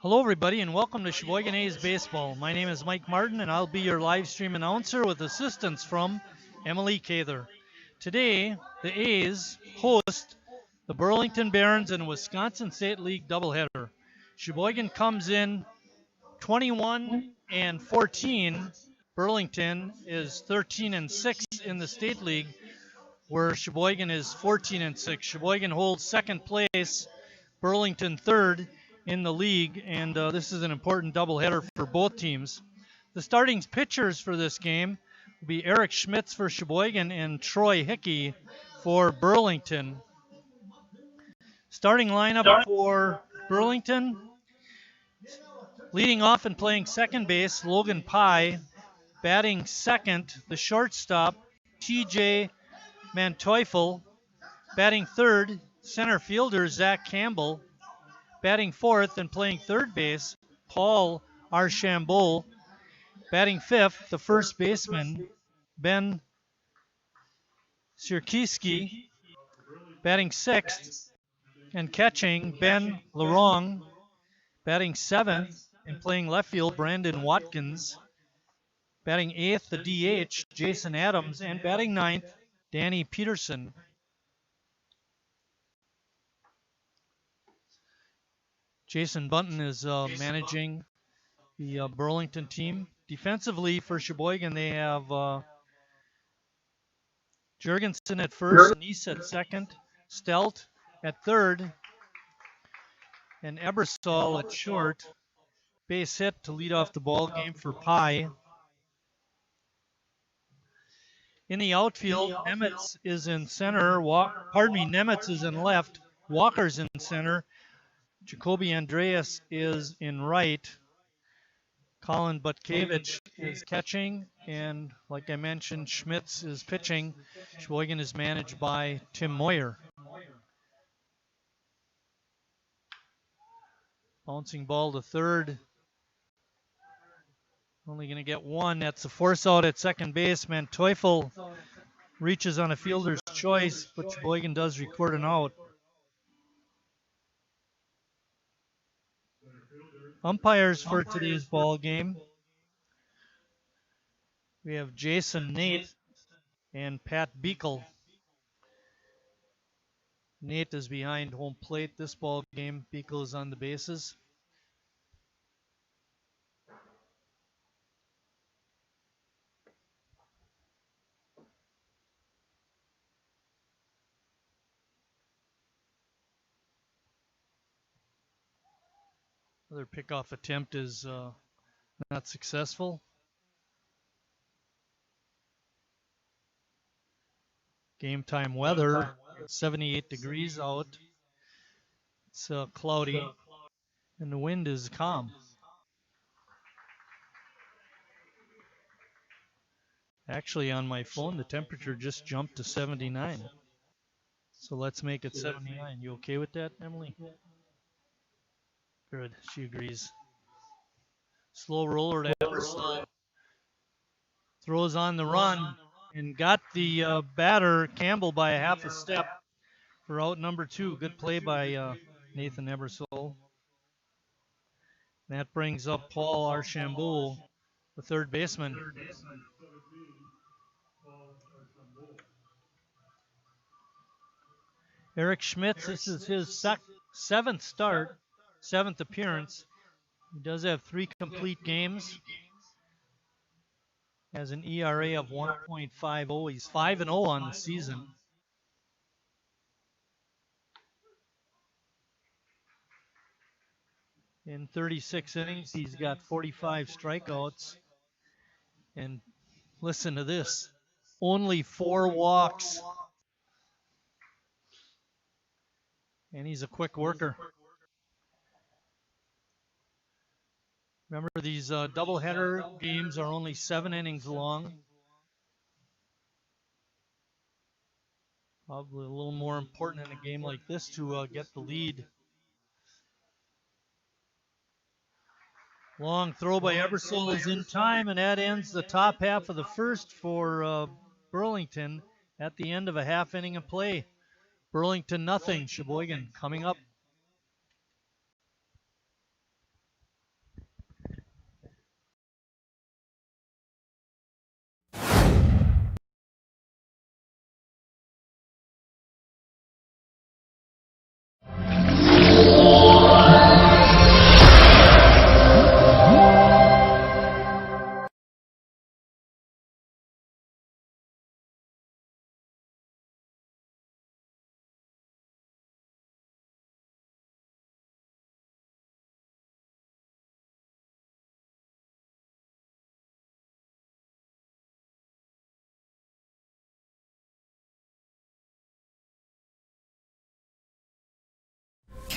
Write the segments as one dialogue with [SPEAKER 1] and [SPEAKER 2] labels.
[SPEAKER 1] Hello, everybody, and welcome to Sheboygan A's Baseball. My name is Mike Martin, and I'll be your live stream announcer with assistance from Emily Cather. Today, the A's host the Burlington Barons in a Wisconsin State League doubleheader. Sheboygan comes in 21-14. Burlington is 13-6 in the State League, where Sheboygan is 14-6. Sheboygan holds second place, Burlington third in the league, and this is an important doubleheader for both teams. The starting pitchers for this game will be Eric Schmitz for Sheboygan and Troy Hickey for Burlington. Starting lineup for Burlington, leading off and playing second base, Logan Pye. Batting second, the shortstop, TJ Manteufel. Batting third, center fielder, Zach Campbell. Batting fourth and playing third base, Paul Archambault. Batting fifth, the first baseman, Ben Sierkiewski. Batting sixth and catching, Ben Larong. Batting seventh and playing left field, Brandon Watkins. Batting eighth, the DH, Jason Adams. And batting ninth, Danny Peterson. Jason Bunton is managing the Burlington team. Defensively for Sheboygan, they have Jurgensen at first, Neese at second, Stelt at third, and Ebersol at short. Base hit to lead off the ball game for Pye. In the outfield, Nemitz is in center. Nemitz is in left. Walker's in center. Jacoby Andreas is in right. Colin Butkevich is catching, and like I mentioned, Schmitz is pitching. Sheboygan is managed by Tim Moyer. Bouncing ball to third. Only going to get one. That's a force out at second base. Manteufel reaches on a fielder's choice, but Sheboygan does record an out. Umpires for today's ball game, we have Jason Nate and Pat Beekle. Nate is behind home plate this ball game. Beekle is on the bases. Another pickoff attempt is not successful. Game time weather, 78 degrees out. It's cloudy, and the wind is calm. Actually, on my phone, the temperature just jumped to 79. So let's make it 79. You okay with that, Emily? Good, she agrees. Slow roller to Ebersol. Throws on the run and got the batter, Campbell, by a half a step for out number 2. Good play by Nathan Ebersol. That brings up Paul Archambault, the third baseman. Eric Schmitz, this is his seventh appearance. He does have 3 complete games. Has an ERA of 1.50. He's 5-0 on the season. In 36 innings, he's got 45 strikeouts. And listen to this, only 4 walks. And he's a quick worker. Remember, these doubleheader games are only 7 innings long. Probably a little more important in a game like this to get the lead. Long throw by Ebersol is in time, and that ends the top half of the first for Burlington at the end of a half inning of play. Burlington nothing, Sheboygan coming up.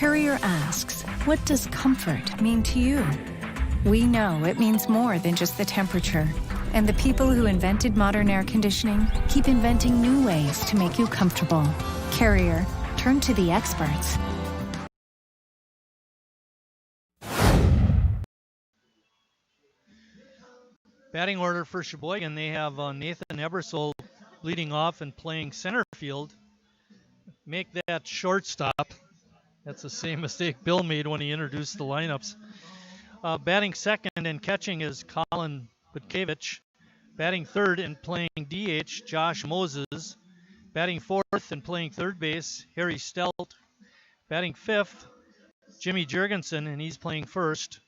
[SPEAKER 2] Carrier asks, what does comfort mean to you? We know it means more than just the temperature. And the people who invented modern air conditioning keep inventing new ways to make you comfortable. Carrier, turn to the experts.
[SPEAKER 1] Batting order for Sheboygan, they have Nathan Ebersol leading off and playing center field. Make that shortstop. That's the same mistake Bill made when he introduced the lineups. Batting second and catching is Colin Butkevich. Batting third and playing DH, Josh Moses. Batting fourth and playing third base, Harry Stelt. Batting fifth, Jimmy Jurgensen, and he's playing first.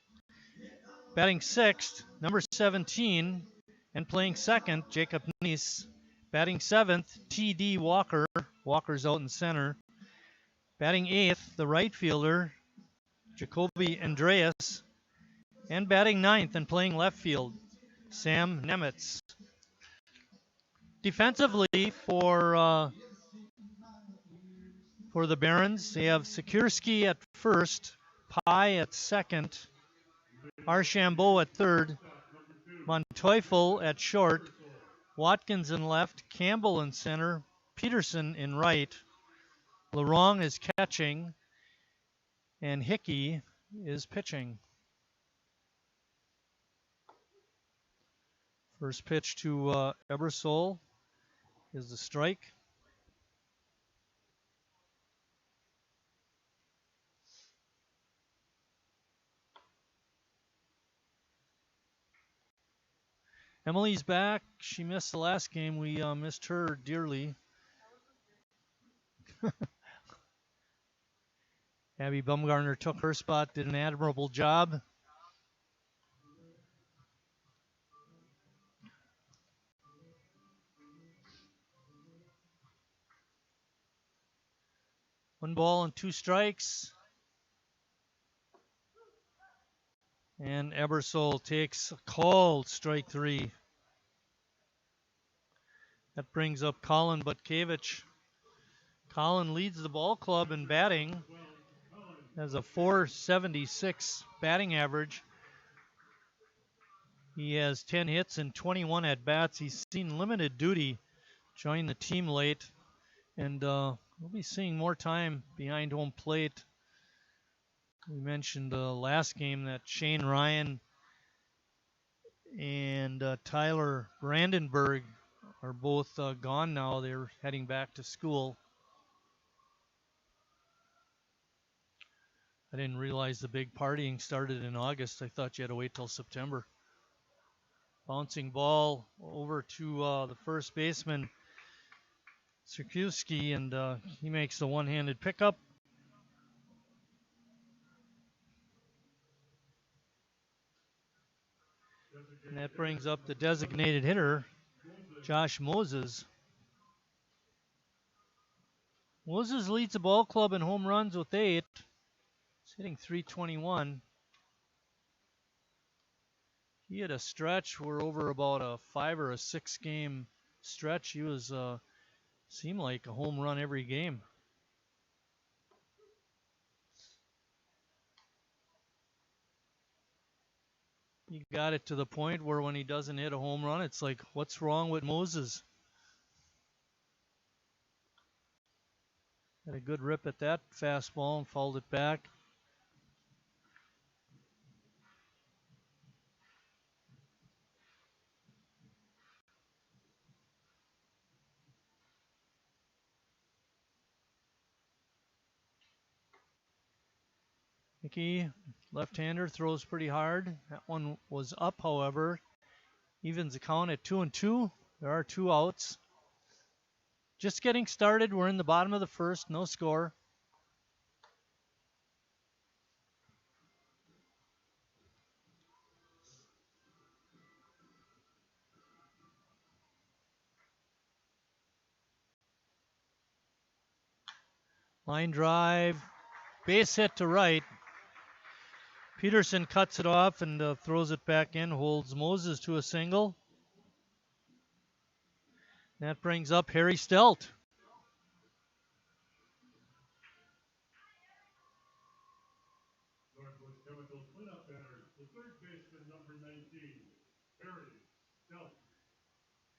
[SPEAKER 1] Batting sixth, number 17, and playing second, Jacob Neese. Batting seventh, T.D. Walker. Walker's out in center. Batting eighth, the right fielder, Jacoby Andreas. And batting ninth and playing left field, Sam Nemitz. Defensively for the Barons, they have Sikorsky at first, Pai at second, Archambault at third, Monteufel at short, Watkins in left, Campbell in center, Peterson in right, Larong is catching, and Hickey is pitching. First pitch to Ebersol is the strike. Emily's back. She missed the last game. We missed her dearly. Abby Bumgarner took her spot, did an admirable job. One ball and two strikes. And Ebersol takes a called strike three. That brings up Colin Butkevich. Colin leads the ball club in batting. Has a .476 batting average. He has 10 hits and 21 at-bats. He's seen limited duty, joined the team late, and we'll be seeing more time behind home plate. We mentioned the last game that Shane Ryan and Tyler Brandenburg are both gone now. They're heading back to school. I didn't realize the big partying started in August. I thought you had to wait till September. Bouncing ball over to the first baseman, Sikorsky, and he makes the one-handed pickup. And that brings up the designated hitter, Josh Moses. Moses leads the ball club in home runs with 8. He's hitting .321. He had a stretch where over about a 5 or a 6 game stretch, he was seemed like a home run every game. He got it to the point where when he doesn't hit a home run, it's like, what's wrong with Moses? Had a good rip at that fastball and fouled it back. Hickey, left-hander, throws pretty hard. That one was up, however. Evens the count at 2-2. There are 2 outs. Just getting started. We're in the bottom of the first. No score. Line drive. Base hit to right. Peterson cuts it off and throws it back in. Holds Moses to a single. That brings up Harry Stelt.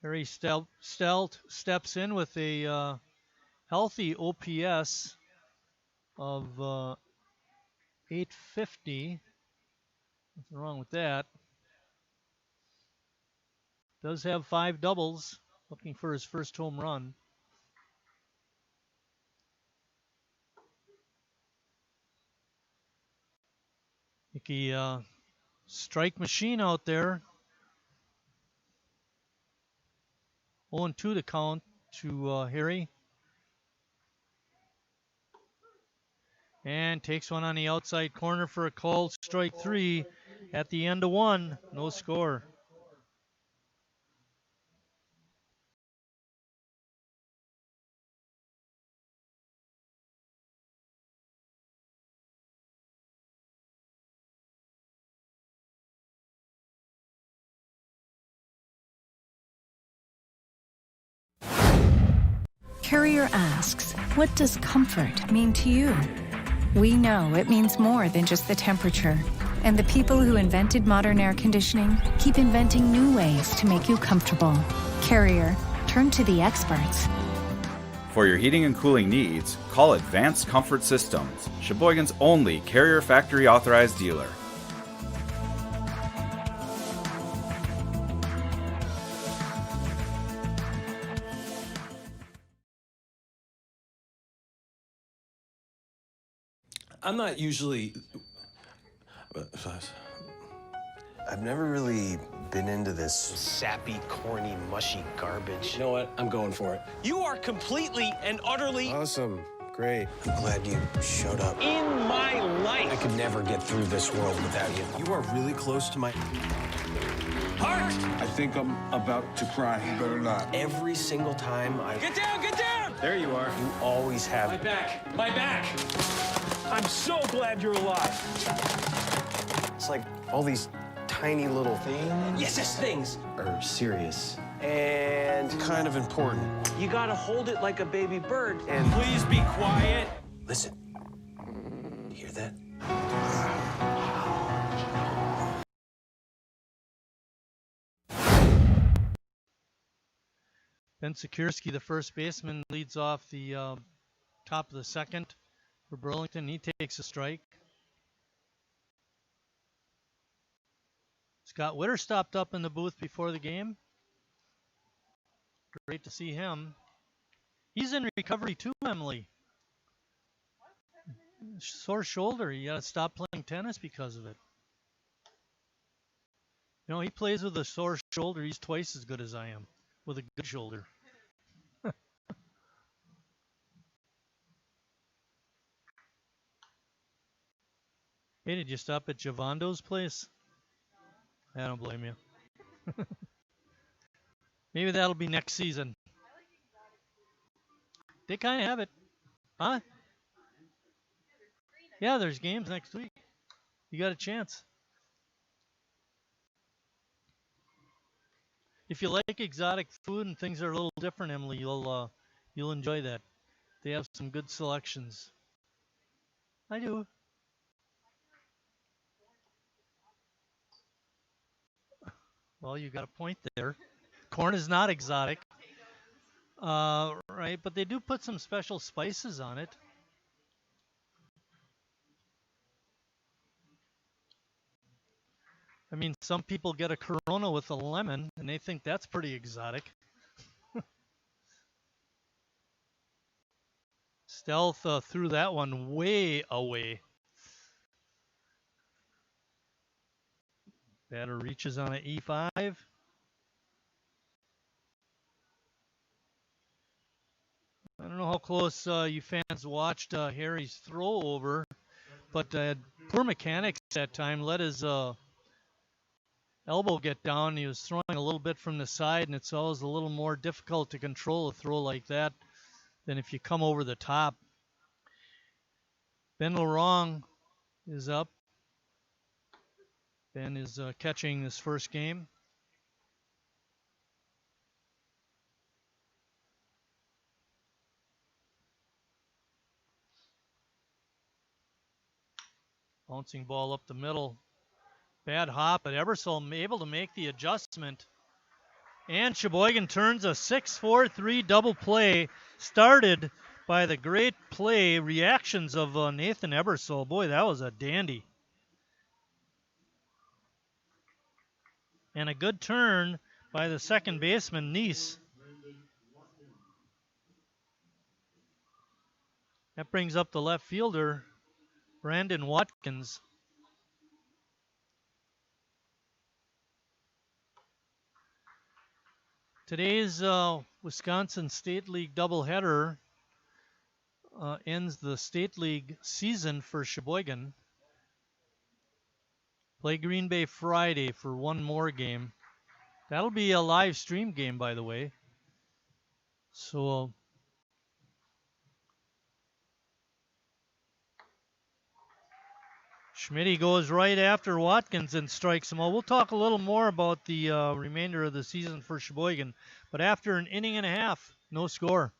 [SPEAKER 1] Harry steps in with a healthy OPS of 850. Nothing wrong with that. Does have 5 doubles. Looking for his first home run. Mickey strike machine out there. 0-2 to count to Harry. And takes one on the outside corner for a called strike 3 at the end of 1. No score.
[SPEAKER 2] Carrier asks, what does comfort mean to you? We know it means more than just the temperature. And the people who invented modern air conditioning keep inventing new ways to make you comfortable. Carrier, turn to the experts.
[SPEAKER 3] For your heating and cooling needs, call Advanced Comfort Systems, Sheboygan's only Carrier factory authorized dealer.
[SPEAKER 4] I'm not usually...
[SPEAKER 5] I've never really been into this sappy, corny, mushy garbage.
[SPEAKER 4] You know what? I'm going for it. You are completely and utterly...
[SPEAKER 5] Awesome. Great. I'm glad you showed up.
[SPEAKER 4] in my life.
[SPEAKER 5] I could never get through this world without you. You are really close to my...
[SPEAKER 4] Heart!
[SPEAKER 6] I think I'm about to cry. You better not.
[SPEAKER 5] Every single time I...
[SPEAKER 4] Get down, get down!
[SPEAKER 5] There you are. You always have...
[SPEAKER 4] My back, my back! I'm so glad you're alive.
[SPEAKER 5] It's like all these tiny little things...
[SPEAKER 4] Yes, things.
[SPEAKER 5] ...are serious and kind of important.
[SPEAKER 4] You gotta hold it like a baby bird.
[SPEAKER 5] And...
[SPEAKER 4] Please be quiet.
[SPEAKER 5] Listen. You hear that?
[SPEAKER 1] Ben Sikorsky, the first baseman, leads off the top of the second for Burlington. He takes a strike. Scott Witter stopped up in the booth before the game. Great to see him. He's in recovery too, Emily. Sore shoulder. You got to stop playing tennis because of it. You know, he plays with a sore shoulder. He's twice as good as I am with a good shoulder. Hey, did you stop at Giovando's place? I don't blame you. Maybe that'll be next season. They kind of have it. Huh? Yeah, there's games next week. You got a chance. If you like exotic food and things are a little different, Emily, you'll enjoy that. They have some good selections. I do. Well, you got a point there. Corn is not exotic. Right, but they do put some special spices on it. I mean, some people get a Corona with a lemon, and they think that's pretty exotic. Stealth threw that one way away. Batter reaches on an E5. I don't know how close you fans watched Harry's throw over, but poor mechanics that time let his elbow get down. He was throwing a little bit from the side, and it's always a little more difficult to control a throw like that than if you come over the top. Ben Laurent is up. Ben is catching this first game. Bouncing ball up the middle. Bad hop, but Ebersol able to make the adjustment. And Sheboygan turns a 6-4-3 double play, started by the great play reactions of Nathan Ebersol. Boy, that was a dandy. And a good turn by the second baseman, Neese. That brings up the left fielder, Brandon Watkins. Today's Wisconsin State League doubleheader ends the State League season for Sheboygan. Play Green Bay Friday for one more game. That'll be a live stream game, by the way. So Schmitty goes right after Watkins and strikes him out. We'll talk a little more about the remainder of the season for Sheboygan. But after an inning and a half, no score.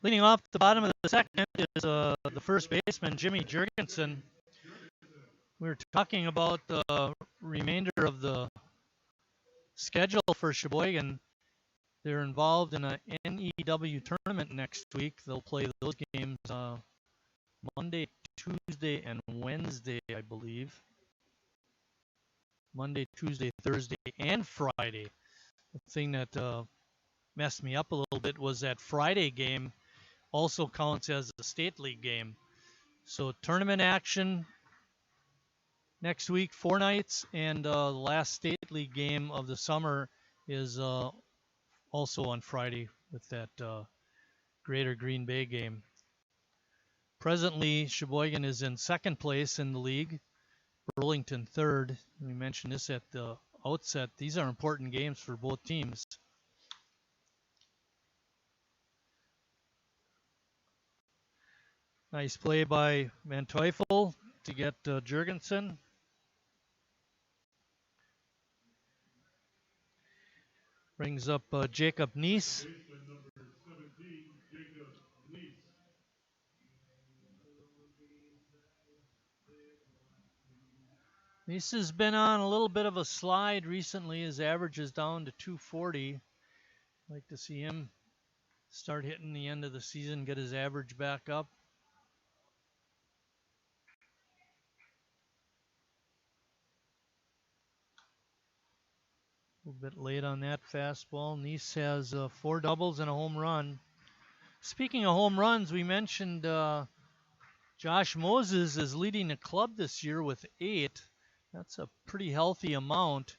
[SPEAKER 1] Leading off the bottom of the second is the first baseman, Jimmy Jurgensen. We were talking about the remainder of the schedule for Sheboygan. They're involved in a NEW tournament next week. They'll play those games Monday, Tuesday, and Wednesday, I believe. Monday, Tuesday, Thursday, and Friday. The thing that messed me up a little bit was that Friday game also counts as a state league game. So tournament action next week, 4 nights, and the last state league game of the summer is also on Friday with that Greater Green Bay game. Presently, Sheboygan is in second place in the league, Burlington third. We mentioned this at the outset. These are important games for both teams. Nice play by Van Teufel to get Jurgensen. Brings up Jacob Neese. Neese has been on a little bit of a slide recently. His average is down to 240. I'd like to see him start hitting the end of the season, get his average back up. A little bit late on that fastball. Neese has 4 doubles and a home run. Speaking of home runs, we mentioned Josh Moses is leading the club this year with 8. That's a pretty healthy amount.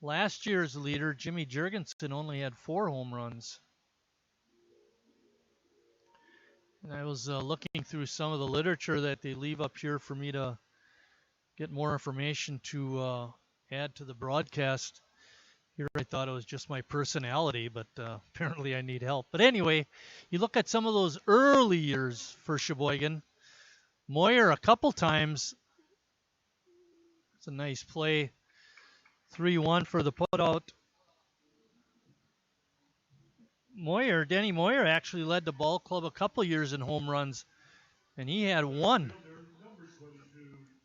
[SPEAKER 1] Last year's leader, Jimmy Jurgensen, only had 4 home runs. And I was looking through some of the literature that they leave up here for me to get more information to add to the broadcast. Here I thought it was just my personality, but apparently I need help. But anyway, you look at some of those early years for Sheboygan. Moyer a couple times. It's a nice play. 3-1 for the putout. Denny Moyer actually led the ball club a couple years in home runs, and he had one.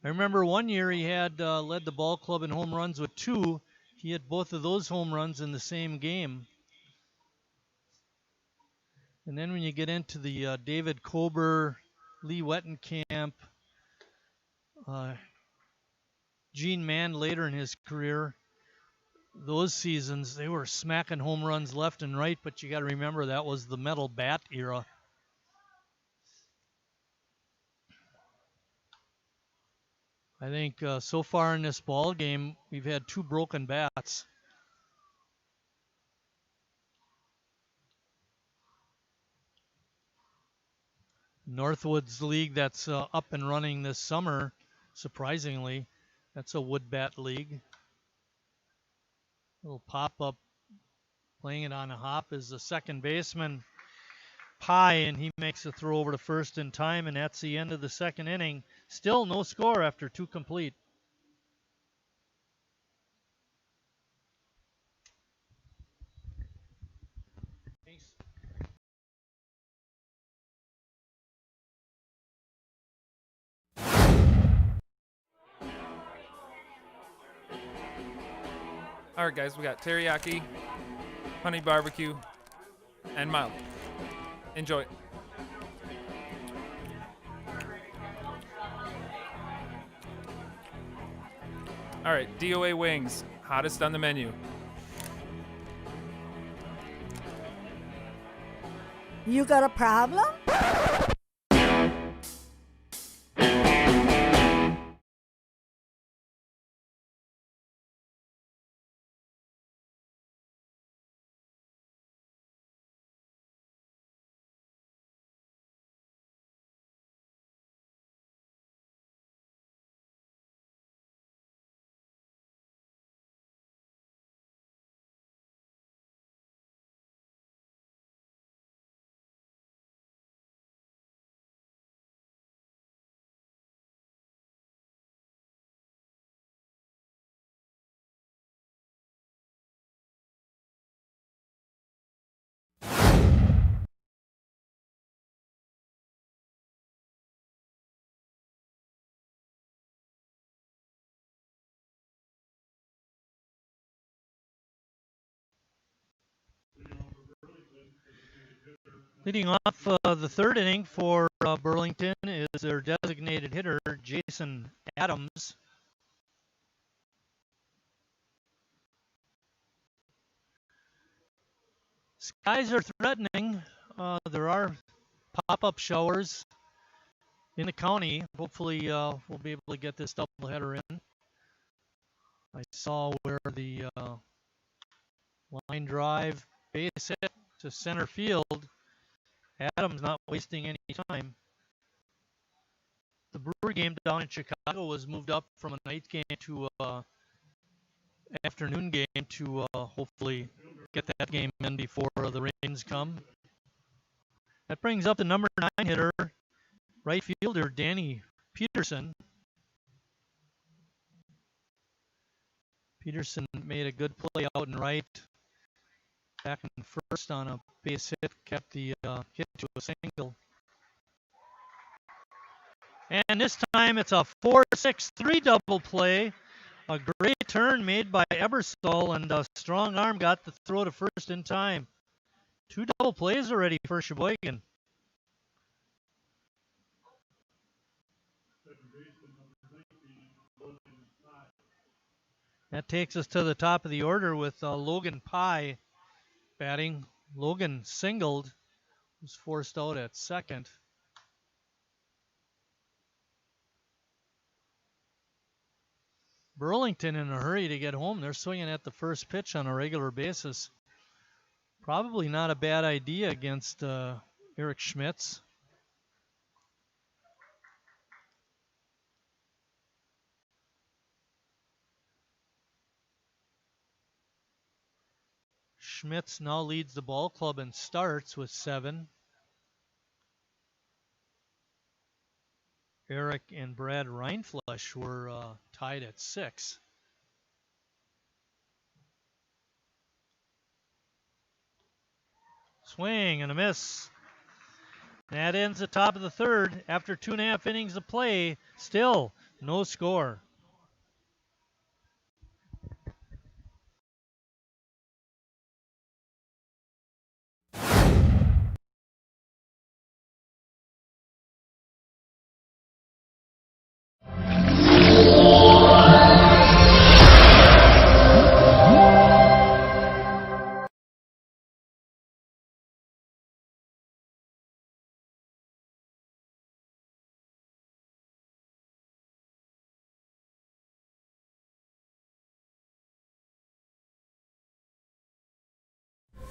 [SPEAKER 1] I remember one year he had led the ball club in home runs with 2. He had both of those home runs in the same game. And then when you get into the David Kober, Lee Wettenkamp, Gene Mann later in his career, those seasons, they were smacking home runs left and right, but you got to remember that was the metal bat era. I think so far in this ball game, we've had 2 broken bats. Northwoods League that's up and running this summer, surprisingly. That's a wood bat league. Little pop-up, playing it on a hop is the second baseman, Pye, and he makes a throw over to first in time, and that's the end of the second inning. Still no score after 2 complete.
[SPEAKER 7] All right, guys, we got teriyaki, honey barbecue, and mild. Enjoy. All right, DOA wings, hottest on the menu.
[SPEAKER 8] You got a problem?
[SPEAKER 1] Leading off the third inning for Burlington is their designated hitter, Jason Adams. Skies are threatening. There are pop-up showers in the county. Hopefully we'll be able to get this doubleheader in. I saw where the line drive base hit to center field. Adams not wasting any time. The Brewer game down in Chicago was moved up from a night game to afternoon game to hopefully get that game in before the rains come. That brings up the number 9 hitter, right fielder Danny Peterson. Peterson made a good play out and right. Back in first on a base hit, kept the hit to a single. And this time it's a 4-6-3 double play. A great turn made by Ebersol, and a strong arm got the throw to first in time. 2 double plays already for Sheboygan. That takes us to the top of the order with Logan Pye batting. Logan singled, was forced out at second. Burlington in a hurry to get home. They're swinging at the first pitch on a regular basis. Probably not a bad idea against Eric Schmitz. Schmitz now leads the ball club in starts with 7. Eric and Brad Reinflush were tied at 6. Swing and a miss. That ends the top of the third. After 2.5 innings of play, still no score.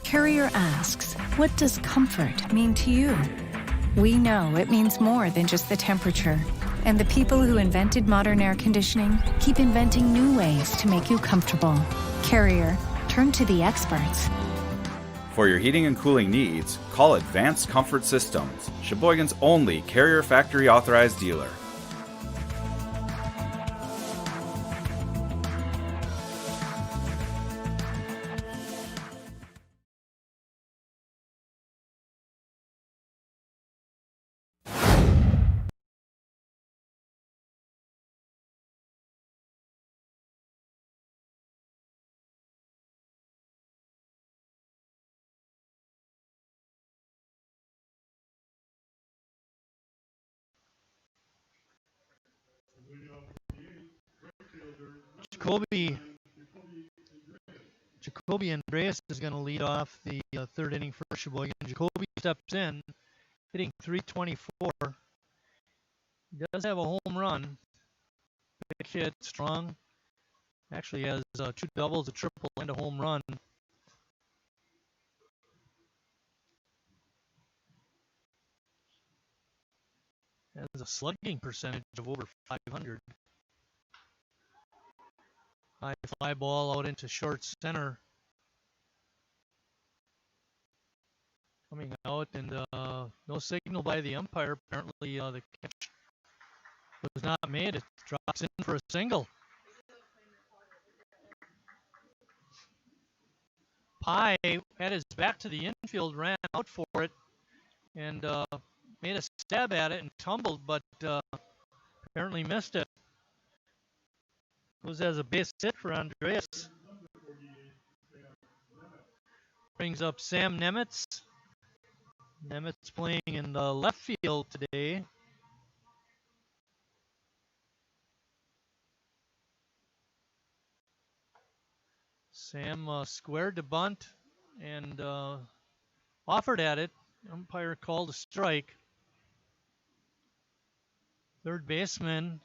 [SPEAKER 2] Carrier asks, what does comfort mean to you? We know it means more than just the temperature. And the people who invented modern air conditioning keep inventing new ways to make you comfortable. Carrier, turn to the experts.
[SPEAKER 3] For your heating and cooling needs, call Advanced Comfort Systems, Sheboygan's only Carrier factory authorized dealer.
[SPEAKER 1] Jacoby Andreas is going to lead off the third inning for Sheboygan. Jacoby steps in, hitting .324. He does have a home run. Big hit, strong. Actually has 2 doubles, a triple, and a home run. Has a slugging percentage of over .500. High fly ball out into short center. Coming out, and no signal by the umpire. Apparently the catch was not made. It drops in for a single. Pye had his back to the infield, ran out for it, and made a stab at it and tumbled, but apparently missed it. Goes as a base hit for Andreas. Brings up Sam Nemitz. Nemitz playing in the left field today. Sam squared to bunt and offered at it. Umpire called a strike. Third baseman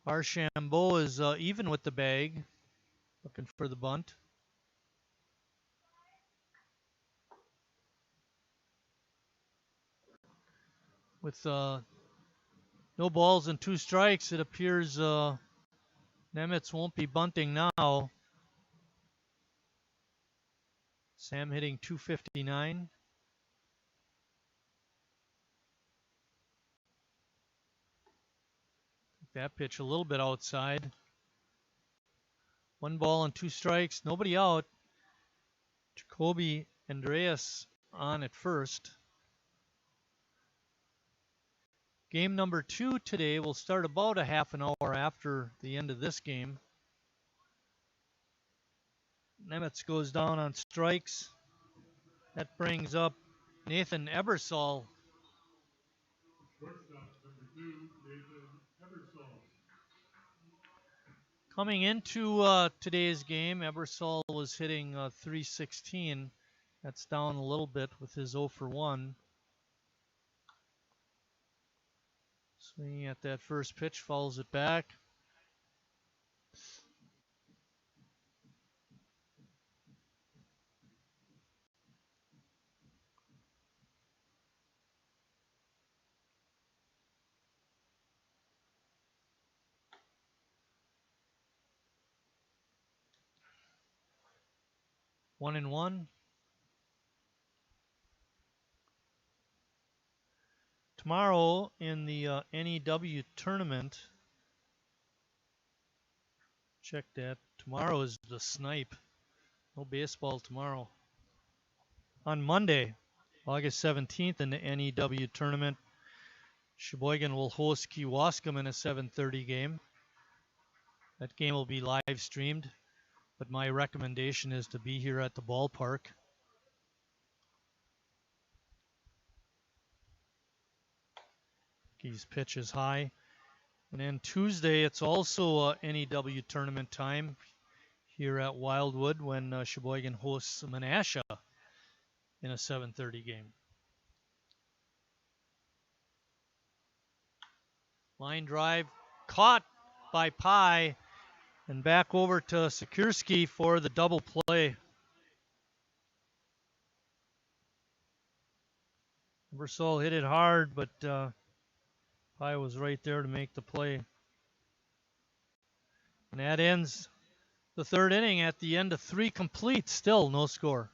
[SPEAKER 1] Archambault is even with the bag, looking for the bunt. With no balls and 2 strikes, it appears Nemitz won't be bunting now. Sam hitting .259. That pitch a little bit outside. 1 ball and 2 strikes, nobody out. Jacoby Andreas on at first. Game number 2 today will start about a half an hour after the end of this game. Nemitz goes down on strikes. That brings up Nathan Ebersol. Coming into today's game, Ebersol was hitting .316. That's down a little bit with his 0 for 1. Swinging at that first pitch, fouls it back. 1-1. Tomorrow in the NEW tournament, check that. Tomorrow is the Snipe. No baseball tomorrow. On Monday, August 17th in the NEW tournament, Sheboygan will host Kewaskum in a 7:30 game. That game will be live streamed, but my recommendation is to be here at the ballpark. His pitch is high. And then Tuesday, it's also NEW tournament time here at Wildwood when Sheboygan hosts Menasha in a 7:30 game. Line drive caught by Pye and back over to Sikorsky for the double play. Ebersol hit it hard, but Pye was right there to make the play. And that ends the third inning at the end of 3 complete. Still no score.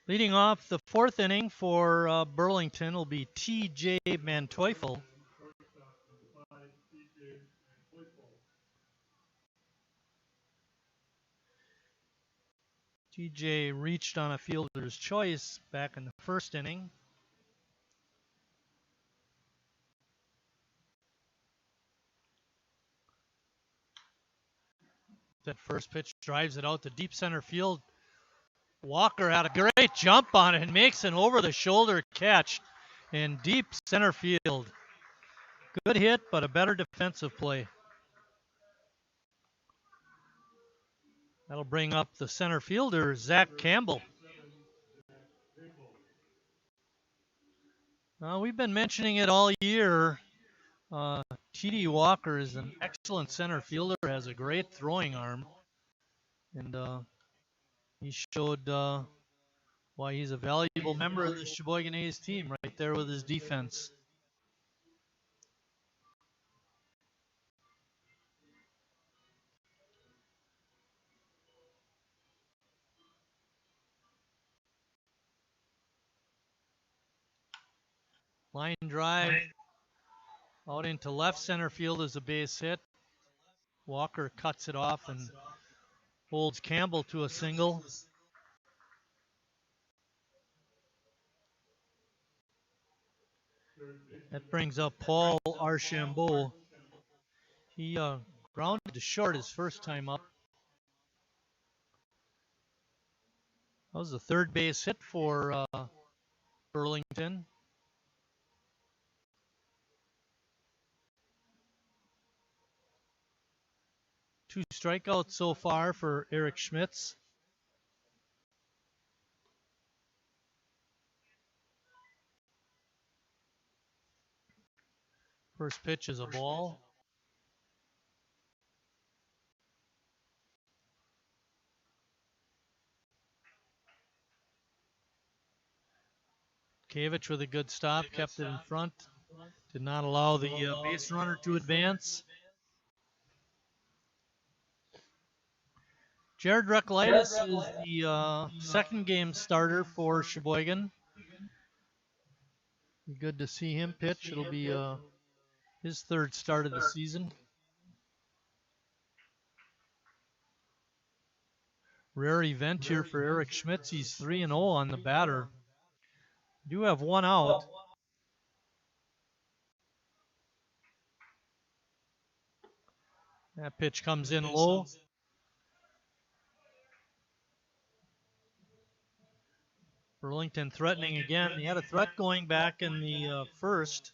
[SPEAKER 1] Leading off the fourth inning for Burlington will be T.J. Manteufel. T.J. reached on a fielder's choice back in the first inning. That first pitch drives it out to deep center field. Walker had a great jump on it and makes an over-the-shoulder catch in deep center field. Good hit, but a better defensive play. That'll bring up the center fielder, Zach Campbell. We've been mentioning it all year. T.D. Walker is an excellent center fielder, has a great throwing arm. And he showed why he's a valuable member of the Sheboygan A's team right there with his defense. Line drive out into left center field is a base hit. Walker cuts it off and holds Campbell to a single. That brings up Paul Archambault. He grounded to short his first time up. That was the third base hit for Burlington. 2 strikeouts so far for Eric Schmitz. First pitch is a ball. Kavich with a good stop, kept it in front. Did not allow the base runner to advance. Jared Reklitis is the second game starter for Sheboygan. Be good to see him pitch. It'll be his third start of the season. Rare event here for Eric Schmitz. He's 3-0 on the batter. Do have one out. That pitch comes in low. Burlington threatening again. He had a threat going back in the first.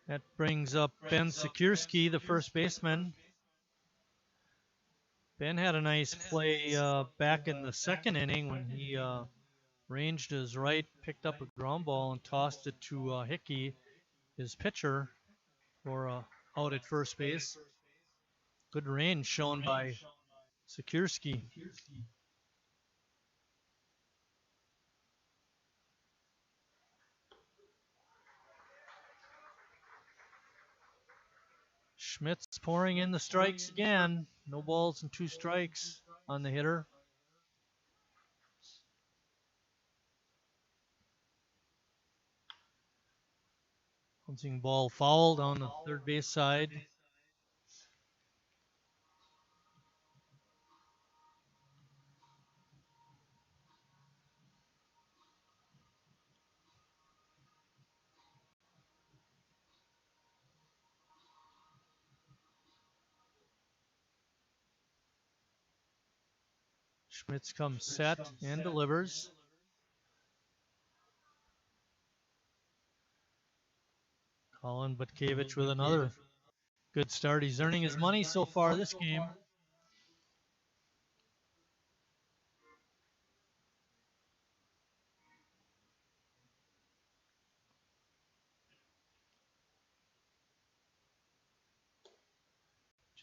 [SPEAKER 1] That brings up Ben Sekurski, the first baseman. Ben had a nice play back in the second inning when he ranged his right, picked up a ground ball, and tossed it to Hickey, his pitcher, for out at first base. Good range shown by Sekurski. Schmitz pouring in the strikes again. No balls and 2 strikes on the hitter. Bouncing ball fouled on the third base side. Schmitz comes set and delivers. Colin Butkevich with another good start. He's earning his money so far this game.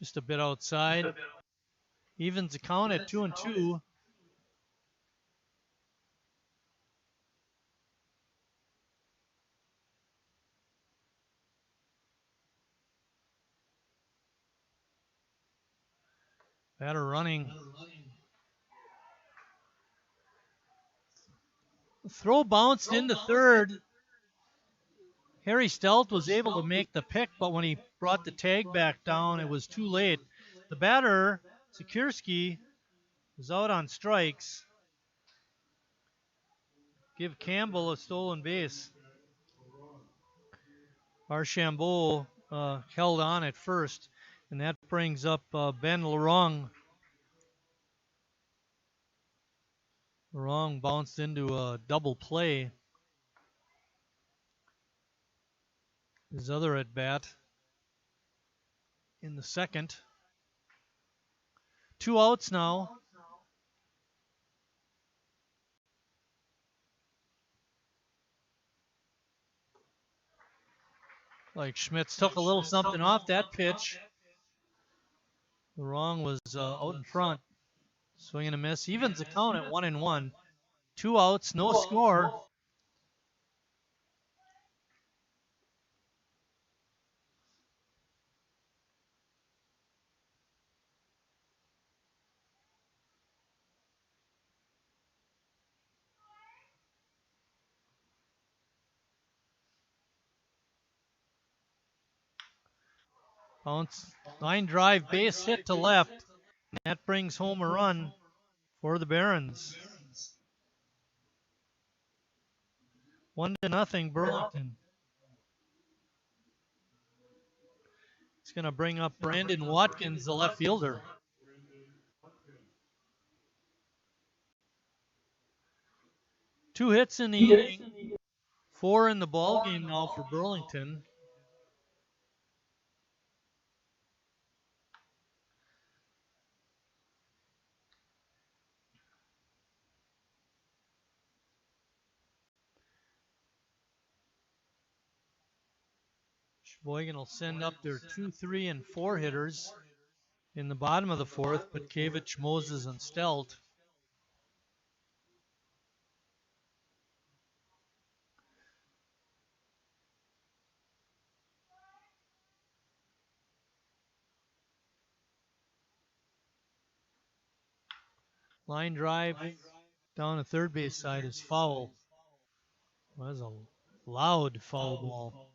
[SPEAKER 1] Just a bit outside. Evens the count at 2-2. Batter running. The throw bounced into third. Harry Stelt was able to make the pick, but when he brought the tag back down, it was too late. The batter, Sekurski, is out on strikes. Give Campbell a stolen base. Archambault held on at first, and that brings up Ben Larong. Larong bounced into a double play. His other at bat in the second. 2 outs now. Like Schmitz took a little something off that pitch. Larong was out in front. Swing and a miss. Evens the count at 1-1. 2 outs, no score. Bounce, line drive, base hit to left. And that brings home a run for the Barons. 1-0 Burlington. It's going to bring up Brandon Watkins, the left fielder. Two hits in the inning, 4 in the ball game now for Burlington. Sheboygan will send up their 2, 3, and 4 hitters in the bottom of the fourth, Butkevich, Moses, and Stelt. Line drive down the third base side is foul. That was a loud foul ball.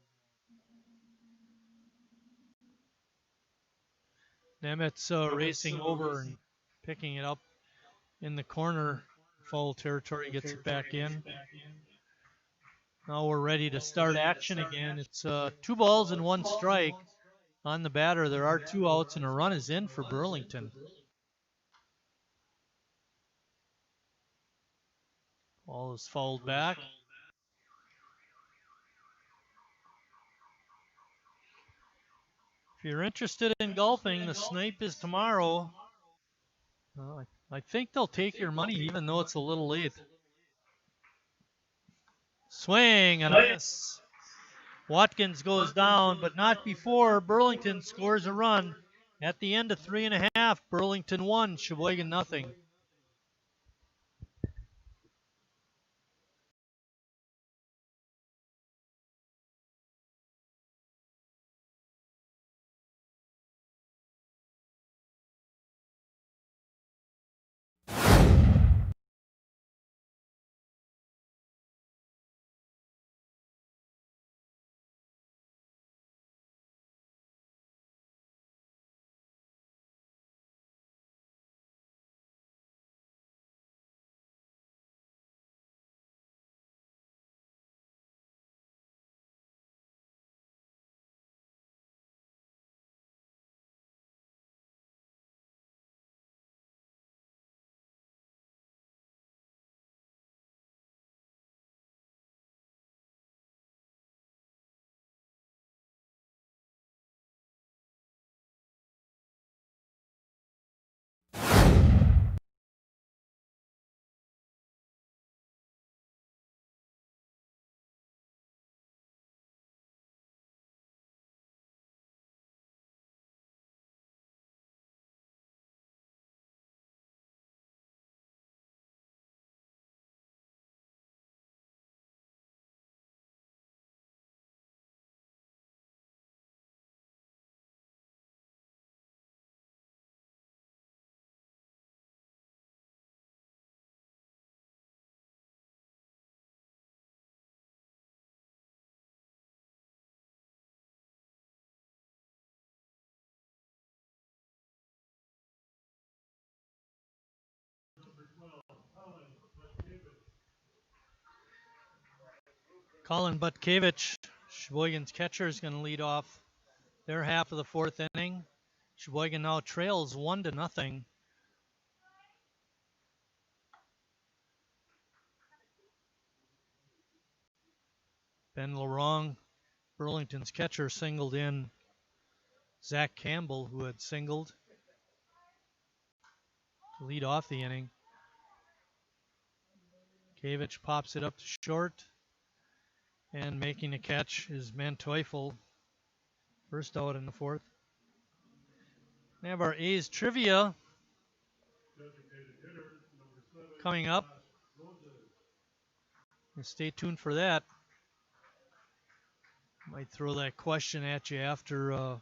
[SPEAKER 1] Nemetz racing over and picking it up in the corner. Foul territory, gets it back in. Now we're ready to start action again. It's 2 balls and 1 strike on the batter. There are 2 outs and a run is in for Burlington. Ball is fouled back. If you're interested in golfing, the Snipe is tomorrow. I think they'll take your money even though it's a little late. Swing and a miss. Watkins goes down, but not before Burlington scores a run. At the end of 3.5, Burlington 1, Sheboygan nothing. Colin Butkevich, Sheboygan's catcher, is going to lead off their half of the fourth inning. Sheboygan now trails 1-0. Ben Larong, Burlington's catcher, singled in Zach Campbell, who had singled to lead off the inning. Kavich pops it up to short, and making the catch is Manteufel. First out in the fourth. We have our A's trivia coming up. Stay tuned for that. Might throw that question at you after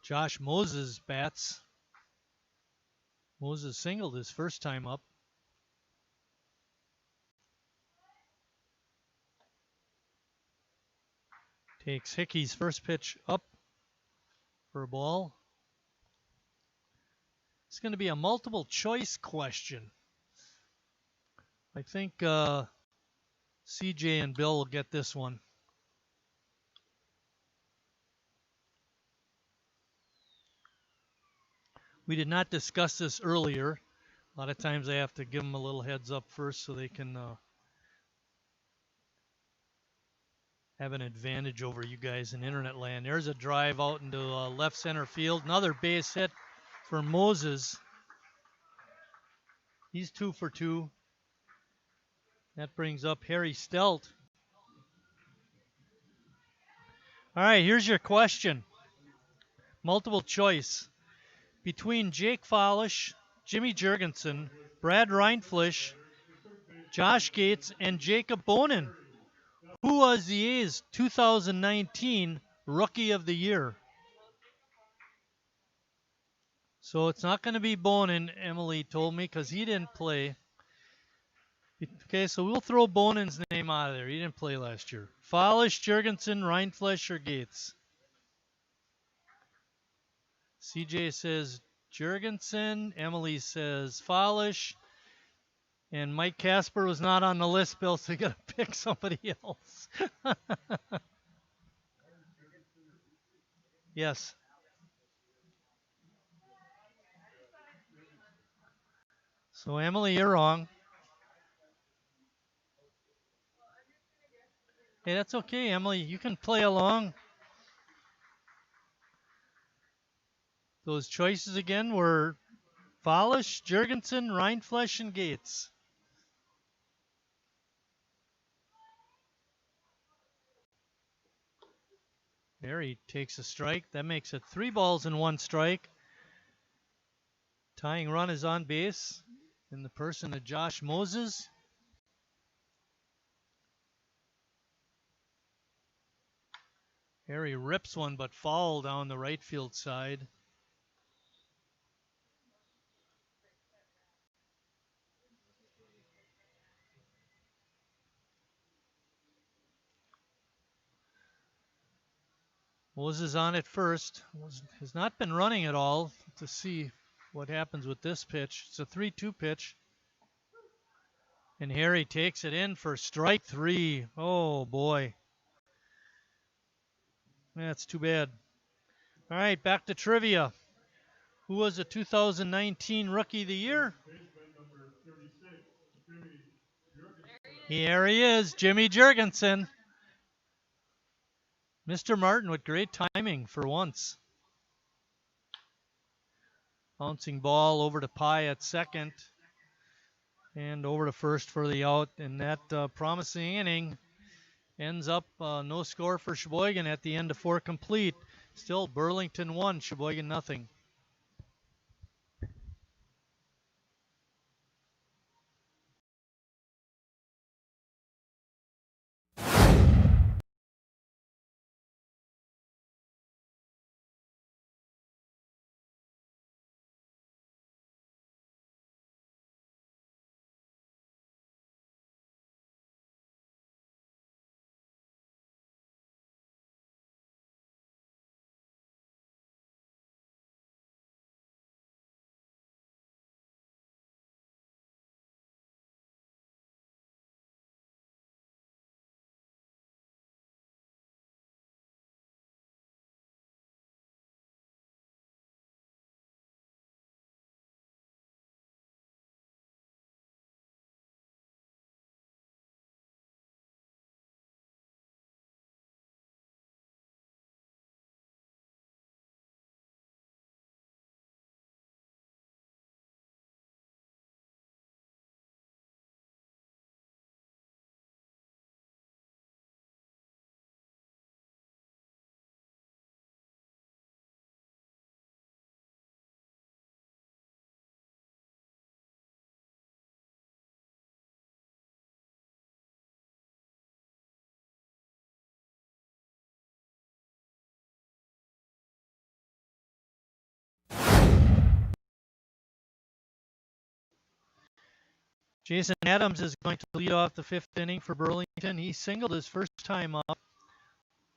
[SPEAKER 1] Josh Moses bats. Moses singled his first time up. Takes Hickey's first pitch up for a ball. It's going to be a multiple choice question. I think CJ and Bill will get this one. We did not discuss this earlier. A lot of times I have to give them a little heads up first so they can have an advantage over you guys in internet land. There's a drive out into left center field. Another base hit for Moses. He's 2 for 2. That brings up Harry Stelt. All right, here's your question. Multiple choice. Between Jake Folish, Jimmy Jurgensen, Brad Reinfleisch, Josh Gates, and Jacob Bonin, who was the A's 2019 Rookie of the Year? So it's not going to be Bonin, Emily told me, because he didn't play. Okay, so we'll throw Bonin's name out of there. He didn't play last year. Folish, Jurgensen, Reinfleisch, or Gates? CJ says Jurgensen. Emily says Folish. And Mike Casper was not on the list, Bill, so you got to pick somebody else. Yes. So, Emily, you're wrong. Hey, that's okay, Emily. You can play along. Those choices again were Folish, Jurgensen, Reinfleisch, and Gates. There he takes a strike. That makes it 3 balls and 1 strike. Tying run is on base in the person of Josh Moses. Harry rips one but foul down the right field side. Moses on at first. Has not been running at all to see what happens with this pitch. It's a 3-2 pitch. And Harry takes it in for strike 3. Oh, boy. That's too bad. All right, back to trivia. Who was the 2019 Rookie of the Year? Here he is, Jimmy Jurgensen. Mr. Martin with great timing for once. Bouncing ball over to Pye at second. And over to first for the out. And that promising inning ends up no score for Sheboygan at the end of 4 complete. Still Burlington 1, Sheboygan nothing. Jason Adams is going to lead off the 5th inning for Burlington. He singled his first time up,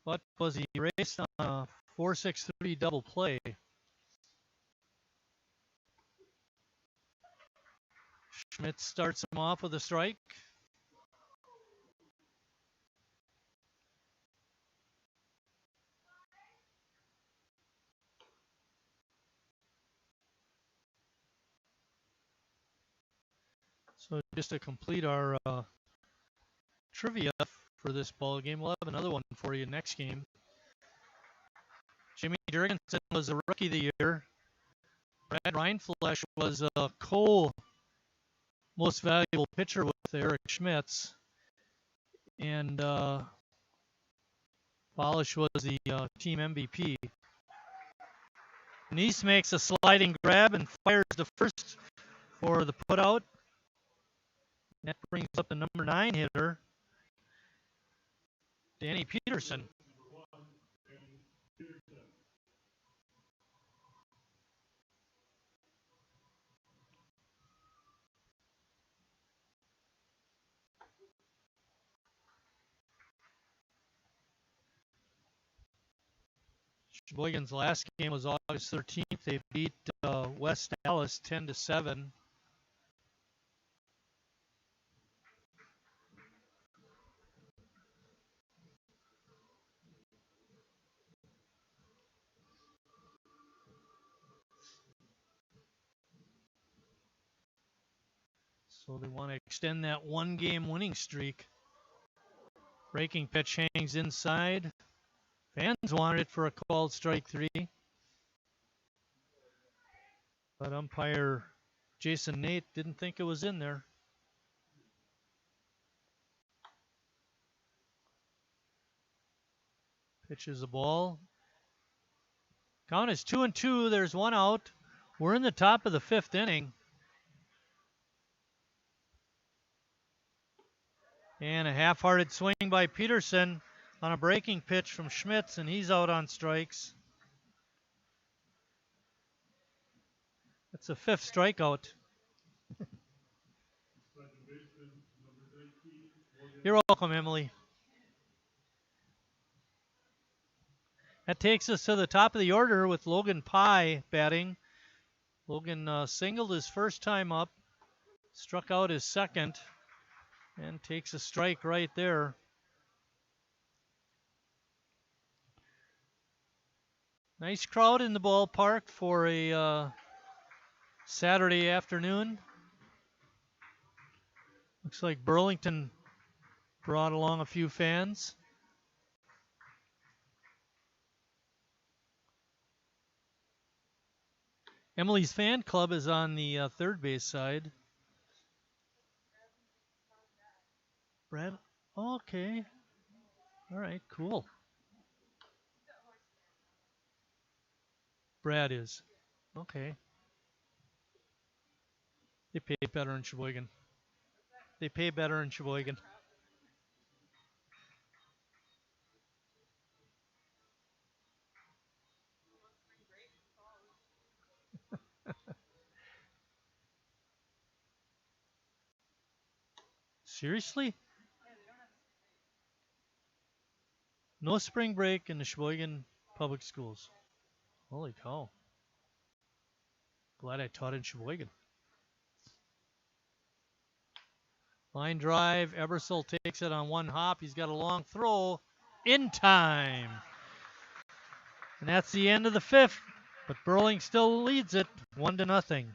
[SPEAKER 1] but was he raced on a 4-6-3 double play. Schmidt starts him off with a strike. So just to complete our trivia for this ball game, we'll have another one for you next game. Jimmy Jurgensen was the Rookie of the Year. Brad Reinfleisch was a most valuable pitcher with Eric Schmitz. And Polish was the team MVP. Nice makes a sliding grab and fires the first for the putout. That brings up the number 9 hitter, Danny Peterson. Sheboygan's last game was August 13th. They beat West Dallas 10-7. So they want to extend that one-game winning streak. Breaking pitch hangs inside. Fans wanted it for a called strike 3. But umpire Jason Nate didn't think it was in there. Pitches the ball. Count is 2-2. There's one out. We're in the top of the 5th inning. And a half-hearted swing by Peterson on a breaking pitch from Schmitz, and he's out on strikes. That's a 5th strikeout. You're welcome, Emily. That takes us to the top of the order with Logan Pye batting. Logan singled his first time up, struck out his second, and takes a strike right there. Nice crowd in the ballpark for a Saturday afternoon. Looks like Burlington brought along a few fans. Emily's fan club is on the third base side. Brad, okay. All right, cool. Brad is. Okay. They pay better in Sheboygan. They pay better in Sheboygan. Seriously? No spring break in the Sheboygan public schools. Holy cow. Glad I taught in Sheboygan. Line drive. Ebersol takes it on one hop. He's got a long throw in time. And that's the end of the 5th. But Burling still leads it 1-0.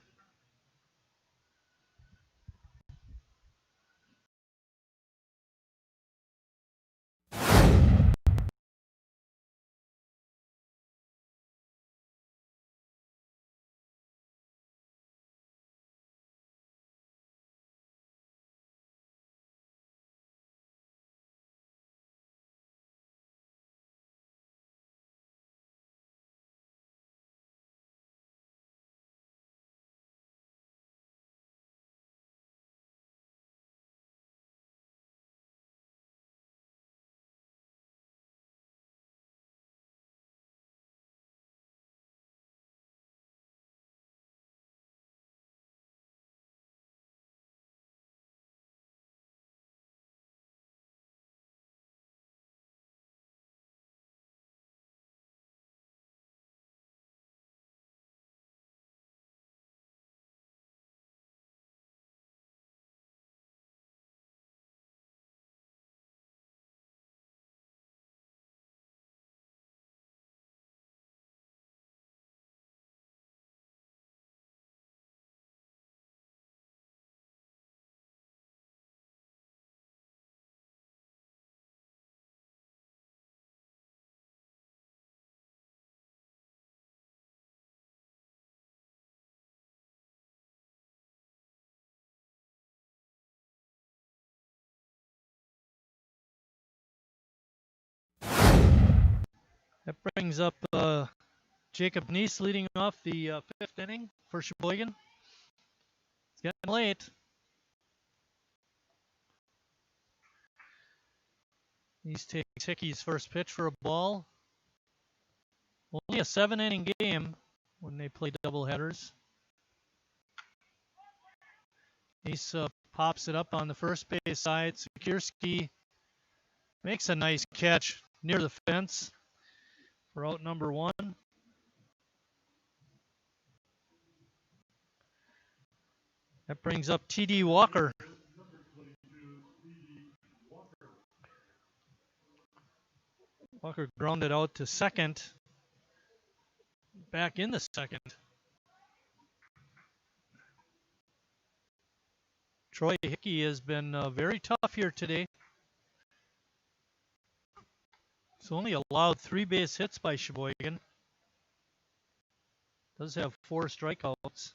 [SPEAKER 1] That brings up Jacob Neese leading off the 5th inning for Sheboygan. It's getting late. Neese takes Hickey's first pitch for a ball. Only a 7-inning game when they play doubleheaders. Neese pops it up on the first base side. Sikierski makes a nice catch near the fence for out number 1. That brings up T.D. Walker. Walker grounded out to second. Back in the second. Troy Hickey has been very tough here today. He's only allowed 3 base hits by Sheboygan. Does have 4 strikeouts.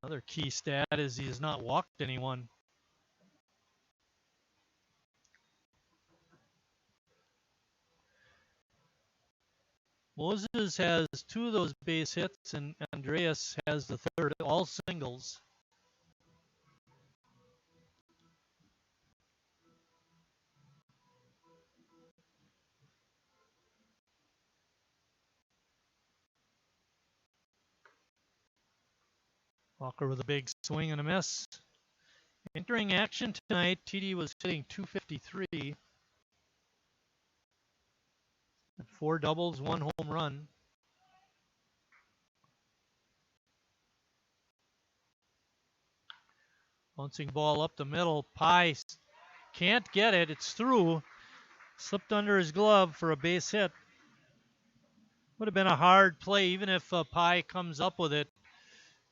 [SPEAKER 1] Another key stat is he has not walked anyone. Moses has 2 of those base hits, and Andreas has the 3rd, all singles. Walker with a big swing and a miss. Entering action tonight, TD was hitting .253. 4 doubles, 1 home run. Bouncing ball up the middle. Pye can't get it. It's through. Slipped under his glove for a base hit. Would have been a hard play even if Pye comes up with it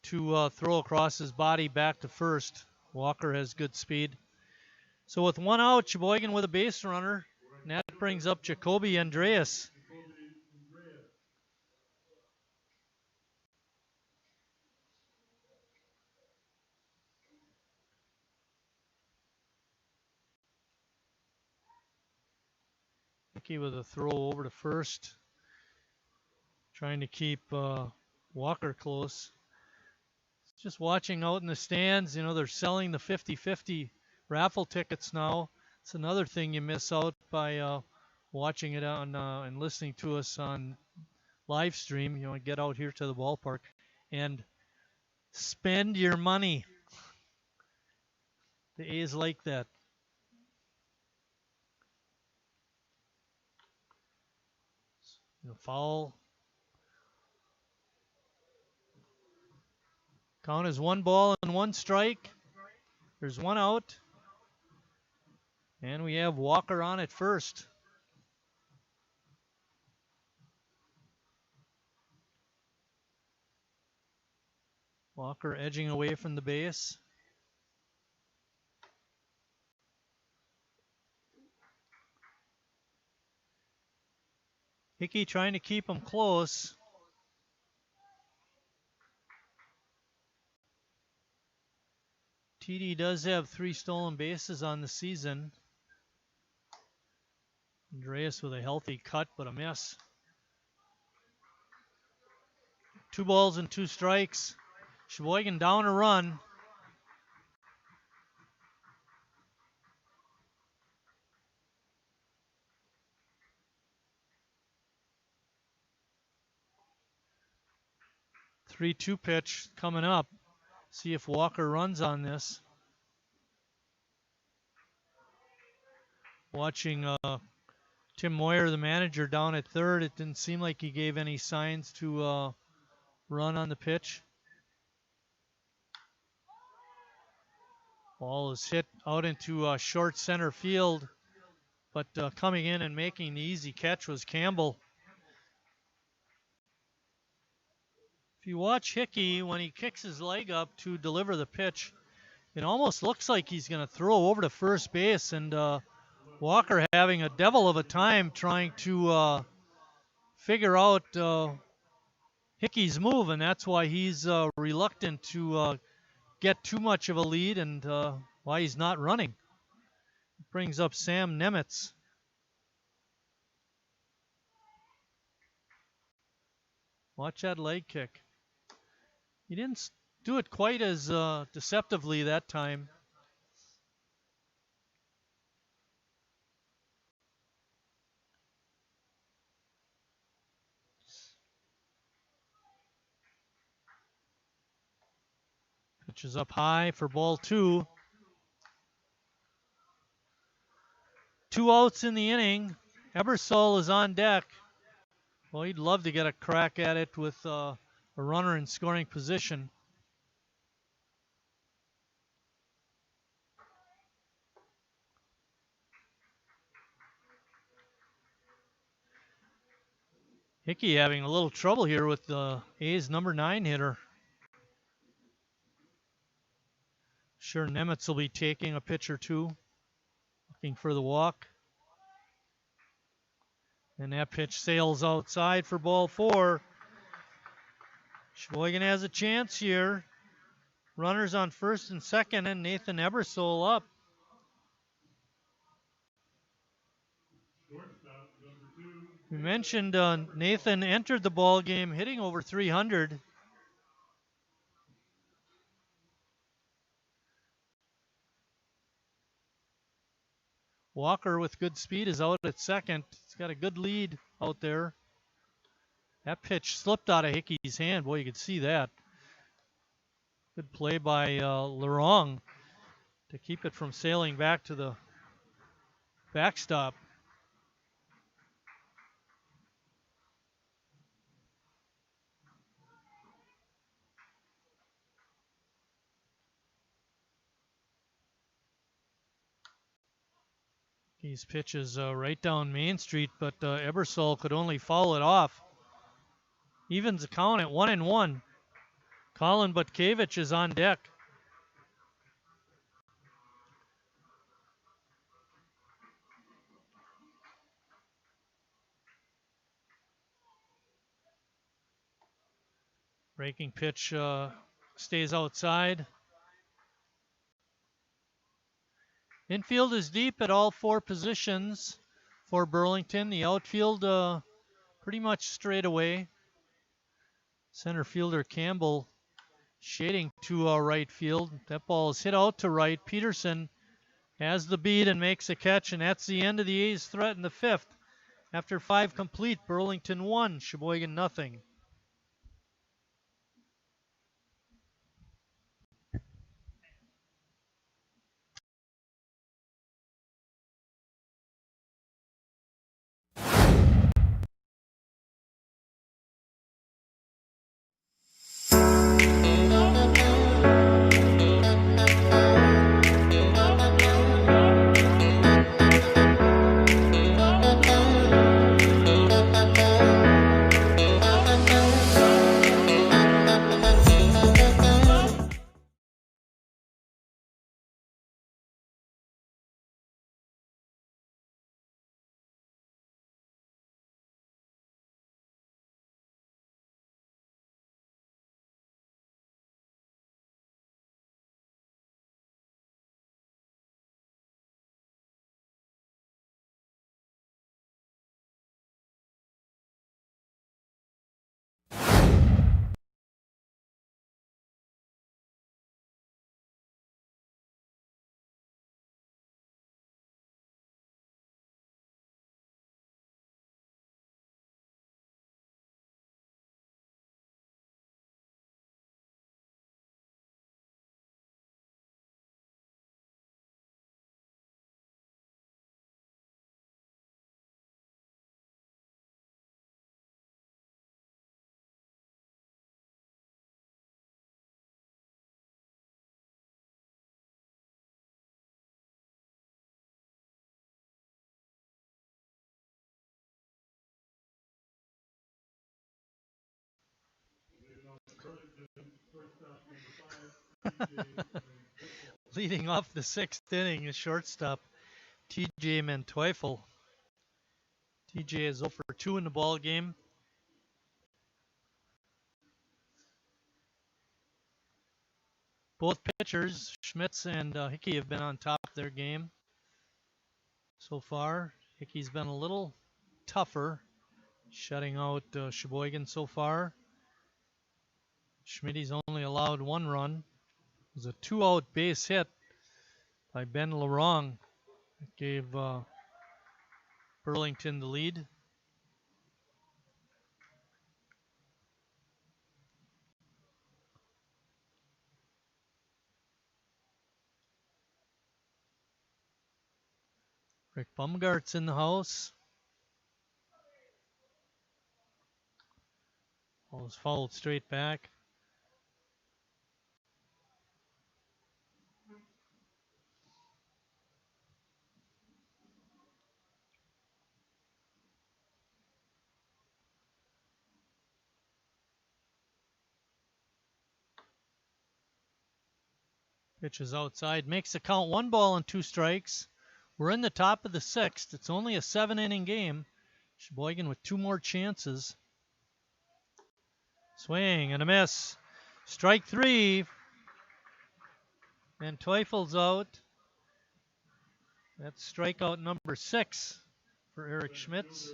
[SPEAKER 1] to throw across his body back to first. Walker has good speed. So with 1 out, Sheboygan with a base runner. And that brings up Jacoby Andreas. Hickey with a throw over to first. Trying to keep Walker close. Just watching out in the stands, you know, they're selling the 50-50 raffle tickets now. It's another thing you miss out by watching it on and listening to us on live stream. You know, get out here to the ballpark and spend your money. The A's like that. You know, foul. Count is 1 ball and 1 strike. There's 1 out. And we have Walker on at first. Walker edging away from the base. Hickey trying to keep him close. TD does have 3 stolen bases on the season. Andreas with a healthy cut, but a miss. 2 balls and 2 strikes. Sheboygan down a run. The 3-2 pitch coming up. See if Walker runs on this. Watching Tim Moyer, the manager, down at third. It didn't seem like he gave any signs to run on the pitch. Ball is hit out into short center field, but coming in and making the easy catch was Campbell. If you watch Hickey, when he kicks his leg up to deliver the pitch, it almost looks like he's going to throw over to first base, and Walker having a devil of a time trying to figure out Hickey's move, and that's why he's reluctant to get too much of a lead and why he's not running. brings up Sam Nemitz. Watch that leg kick. He didn't do it quite as deceptively that time. Pitch is up high for ball 2. 2 outs in the inning. Ebersol is on deck. Well, he'd love to get a crack at it with a runner in scoring position. Hickey having a little trouble here with the A's number 9 hitter. Sure, Nemitz will be taking a pitch or two, looking for the walk. And that pitch sails outside for ball 4. Sheboygan has a chance here. Runners on first and second, and Nathan Ebersol up. We mentioned Nathan entered the ball game hitting over 300. Walker with good speed is out at second. He's got a good lead out there. That pitch slipped out of Hickey's hand. Boy, you could see that. Good play by Lerong to keep it from sailing back to the backstop. These pitches right down Main Street, but Ebersol could only foul it off. Evens the count at 1-1. Colin Butkevich is on deck. Breaking pitch stays outside. Infield is deep at all 4 positions for Burlington. The outfield pretty much straight away. Center fielder Campbell shading to right field. That ball is hit out to right. Peterson has the beat and makes a catch, and that's the end of the A's threat in the 5th. After 5 complete, Burlington 1, Sheboygan nothing. Leading off the 6th inning, the shortstop, TJ Manteufel. TJ is 0 for 2 in the ball game. Both pitchers, Schmitz and Hickey, have been on top of their game. so far. Hickey's been a little tougher, shutting out Sheboygan so far. Schmidt's only allowed 1 run. It was a 2-out base hit by Ben Larong. It gave Burlington the lead. Rick Bumgart's in the house. Ball is fouled straight back. Pitch is outside. Makes the count 1 ball and 2 strikes. We're in the top of the 6th. It's only a 7-inning game. Sheboygan with 2 more chances. Swing and a miss. Strike 3. And Teufel's out. That's strikeout number 6 for Eric Schmitz.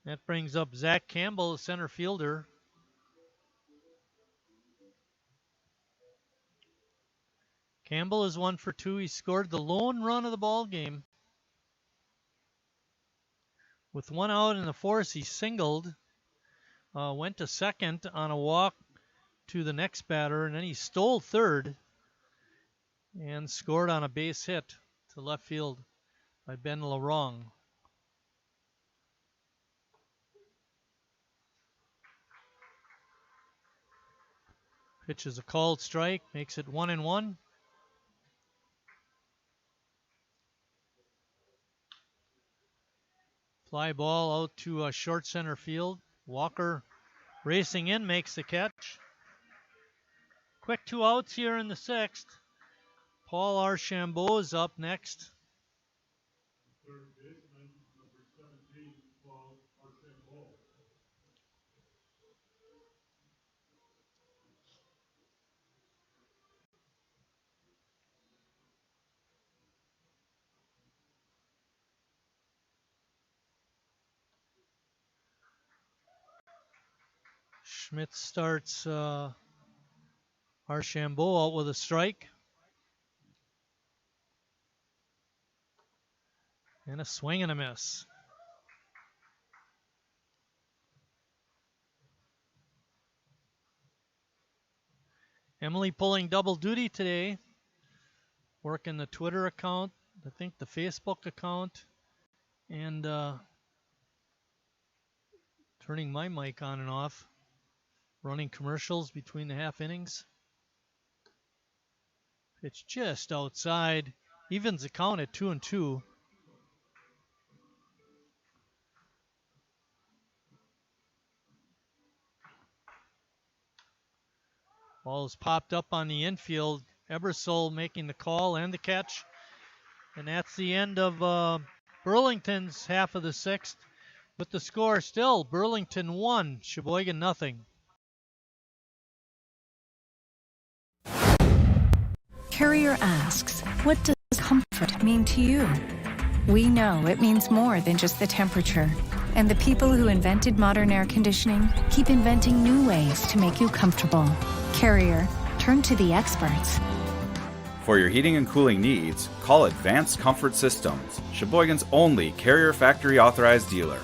[SPEAKER 1] That brings up Zach Campbell, the center fielder. Campbell is 1 for 2. He scored the lone run of the ball game. With 1 out in the 4th, he singled. Went to second on a walk to the next batter, and then he stole third and scored on a base hit to left field by Ben Larong. Pitch is a called strike, makes it 1-1. Fly ball out to short center field. Walker racing in, makes the catch. Quick 2 outs here in the 6th. Paul Archambault is up next. Schmidt starts Archambault out with a strike. And a swing and a miss. Emily pulling double duty today. Working the Twitter account, I think the Facebook account, and turning my mic on and off. Running commercials between the half innings. Pitch just outside. Evens the count at 2-2. Ball is popped up on the infield. Ebersol making the call and the catch. And that's the end of Burlington's half of the 6th. With the score still, Burlington 1, Sheboygan nothing.
[SPEAKER 2] Carrier asks, what does comfort mean to you? We know it means more than just the temperature. And the people who invented modern air conditioning keep inventing new ways to make you comfortable. Carrier, turn to the experts.
[SPEAKER 3] For your heating and cooling needs, call Advanced Comfort Systems, Sheboygan's only Carrier factory authorized dealer.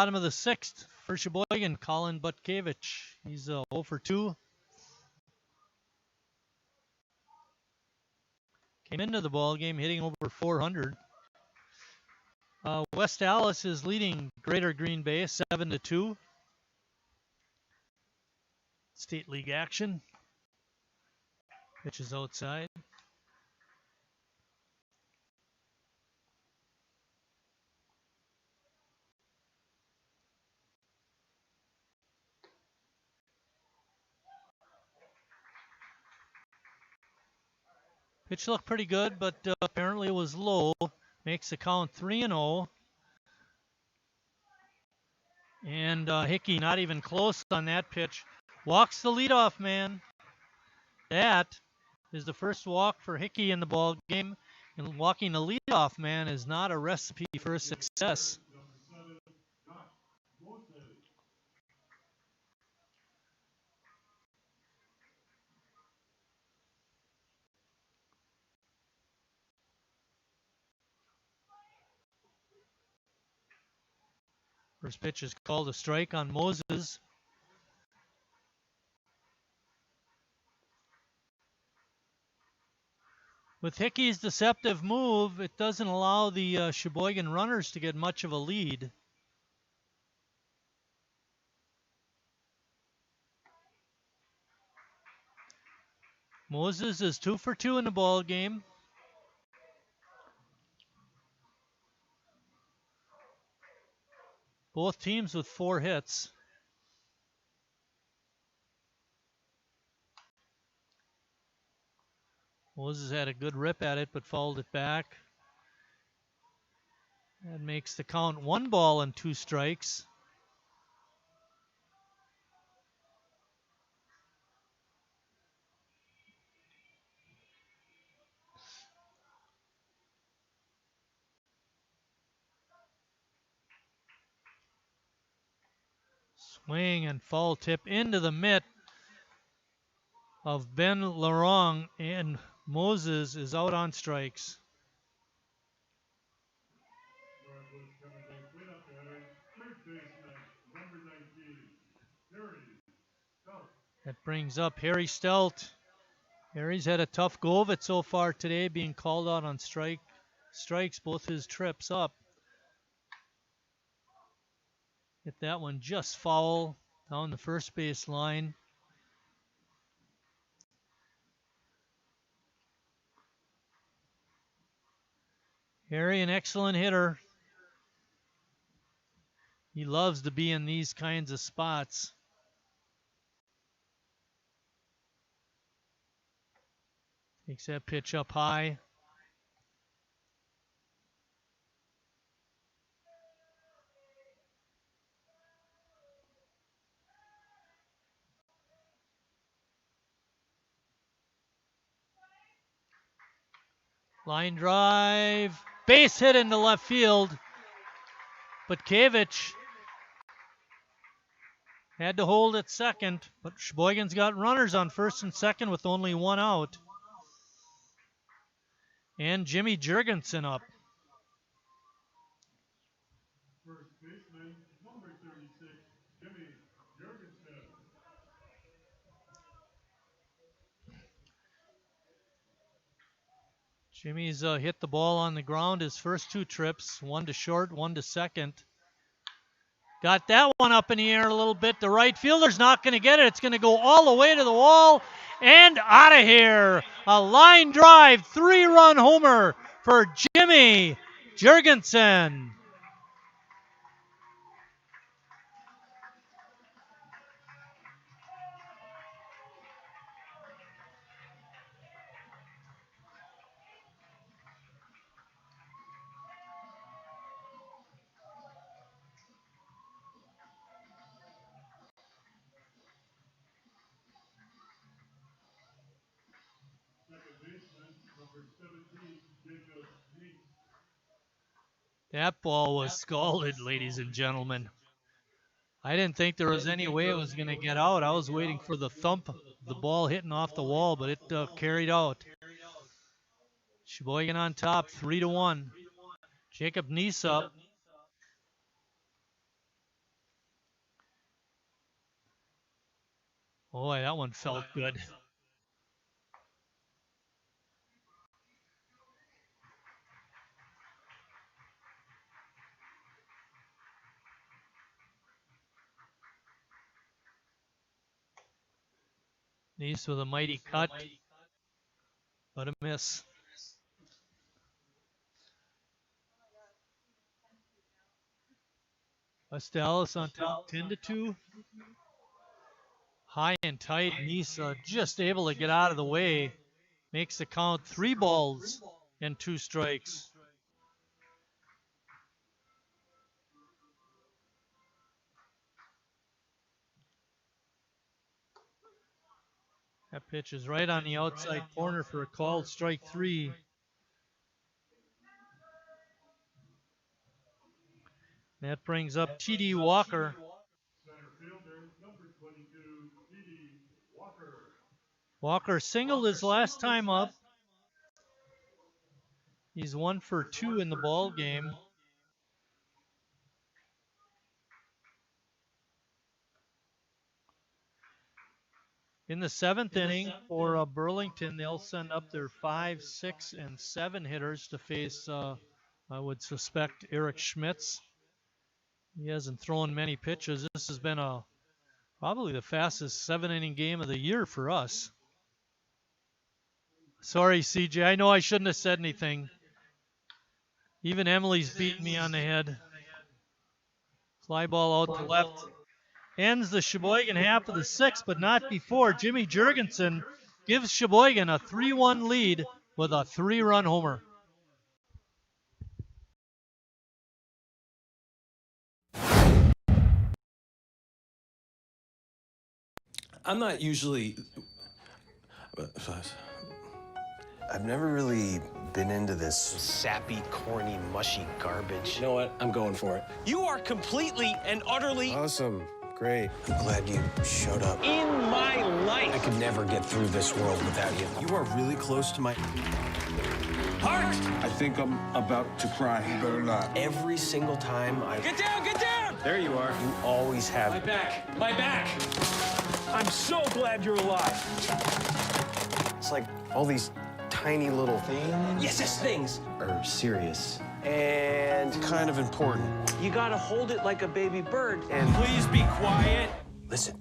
[SPEAKER 1] Bottom of the sixth for Sheboygan, Colin Butkevich. He's 0 for 2. Came into the ball game hitting over 400. West Allis is leading Greater Green Bay 7-2. State League action. Pitch is outside. Pitch looked pretty good, but apparently it was low. Makes the count 3-0. And Hickey not even close on that pitch. Walks the leadoff man. That is the first walk for Hickey in the ball game. And walking the leadoff man is not a recipe for success. First pitch is called a strike on Moses. With Hickey's deceptive move, it doesn't allow the Sheboygan runners to get much of a lead. Moses is 2 for 2 in the ball game. Both teams with 4 hits. Moses had a good rip at it, but fouled it back. That makes the count 1 ball and 2 strikes. Swing and foul tip into the mitt of Ben Larong, and Moses is out on strikes. That brings up Harry Stelt. Harry's had a tough go of it so far today, being called out on strikes both his trips up. Hit that one just foul down the first base line. Harry, an excellent hitter. He loves to be in these kinds of spots. Takes that pitch up high. Line drive. Base hit into left field. But Butkevich had to hold at second. But Sheboygan's got runners on first and second with only 1 out. And Jimmy Jurgensen up. First baseman, number 36, Jimmy Jurgensen. Jimmy's hit the ball on the ground his first 2 trips, 1 to short, 1 to second. Got that one up in the air a little bit. The right fielder's not going to get it. It's going to go all the way to the wall and out of here. A line drive, 3-run homer for Jimmy Jurgensen. That ball was scalded, ladies and gentlemen. I didn't think there was any way it was going to get out. I was waiting for the thump of the ball hitting off the wall, but it carried out. Sheboygan on top, 3-1. Jacob Neese up. Boy, that one felt good. Nice with a mighty cut, but a miss. West Dallas on top, 10-2. High and tight. Nisa just able to get out of the way. Makes the count 3 balls and 2 strikes. That pitch is right on the outside corner for a called strike 3. That brings up T.D. Walker. Walker singled his last time up. He's 1 for 2 in the ball game. In the 7th inning for Burlington, they'll send up their 5, 6, and 7 hitters to face, I would suspect, Eric Schmitz. He hasn't thrown many pitches. This has been probably the fastest 7-inning game of the year for us. Sorry, CJ. I know I shouldn't have said anything. Even Emily's beating me on the head. Fly ball out to left. Ends the Sheboygan half of the 6th, but not before. Jimmy Jurgensen gives Sheboygan a 3-1 lead with a 3-run homer.
[SPEAKER 5] I'm not usually... I've never really been into this sappy, corny, mushy garbage. You know what? I'm going for it.
[SPEAKER 4] You are completely and utterly
[SPEAKER 5] Awesome. Great. I'm glad you showed up.
[SPEAKER 4] in my
[SPEAKER 5] I
[SPEAKER 4] life.
[SPEAKER 5] could never get through this world without you. You are really close to my...
[SPEAKER 4] Heart!
[SPEAKER 6] I think I'm about to cry. You better not.
[SPEAKER 5] Every single time I...
[SPEAKER 4] Get down, get down!
[SPEAKER 5] There you are. You always have...
[SPEAKER 4] My back, my back. I'm so glad you're alive.
[SPEAKER 5] It's like all these tiny little things
[SPEAKER 4] Yes, things.
[SPEAKER 5] are serious and kind of important.
[SPEAKER 4] You gotta hold it like a baby bird.
[SPEAKER 5] And
[SPEAKER 4] Please be quiet.
[SPEAKER 5] listen,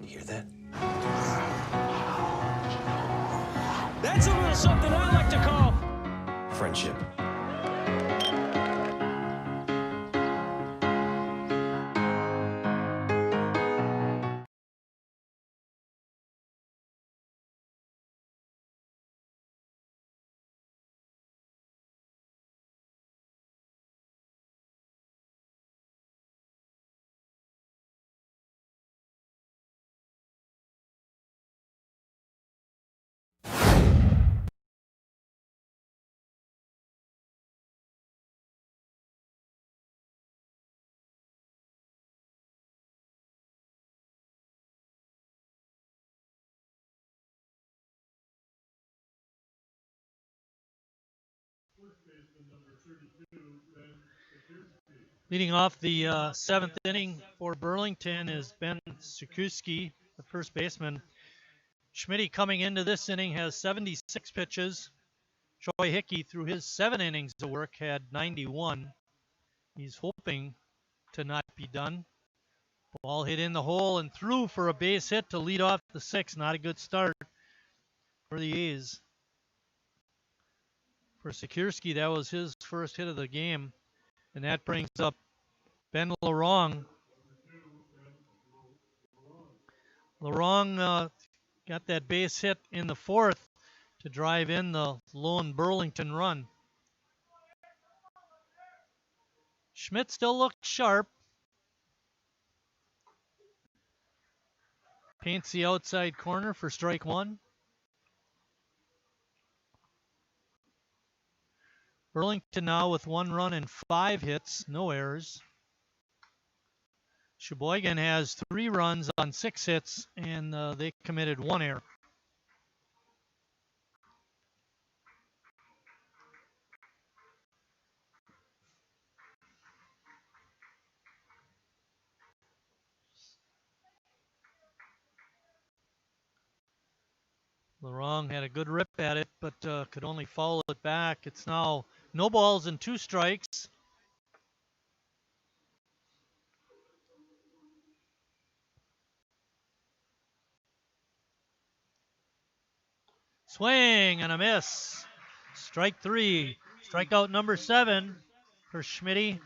[SPEAKER 5] you hear that?
[SPEAKER 4] That's a little something I like to call
[SPEAKER 5] Friendship.
[SPEAKER 1] Leading off the 7th inning for Burlington is Ben Sikuski, the first baseman. Schmitty coming into this inning has 76 pitches. Troy Hickey, through his 7 innings of work, had 91. He's hoping to not be done. Ball hit in the hole and through for a base hit to lead off the 6th. Not a good start for the A's. For Sikuski, that was his first hit of the game. And that brings up Ben Larong. Larong got that base hit in the 4th to drive in the lone Burlington run. Schmidt still looks sharp. Paints the outside corner for strike 1. Burlington now with 1 run and 5 hits, no errors. Sheboygan has 3 runs on 6 hits, and they committed 1 error. Larong had a good rip at it, but could only foul it back. It's now no balls and 2 strikes. Swing and a miss. Strike 3. Strikeout number 7 for Schmitty.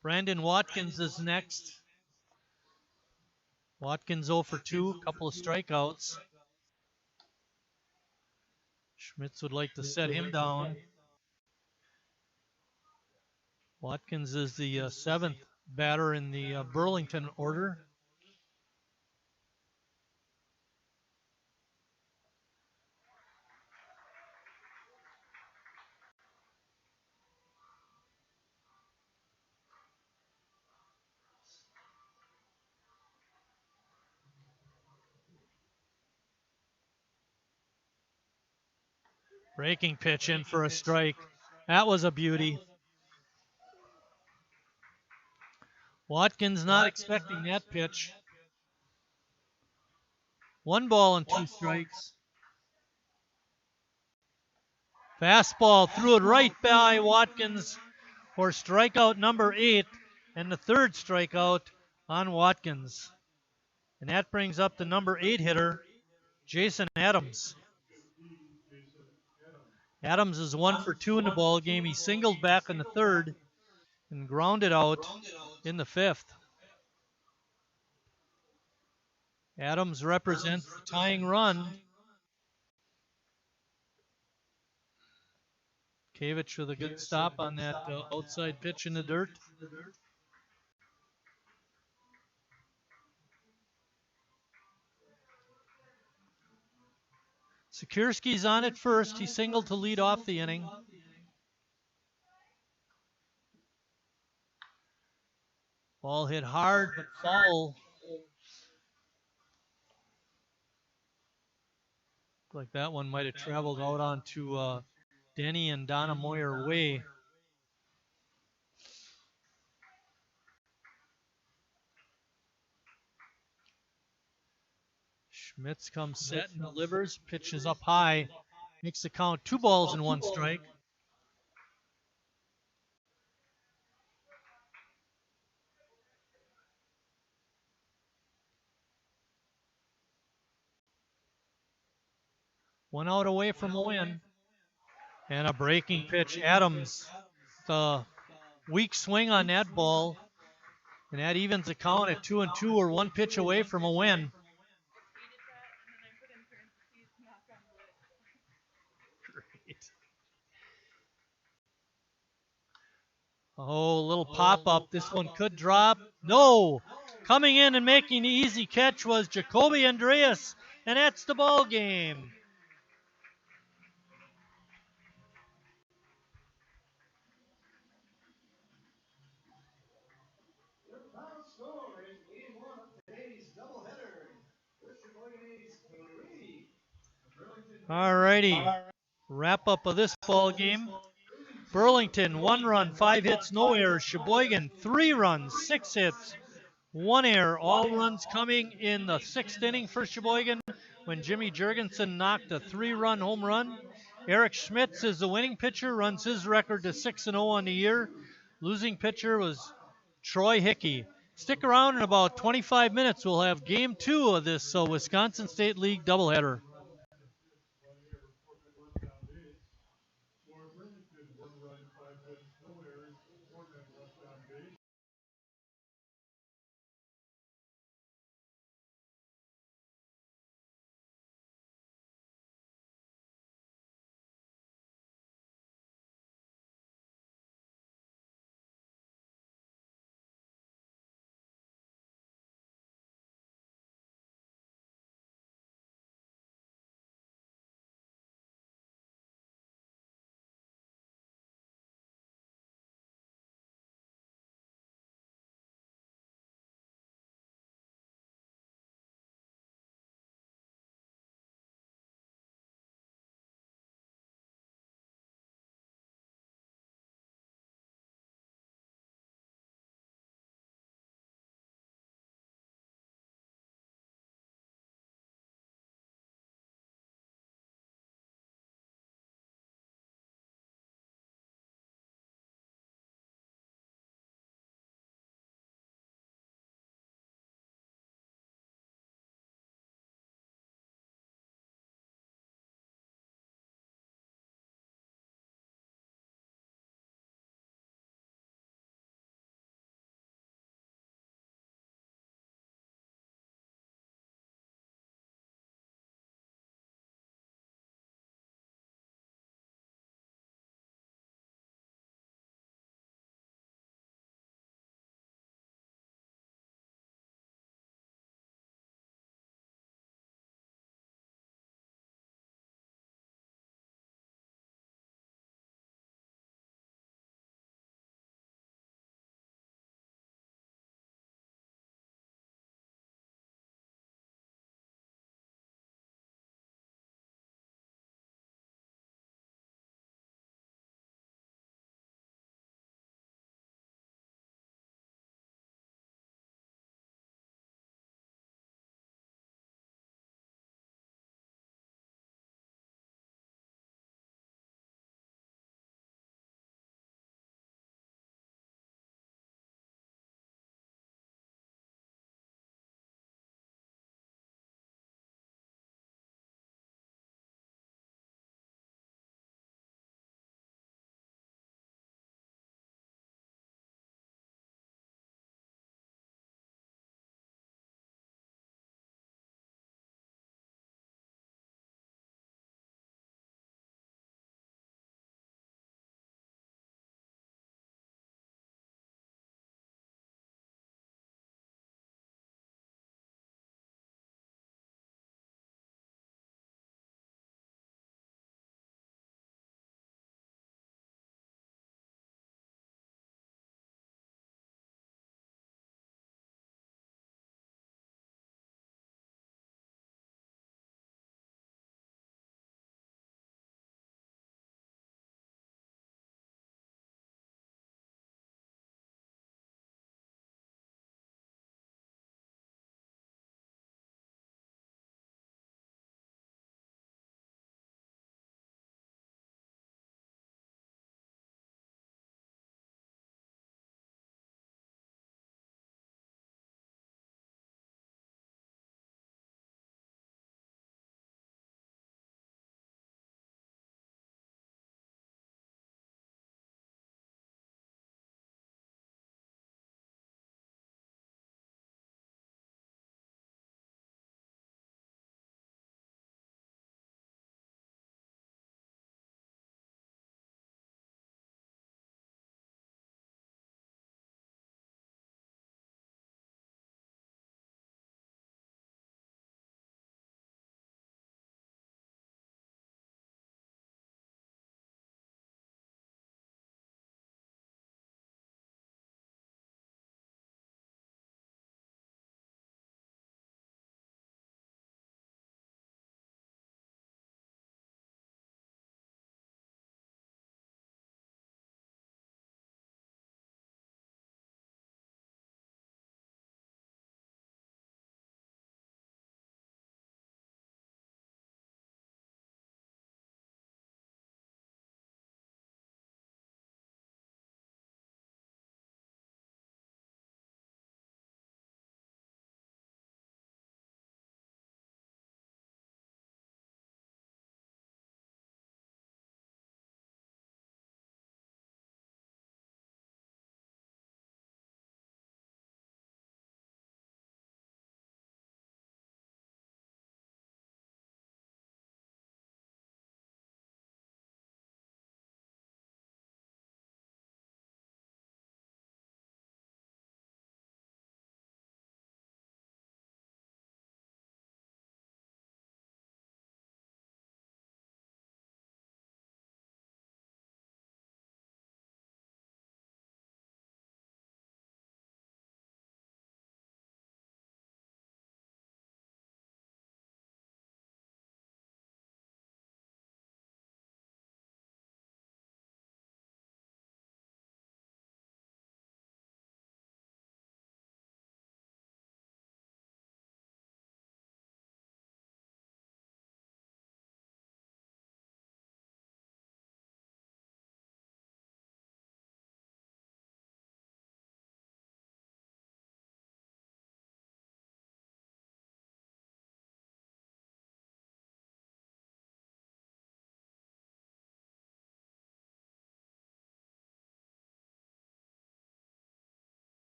[SPEAKER 1] Brandon Watkins is next. Watkins 0 for 2, couple of strikeouts. Schmitz would like to set him down. Watkins is the 7th batter in the Burlington order. Breaking pitch in for a strike. That was a beauty. Watkins not expecting that pitch. 1 ball and 2 strikes. Fastball threw it right by Watkins for strikeout number 8 and the 3rd strikeout on Watkins. And that brings up the number 8 hitter, Jason Adams. Adams is 1 for 2 in the ball game. He singled back in the 3rd and grounded out in the 5th. Adams represents the tying run. Kavich with a good stop on that outside pitch in the dirt. Sikorsky's on at first. He singled to lead off the inning. Ball hit hard but foul. Like that one might have traveled out onto Denny and Donna Moyer Way. Schmitz comes set and delivers. Pitches up high. Makes the count 2 balls and 1 strike. One out away from a win. And a breaking pitch. Adams, the weak swing on that ball. And that evens the count at 2-2 or 1 pitch away from a win. Great. Oh, a little pop-up. This one could drop. No! Coming in and making the easy catch was Jacoby Andreas. And that's the ball game. All righty. Wrap up of this ball game. Burlington, 1 run, 5 hits, no errors. Sheboygan, 3 runs, 6 hits, 1 error. All runs coming in the 6th inning for Sheboygan when Jimmy Jurgensen knocked a 3-run home run. Eric Schmitz is the winning pitcher, runs his record to 6-0 on the year. Losing pitcher was Troy Hickey. Stick around in about 25 minutes. We'll have game 2 of this Wisconsin State League doubleheader.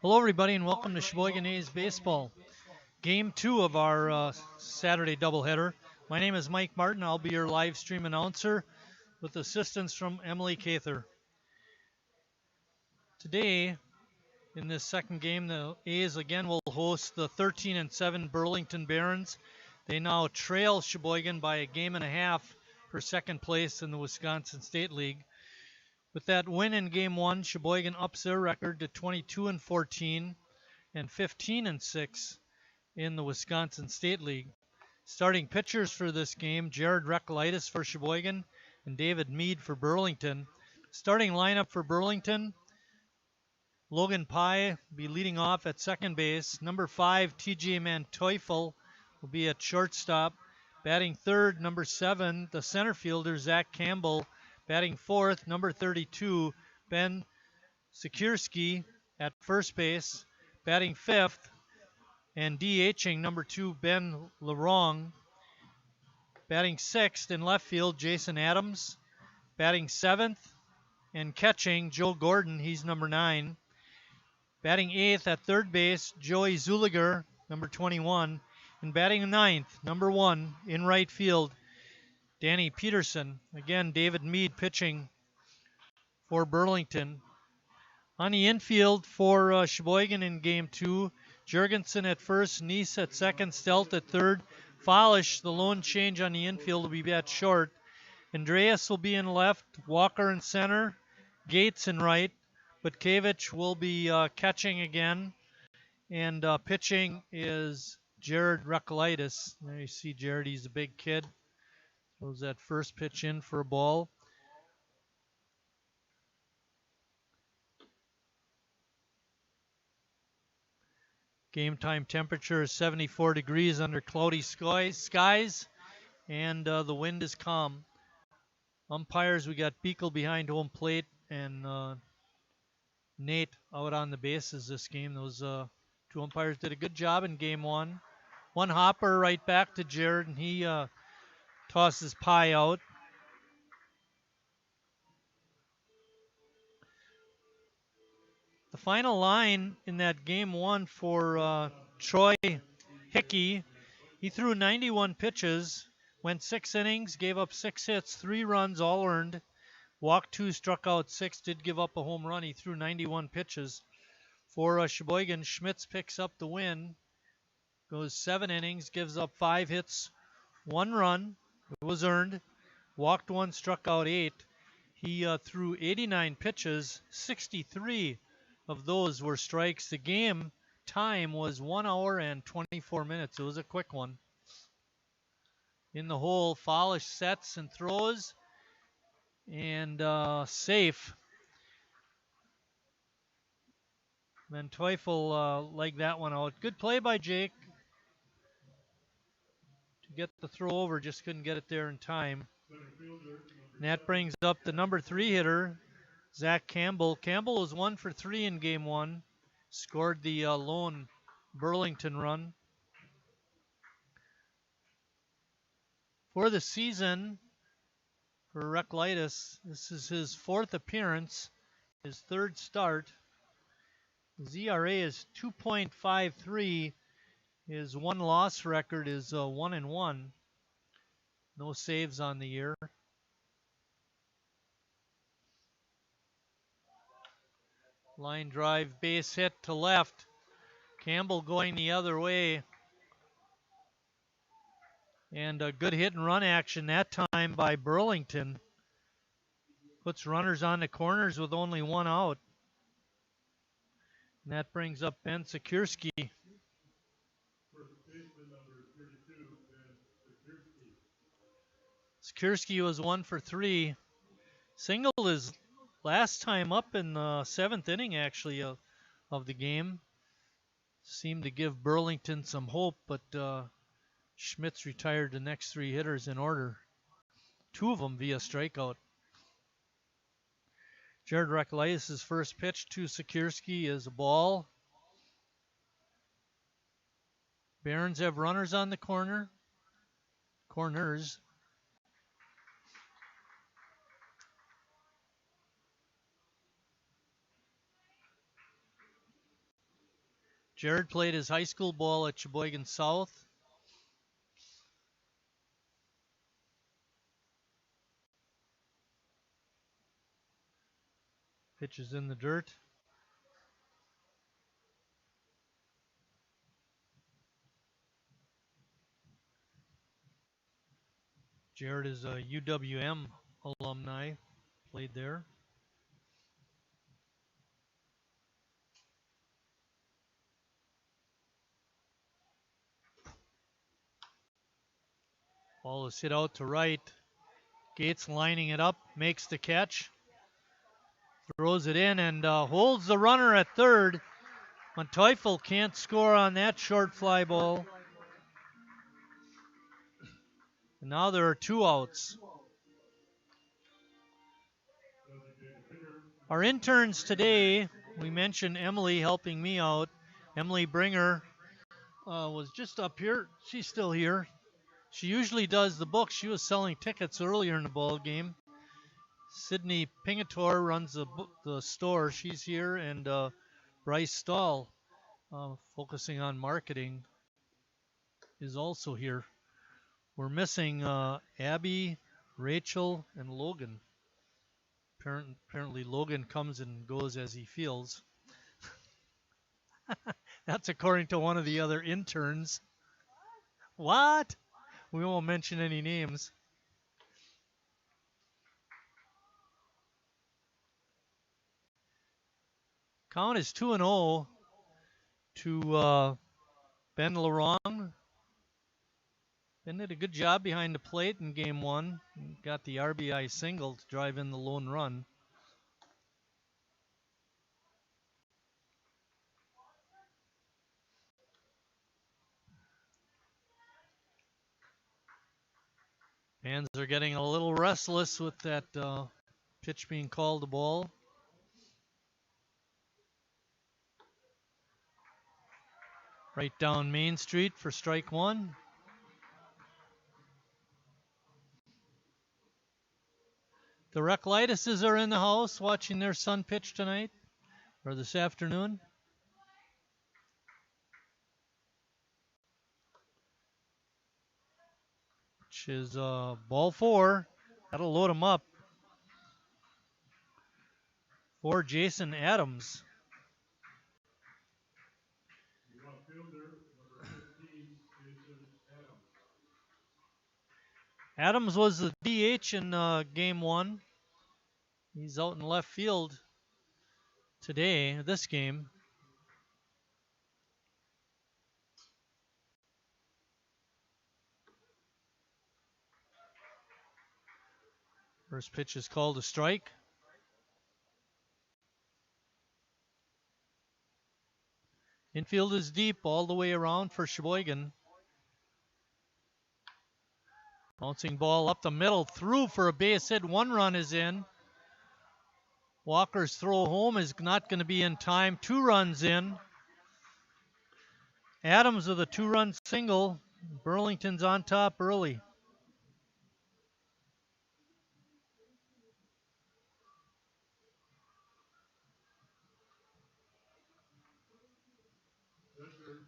[SPEAKER 1] Hello, everybody, and welcome to Sheboygan A's Baseball. Game 2 of our Saturday doubleheader. My name is Mike Martin. I'll be your live stream announcer with assistance from Emily Cather. Today, in this second game, the A's again will host the 13-7 Burlington Barons. They now trail Sheboygan by a game and a half for second place in the Wisconsin State League. With that win in Game 1, Sheboygan ups their record to 22-14 and 15-6 in the Wisconsin State League. Starting pitchers for this game, Jared Reckolitis for Sheboygan and David Mead for Burlington. Starting lineup for Burlington, Logan Pye will be leading off at second base. Number 5, TJ Manteufel will be at shortstop. Batting third, number 7, the center fielder, Zach Campbell. Batting fourth, number 32, Ben Sikorsky at first base. Batting fifth and DHing, number 2, Ben Larong. Batting sixth in left field, Jason Adams. Batting seventh and catching, Joe Gordon, he's number 9. Batting eighth at third base, Joey Zuliger, number 21. And batting ninth, number 1, in right field, Danny Peterson. Again, David Mead pitching for Burlington. On the infield for Sheboygan in Game 2, Jurgensen at first, Neese at second, Stelt at third. Folish, the lone change on the infield, will be at short. Andreas will be in left, Walker in center, Gates in right. Butkevich will be catching again. And pitching is Jared Reckolitis. There you see Jared, he's a big kid. Throws that first pitch in for a ball. Game time temperature is 74 degrees under cloudy skies, and the wind is calm. Umpires, we got Beekle behind home plate and Nate out on the bases this game. Those two umpires did a good job in Game 1. One hopper right back to Jared, and he tosses Pye out. The final line in that Game 1 for Troy Hickey, he threw 91 pitches, went 6 innings, gave up 6 hits, 3 runs, all earned. Walked 2, struck out 6, did give up a home run. He threw 91 pitches. For Sheboygan, Schmitz picks up the win. Goes 7 innings, gives up 5 hits, 1 run. It was earned. Walked 1, struck out 8. He threw 89 pitches. 63 of those were strikes. The game time was 1 hour and 24 minutes. It was a quick one. In the hole, Folish sets and throws. And safe. Manteufel legged that one out. Good play by Jake to get the throw over, just couldn't get it there in time. And that brings up the number 3 hitter, Zach Campbell. Campbell was 1 for 3 in Game 1. Scored the lone Burlington run. For the season, for Reckolitis, this is his 4th appearance, his 3rd start. His ERA is 2.53. His one-loss record is 1-1. No saves on the year. Line drive, base hit to left. Campbell going the other way. And a good hit and run action that time by Burlington. Puts runners on the corners with only 1 out. And that brings up Ben Sikorsky. Sikorsky was 1 for 3. Singled his last time up in the 7th inning, actually, of the game. Seemed to give Burlington some hope, but Schmitz retired the next 3 hitters in order. 2 of them via strikeout. Jared Reckolitis' first pitch to Sikorsky is a ball. Barons have runners on the corners. Jared played his high school ball at Sheboygan South. Pitch is in the dirt. Jared is a UWM alumni, played there. Ball is hit out to right. Gates lining it up, makes the catch. Throws it in and holds the runner at third. Teufel can't score on that short fly ball. And now there are 2 outs. Our interns today, we mentioned Emily helping me out. Emily Bringer was just up here. She's still here. She usually does the books. She was selling tickets earlier in the ball game. Sydney Pingator runs the store. She's here. And Bryce Stahl, focusing on marketing, is also here. We're missing Abby, Rachel, and Logan. Apparently Logan comes and goes as he feels. That's according to one of the other interns. What? We won't mention any names. Count is 2-0 to Ben Larong. Ben did a good job behind the plate in game 1. Got the RBI single to drive in the lone run. Fans are getting a little restless with that pitch being called a ball. Right down Main Street for strike 1. The Reclitises are in the house watching their son pitch tonight, or this afternoon. Which is ball 4. That'll load him up. For Jason Adams. Adams was the DH in game 1. He's out in left field today, this game. First pitch is called a strike. Infield is deep all the way around for Sheboygan. Bouncing ball up the middle, through for a base hit. 1 run is in. Walker's throw home is not going to be in time. 2 runs in. Adams with a 2-run single. Burlington's on top early.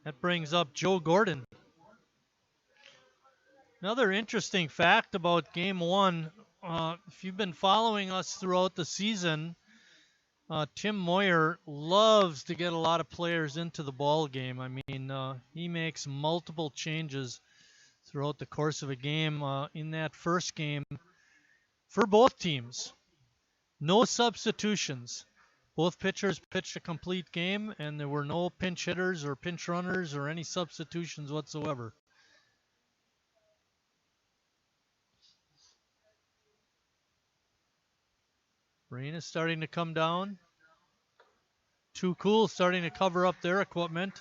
[SPEAKER 1] That brings up Joe Gordon. Another interesting fact about game 1, if you've been following us throughout the season, Tim Moyer loves to get a lot of players into the ball game. I mean, he makes multiple changes throughout the course of a game. In that first game, for both teams, no substitutions. Both pitchers pitched a complete game, and there were no pinch hitters or pinch runners or any substitutions whatsoever. Rain is starting to come down. Too Cool starting to cover up their equipment.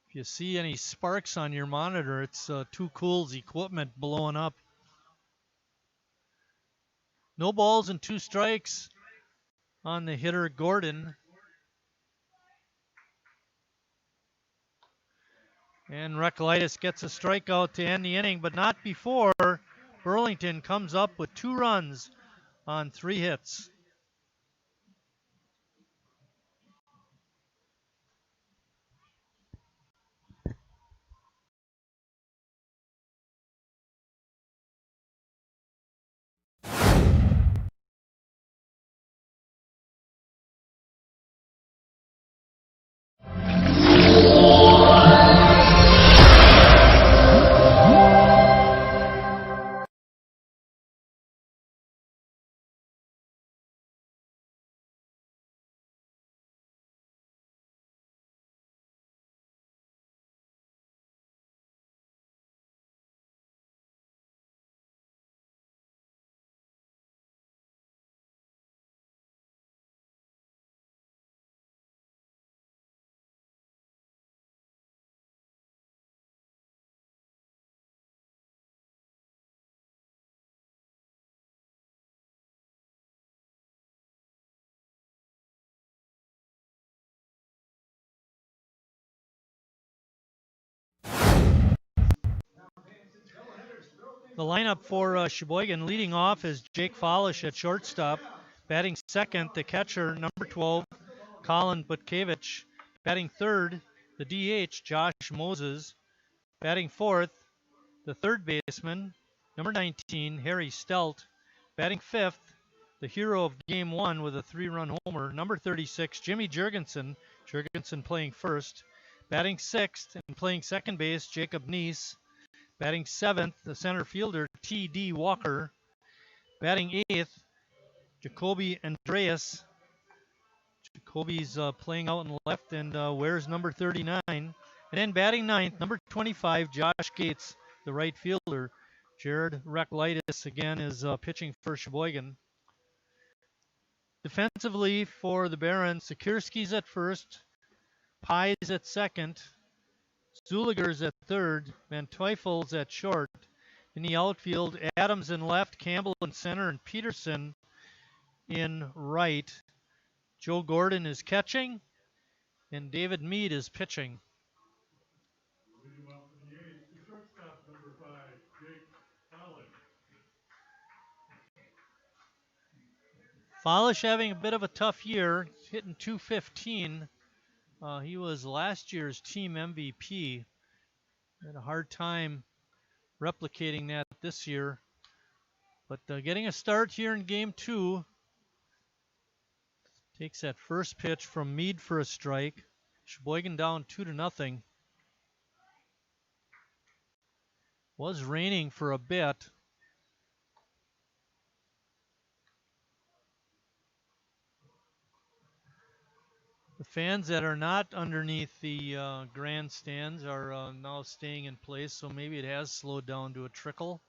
[SPEAKER 1] If you see any sparks on your monitor, it's Too Cool's equipment blowing up. No balls and 2 strikes on the hitter Gordon. And Reclitis gets a strikeout to end the inning, but not before Burlington comes up with 2 runs on 3 hits. The lineup for Sheboygan leading off is Jake Follish at shortstop. Batting second, the catcher, number 12, Colin Butkevich. Batting third, the DH, Josh Moses. Batting fourth, the third baseman, number 19, Harry Stelt. Batting fifth, the hero of game one with a 3-run homer, number 36, Jimmy Jurgensen. Jurgensen playing first. Batting sixth and playing second base, Jacob Neese. Batting seventh, the center fielder, T.D. Walker. Batting eighth, Jacoby Andreas. Jacoby's playing out in left and wears number 39. And then batting ninth, number 25, Josh Gates, the right fielder. Jared Reklitis again is pitching for Sheboygan. Defensively for the Barons, Sikirski's at first, Pies at second, Zuliger's at third, Van Teufel's at short. In the outfield, Adams in left, Campbell in center, and Peterson in right. Joe Gordon is catching, and David Mead is pitching. Follish having a bit of a tough year, hitting .215. He was last year's team MVP. Had a hard time replicating that this year. But getting a start here in game two. Takes that first pitch from Mead for a strike. Sheboygan down 2-0. Was raining for a bit. The fans that are not underneath the grandstands are now staying in place, so maybe it has slowed down to a trickle.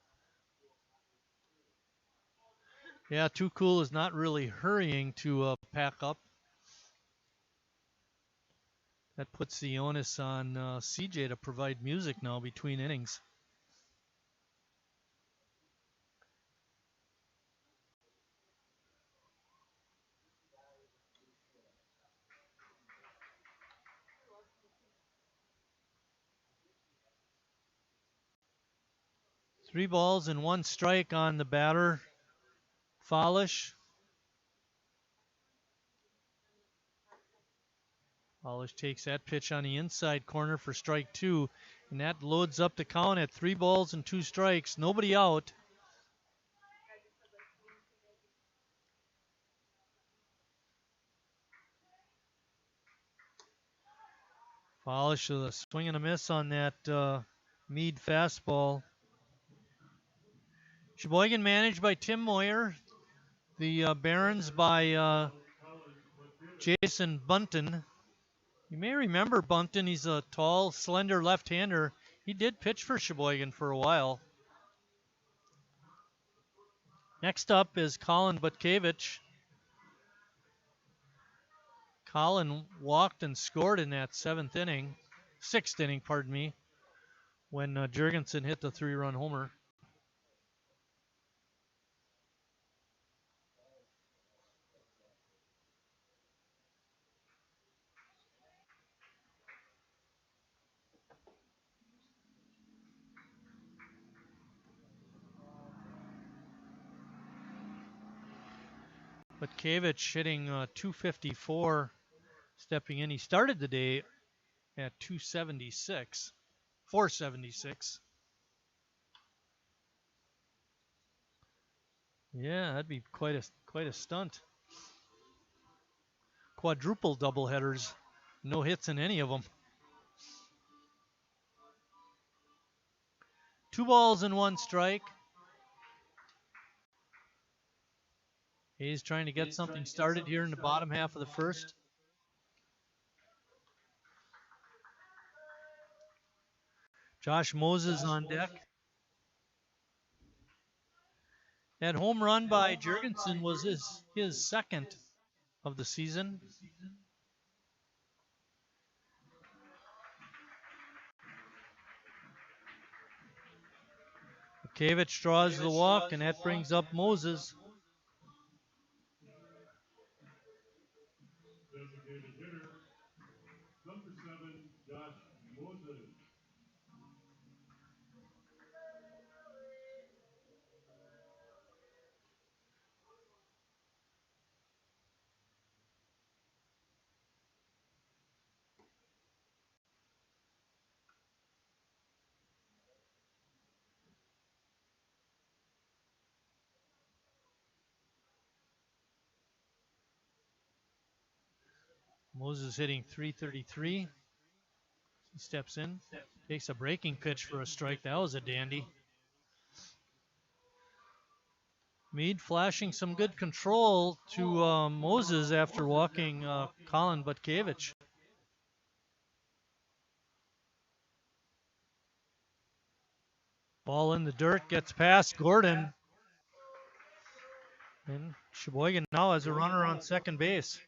[SPEAKER 1] Yeah, Too Cool is not really hurrying to pack up. That puts the onus on CJ to provide music now between innings. Three balls and one strike on the batter, Follish. Follish takes that pitch on the inside corner for strike two, and that loads up the count at 3 balls and 2 strikes. Nobody out. Follish with a swing and a miss on that Mead fastball. Sheboygan managed by Tim Moyer. The Barons by Jason Bunton. You may remember Bunton. He's a tall, slender left-hander. He did pitch for Sheboygan for a while. Next up is Colin Butkevich. Colin walked and scored in that sixth inning, when Jurgensen hit the 3-run homer. Butkevich hitting .254, stepping in. He started the day at .476. Yeah, that'd be quite a stunt. Quadruple doubleheaders, no hits in any of them. 2 balls and 1 strike. Hayes trying to get something started here in the bottom half of the first. Josh Moses on deck. That home run by Jurgensen was his second of the season. Butkevich draws the walk, and that brings up Moses. Moses hitting 333. He steps in, takes a breaking pitch for a strike. That was a dandy. Meade flashing some good control to Moses after walking Colin Butkevich. Ball in the dirt, gets past Gordon. And Sheboygan now has a runner on second base.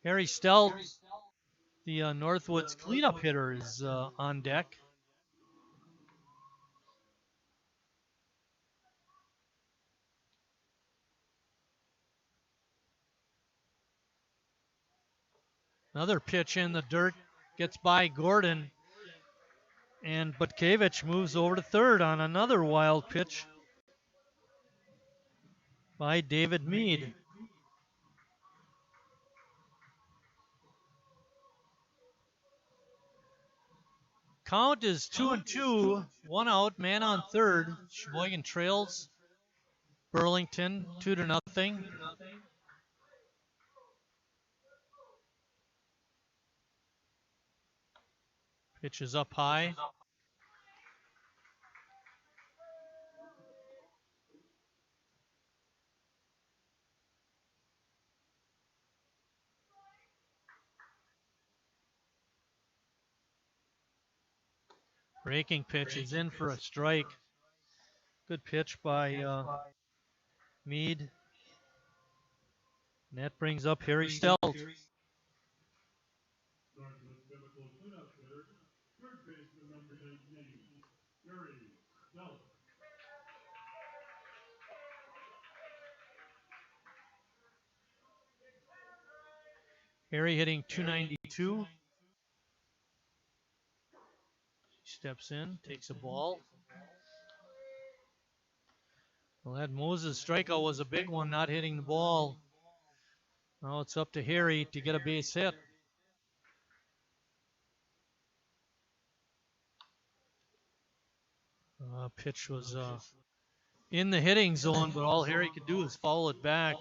[SPEAKER 1] Harry Stout, the Northwoods cleanup hitter, is on deck. Another pitch in the dirt, gets by Gordon. And Butkevich moves over to third on another wild pitch by David Meade. Count is 2-2, 1 out, man on third. Sheboygan trails Burlington 2-0. Pitch is up high. Breaking pitch is in for a strike. Good pitch by Meade. And that brings up Harry Stout. Harry hitting 292. Steps in, takes a ball. Well, that Moses strikeout was a big one, not hitting the ball. Now it's up to Harry to get a base hit. Pitch was in the hitting zone, but all Harry could do is foul it back.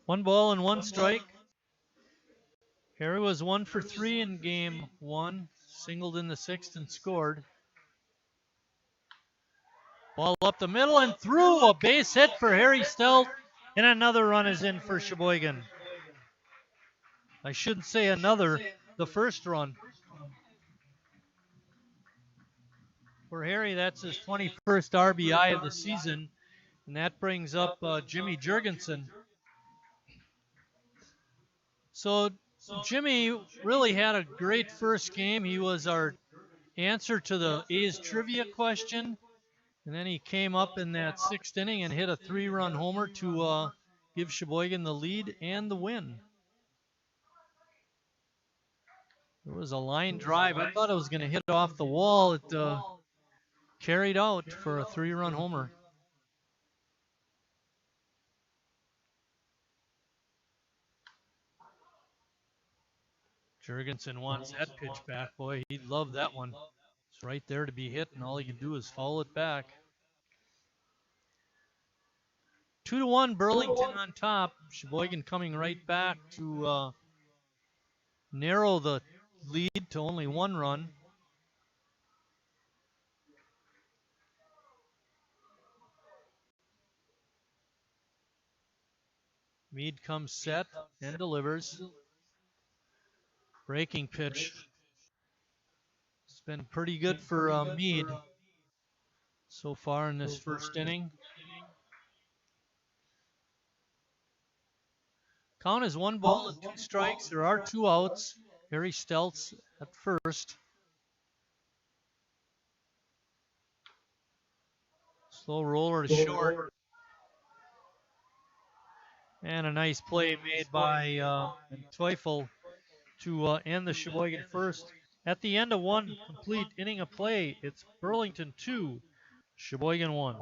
[SPEAKER 1] One ball and one strike. Harry was 1 for 3 in game 1, singled in the 6th and scored. Ball up the middle and through, a base hit for Harry Stout, and another run is in for Sheboygan. I shouldn't say another, the first run. For Harry, that's his 21st RBI of the season, and that brings up Jimmy Jurgensen. So Jimmy really had a great first game. He was our answer to the A's trivia question, and then he came up in that 6th inning and hit a 3-run homer to give Sheboygan the lead and the win. It was a line drive. I thought it was going to hit off the wall. It carried out for a 3-run homer. Jurgensen wants that pitch back. Boy, he'd love that one. It's right there to be hit, and all he can do is foul it back. 2-1, Burlington on top. Sheboygan coming right back to narrow the lead to only 1 run. Meade comes set and delivers. Breaking pitch. It's been pretty good for Meade so far in this first inning. Count is 1 ball and 2 strikes. There are 2 outs. Harry Stelz at first. Slow roller to short. And a nice play made by Teufel to end the Sheboygan first. At the end of 1 complete inning of play, it's Burlington 2, Sheboygan 1.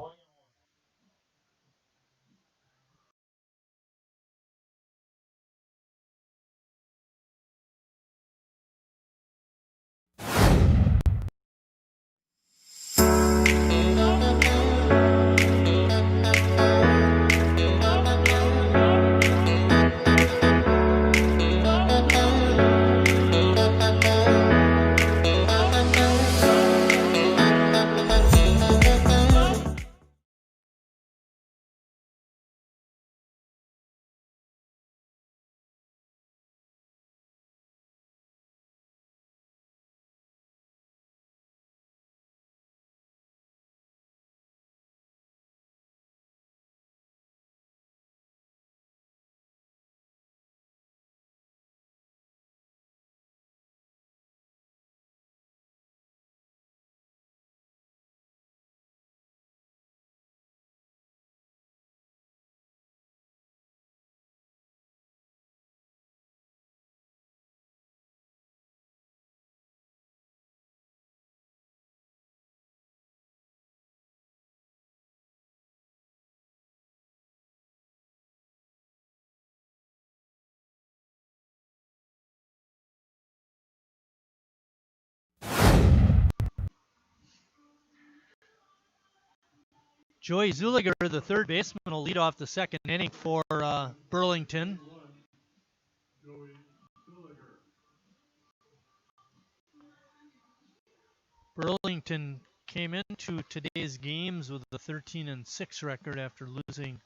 [SPEAKER 1] Joey Zuliger, the third baseman, will lead off the second inning for Burlington. Burlington came into today's games with a 13-6 record after losing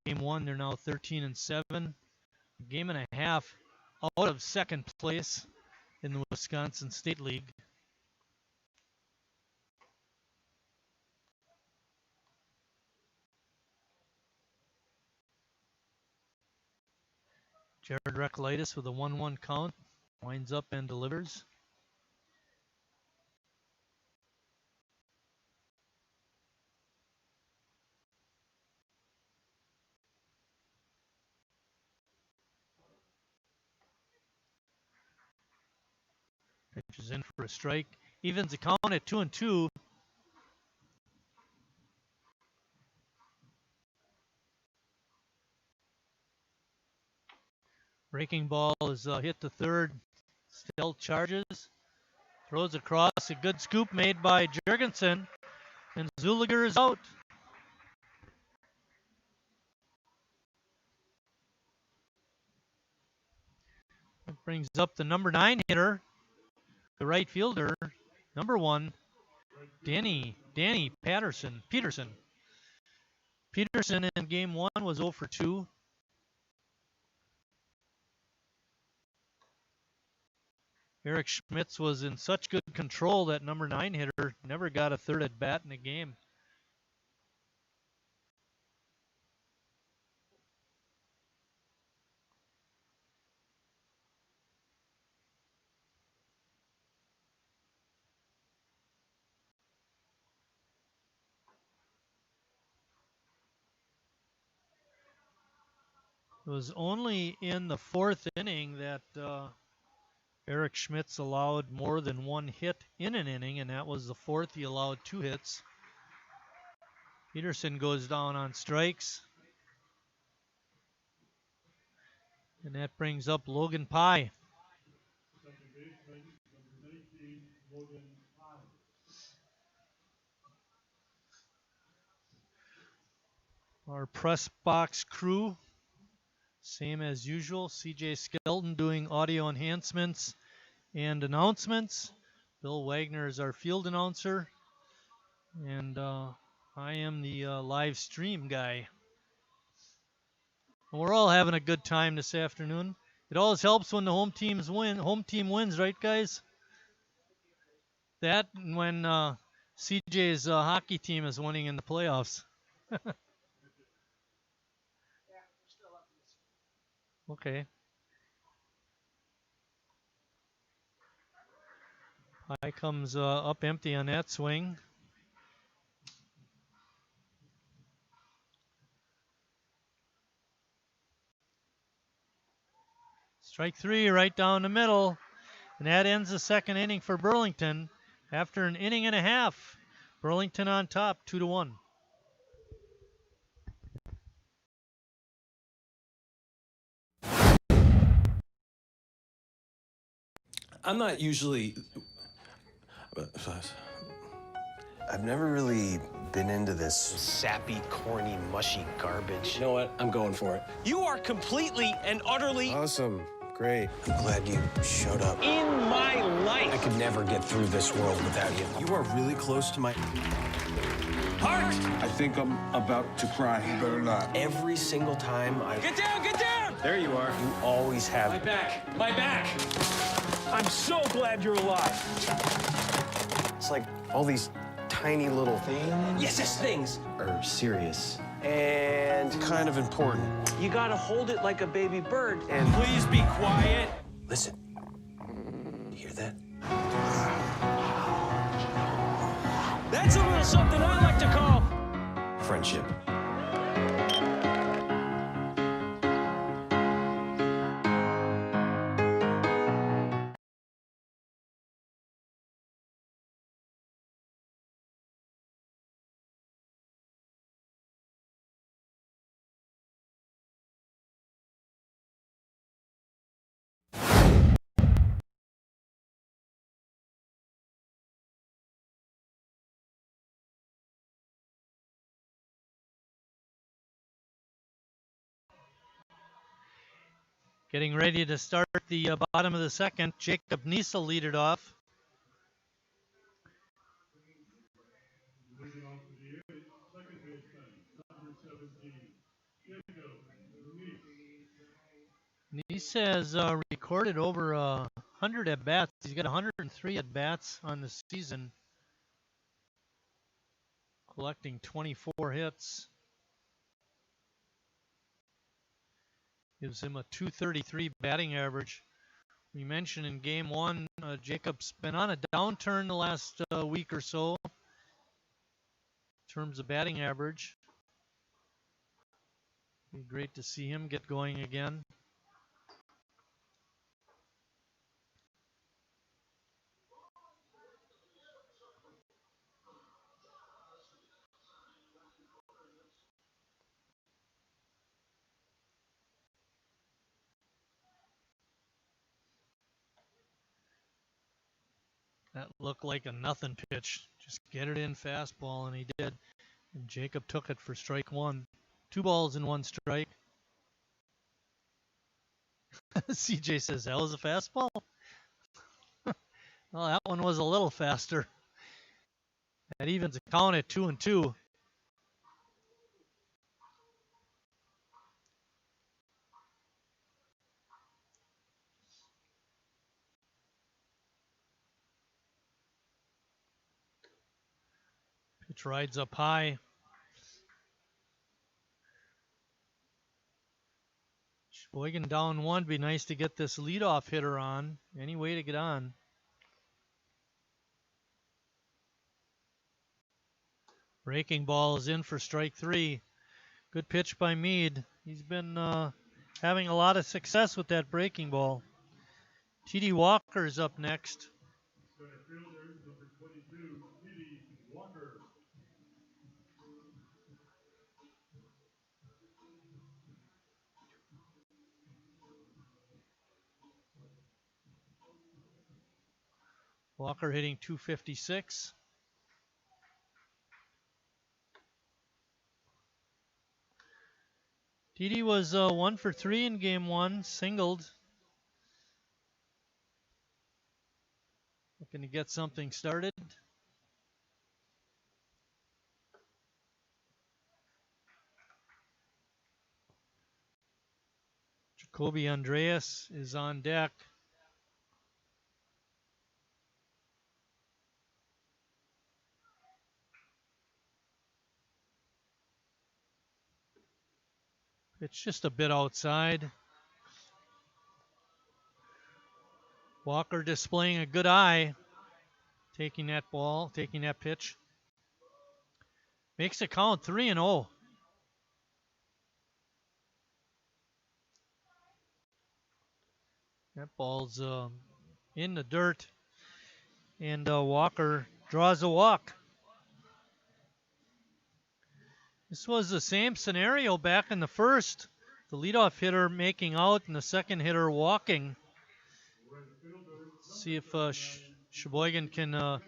[SPEAKER 1] game one. They're now 13-7, a game and a half out of second place in the Wisconsin State League. Jared Recklitis with a 1-1 count, winds up and delivers. Pitches in for a strike. Evens the count at 2-2. Breaking ball is hit to third. Still charges. Throws across. A good scoop made by Jurgensen. And Zuliger is out. That brings up the number 9 hitter, the right fielder, number 1, Danny Peterson. Peterson in game 1 was 0 for 2. Eric Schmitz was in such good control that number 9 hitter never got a third at bat in the game. It was only in the 4th inning that Eric Schmitz allowed more than one hit in an inning, and that was the 4th. He allowed 2 hits. Peterson goes down on strikes. And that brings up Logan Pye. Our press box crew, same as usual. CJ Skelton doing audio enhancements and announcements. Bill Wagner is our field announcer. And I am the live stream guy. And we're all having a good time this afternoon. It always helps when the home team wins, right, guys? That and when CJ's hockey team is winning in the playoffs. Okay. Pye comes up empty on that swing. Strike 3 right down the middle. And that ends the second inning for Burlington. After an inning and a half, Burlington on top, 2-1.
[SPEAKER 5] I'm not usually... I've never really been into this sappy, corny, mushy garbage. You know what? I'm going for it. You are completely and utterly... Awesome. Great. I'm glad you showed up. In my life! I could never get through this world without you. You are really close to my... heart!
[SPEAKER 6] I think I'm about to cry. You better not.
[SPEAKER 5] Every single time I...
[SPEAKER 4] Get down, get down!
[SPEAKER 5] There you are. You always have...
[SPEAKER 4] My back, my back! I'm so glad you're alive.
[SPEAKER 5] It's like all these tiny little things. Yes, things are serious and kind of important.
[SPEAKER 4] You gotta hold it like a baby bird.
[SPEAKER 5] And
[SPEAKER 4] please be quiet.
[SPEAKER 5] listen, you hear that?
[SPEAKER 4] That's a little something I like to call
[SPEAKER 5] Friendship.
[SPEAKER 1] Getting ready to start the bottom of the second. Jacob Nies will lead it off. Nies has recorded over 100 at-bats. He's got 103 at-bats on the season, collecting 24 hits. Gives him a .233 batting average. We mentioned in game one, Jacob's been on a downturn the last week or so in terms of batting average. Be great to see him get going again. That looked like a nothing pitch. Just get it in fastball, and he did. And Jacob took it for strike one. 2 balls and 1 strike. CJ says, that was a fastball? Well, that one was a little faster. That evens the count at 2-2. Pitch rides up high. Sheboygan down 1. Be nice to get this leadoff hitter on. Any way to get on. Breaking ball is in for strike 3. Good pitch by Meade. He's been having a lot of success with that breaking ball. T.D. Walker's up next. Walker hitting .256. TD was 1 for 3 in game 1, singled. Looking to get something started. Jacoby Andreas is on deck. It's just a bit outside. Walker displaying a good eye. Taking that ball, taking that pitch. Makes it count 3-0. That ball's in the dirt. And Walker draws a walk. This was the same scenario back in the first. The leadoff hitter making out and the second hitter walking. See if Sheboygan can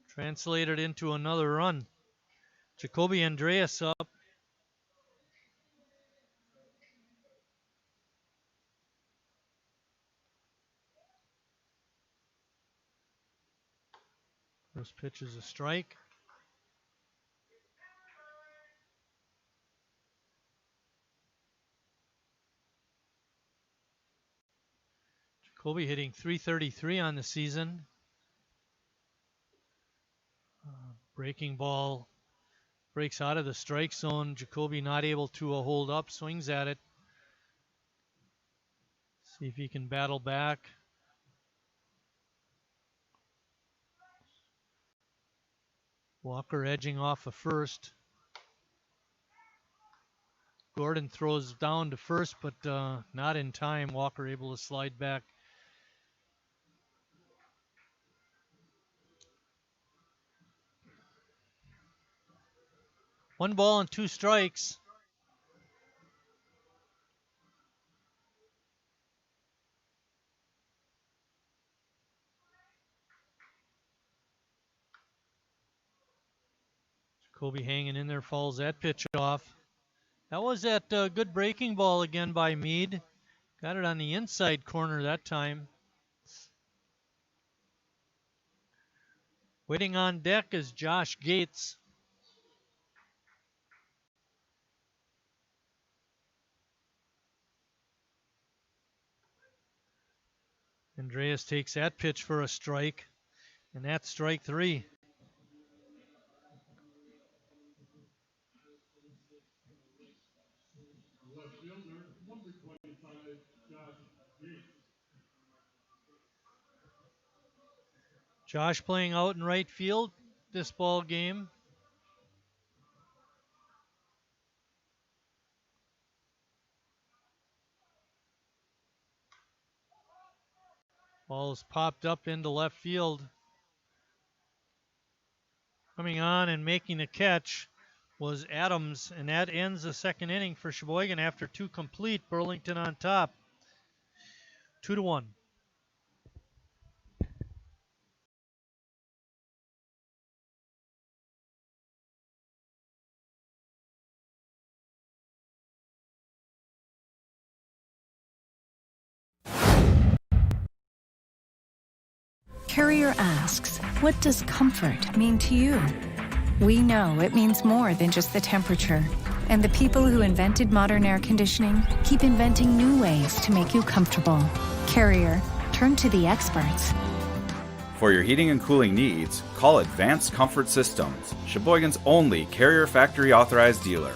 [SPEAKER 1] translate it into another run. Jacoby Andreas up. First pitch is a strike. Jacoby hitting .333 on the season. Breaking ball breaks out of the strike zone. Jacoby not able to hold up, swings at it. See if he can battle back. Walker edging off of first. Gordon throws down to first, but not in time. Walker able to slide back. One ball and 2 strikes. Jacoby hanging in there, fouls that pitch off. That was that good breaking ball again by Meade. Got it on the inside corner that time. Waiting on deck is Josh Gates. Andreas takes that pitch for a strike, and that's strike 3. Josh playing out in right field this ball game. Ball's popped up into left field. Coming on and making the catch was Adams, and that ends the second inning for Sheboygan after 2 complete. Burlington on top, 2-1.
[SPEAKER 2] Carrier asks, what does comfort mean to you? We know it means more than just the temperature. And the people who invented modern air conditioning keep inventing new ways to make you comfortable. Carrier, turn to the experts.
[SPEAKER 3] For your heating and cooling needs, call Advanced Comfort Systems, Sheboygan's only Carrier factory authorized dealer.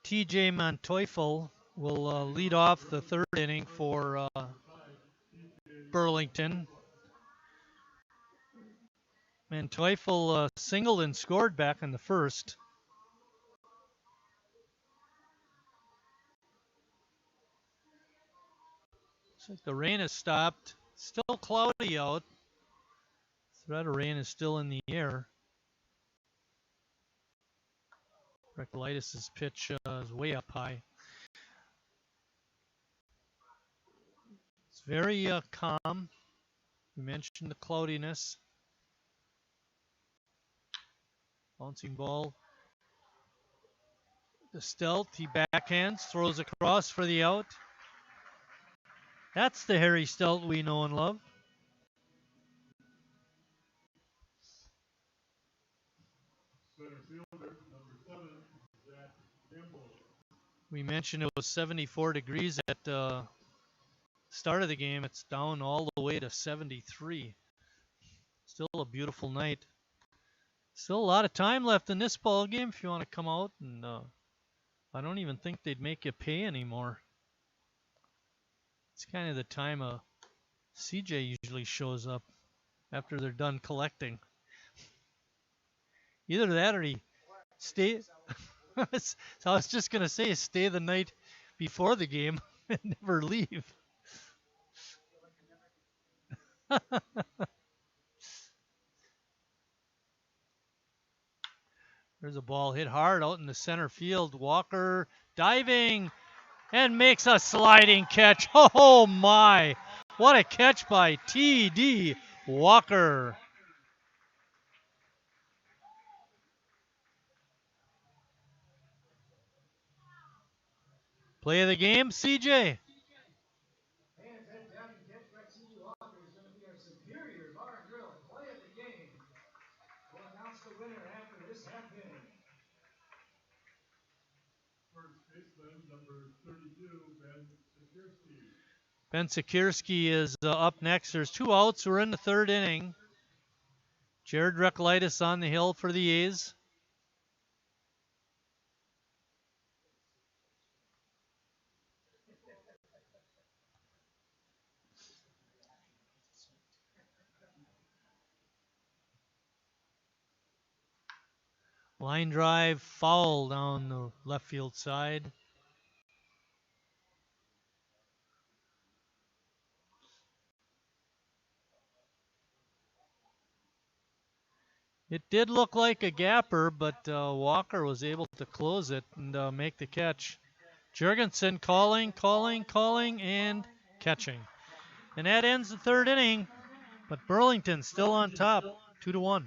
[SPEAKER 1] TJ Monteufel will lead off the third inning for Burlington. Monteufel singled and scored back in the first. Looks like the rain has stopped. Still cloudy out. Threat of rain is still in the air. Recolitis' pitch is way up high. It's very calm. We mentioned the cloudiness. Bouncing ball. The Stelt, he backhands, throws across for the out. That's the Harry Stelt we know and love. We mentioned it was 74 degrees at the start of the game. It's down all the way to 73. Still a beautiful night. Still a lot of time left in this ball game if you want to come out, and I don't even think they'd make you pay anymore. It's kind of the time CJ usually shows up after they're done collecting. Either that or he stay. So I was just gonna say, stay the night before the game and never leave. There's a ball hit hard out in the center field. Walker diving and makes a sliding catch. Oh my! What a catch by T.D. Walker. Play of the game, CJ. Ben Sikierski is up next. There's 2 outs. We're in the third inning. Jared Rekleitis on the hill for the A's. Line drive, foul down the left field side. It did look like a gapper, but Walker was able to close it and make the catch. Jurgensen calling, and catching. And that ends the third inning, but Burlington still on top, 2-1.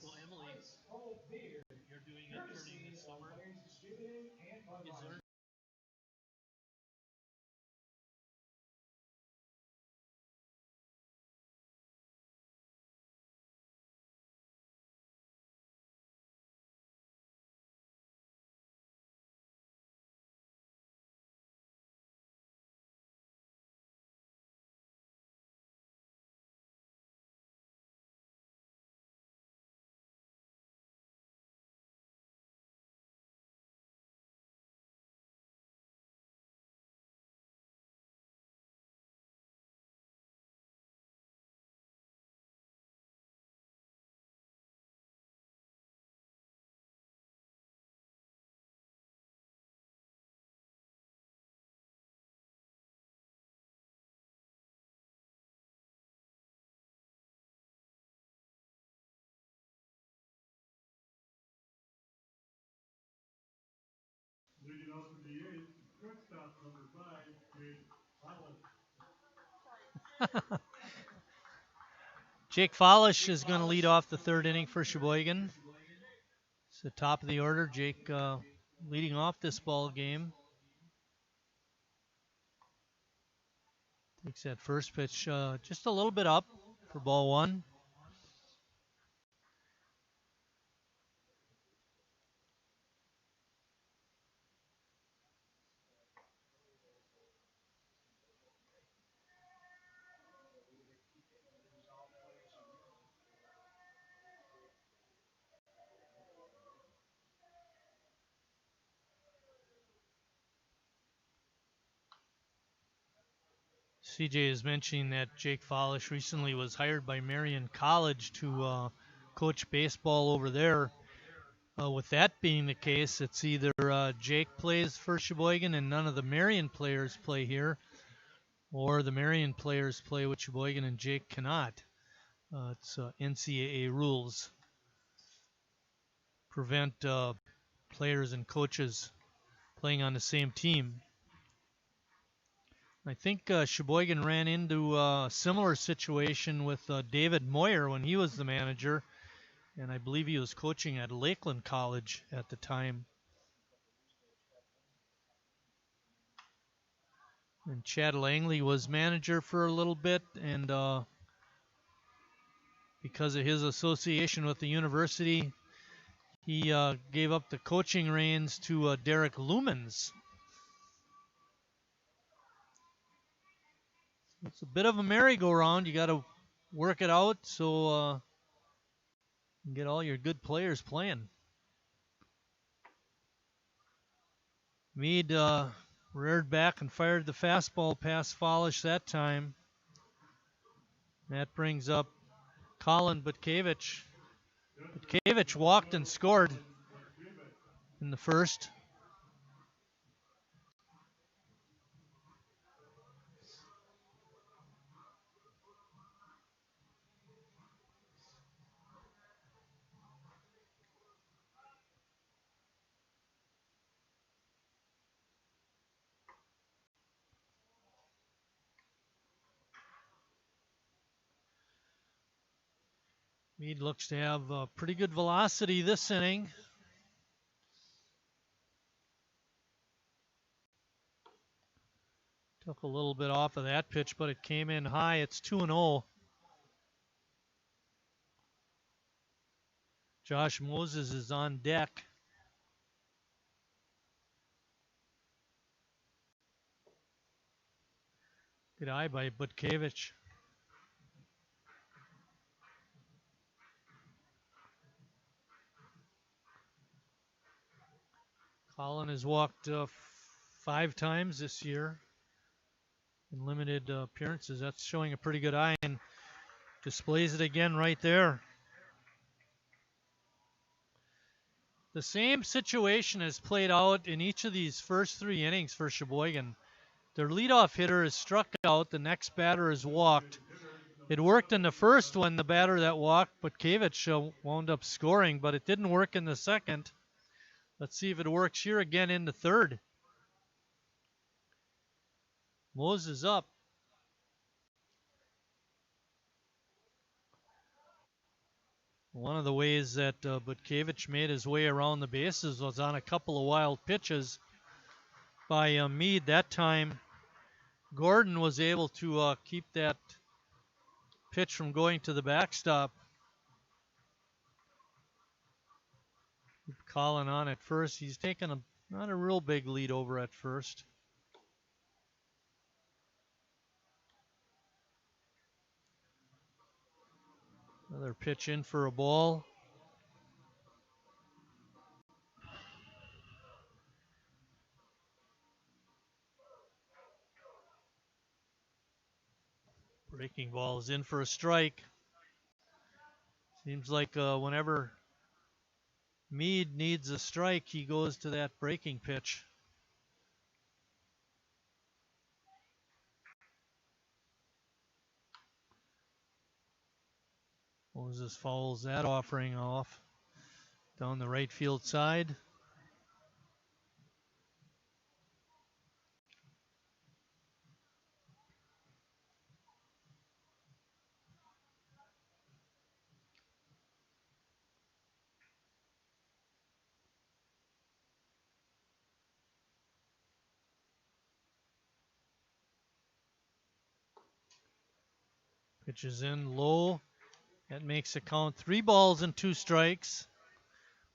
[SPEAKER 1] Well, Emily, you're doing a turning this summer. Is there Jake Follish is going to lead off the third inning for Sheboygan. It's the top of the order. Jake leading off this ball game. Takes that first pitch just a little bit up for ball one. CJ is mentioning that Jake Follish recently was hired by Marion College to coach baseball over there. With that being the case, it's either Jake plays for Sheboygan and none of the Marion players play here, or the Marion players play with Sheboygan and Jake cannot. It's NCAA rules prevent players and coaches playing on the same team. I think Sheboygan ran into a similar situation with David Moyer when he was the manager, and I believe he was coaching at Lakeland College at the time. And Chad Langley was manager for a little bit, and because of his association with the university, he gave up the coaching reins to Derek Lumens. It's a bit of a merry-go-round. You got to work it out so you get all your good players playing. Meade reared back and fired the fastball past Follish that time. That brings up Colin Butkevich. Butkevich walked and scored in the first. Meade looks to have pretty good velocity this inning. Took a little bit off of that pitch, but it came in high. It's 2-0. Josh Moses is on deck. Good eye by Butkevich. Colin has walked 5 times this year in limited appearances. That's showing a pretty good eye and displays it again right there. The same situation has played out in each of these first 3 innings for Sheboygan. Their leadoff hitter is struck out. The next batter is walked. It worked in the first one, the batter that walked, Butkevich wound up scoring, but it didn't work in the second. Let's see if it works here again in the third. Moses up. One of the ways that Butkevich made his way around the bases was on a couple of wild pitches by Meade. That time, Gordon was able to keep that pitch from going to the backstop. Keep Colin on at first. He's taken not a real big lead over at first. Another pitch in for a ball. Breaking ball is in for a strike. Seems like whenever Meade needs a strike, he goes to that breaking pitch. Moses fouls that offering off down the right field side. Pitches in low. That makes the count 3 balls and 2 strikes.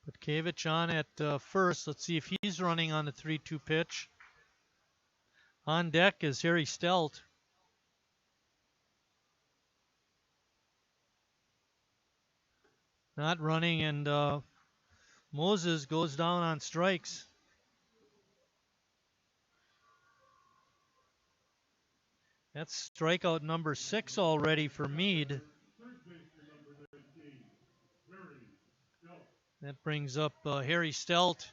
[SPEAKER 1] Butkevich on at first. Let's see if he's running on the 3-2 pitch. On deck is Harry Stelt. Not running, and Moses goes down on strikes. That's strikeout number 6 already for Meade. That brings up Harry Stelt.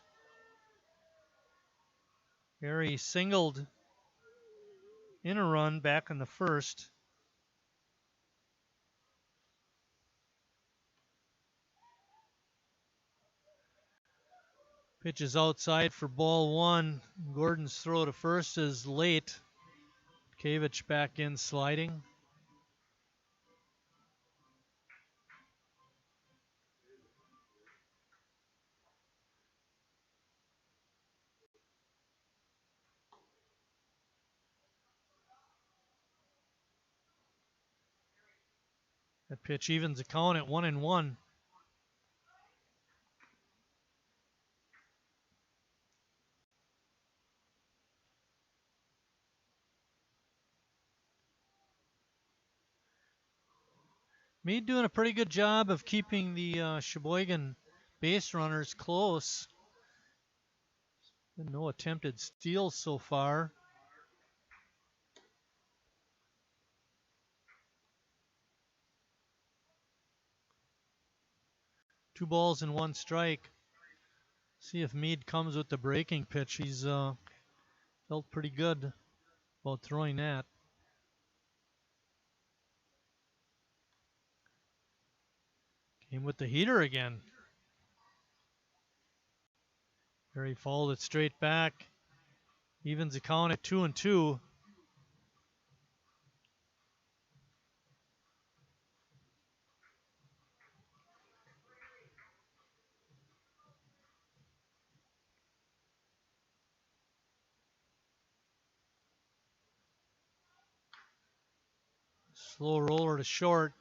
[SPEAKER 1] Harry singled in a run back in the first. Pitch is outside for ball 1. Gordon's throw to first is late. Butkevich back in sliding. That pitch evens the count at 1-1. Meade doing a pretty good job of keeping the Sheboygan base runners close. Been no attempted steals so far. Two balls and 1 strike. See if Meade comes with the breaking pitch. He's felt pretty good about throwing that. Came with the heater again. Harry fouled it straight back. Evens the count at 2-2. Slow roller to short.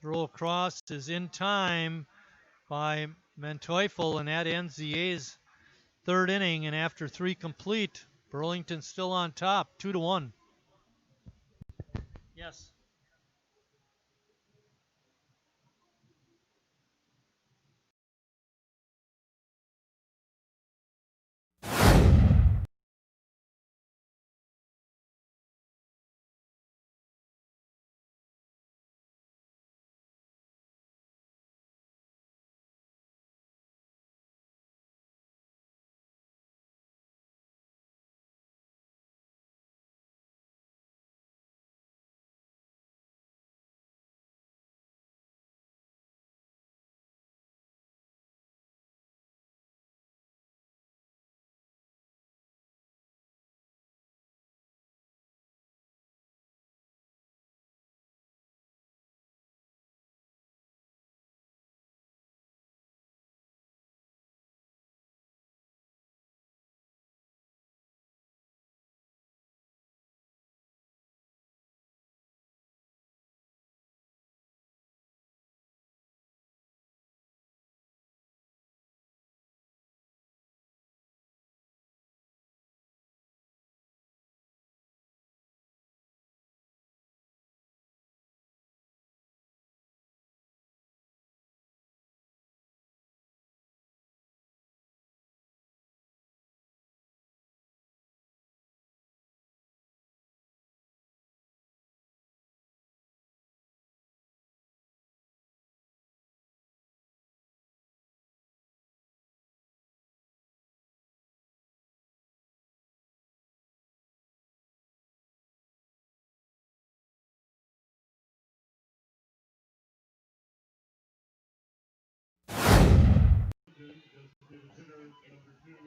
[SPEAKER 1] Throw across is in time by Manteufel, and that ends the A's third inning. And after 3 complete, Burlington still on top, 2-1. Yes.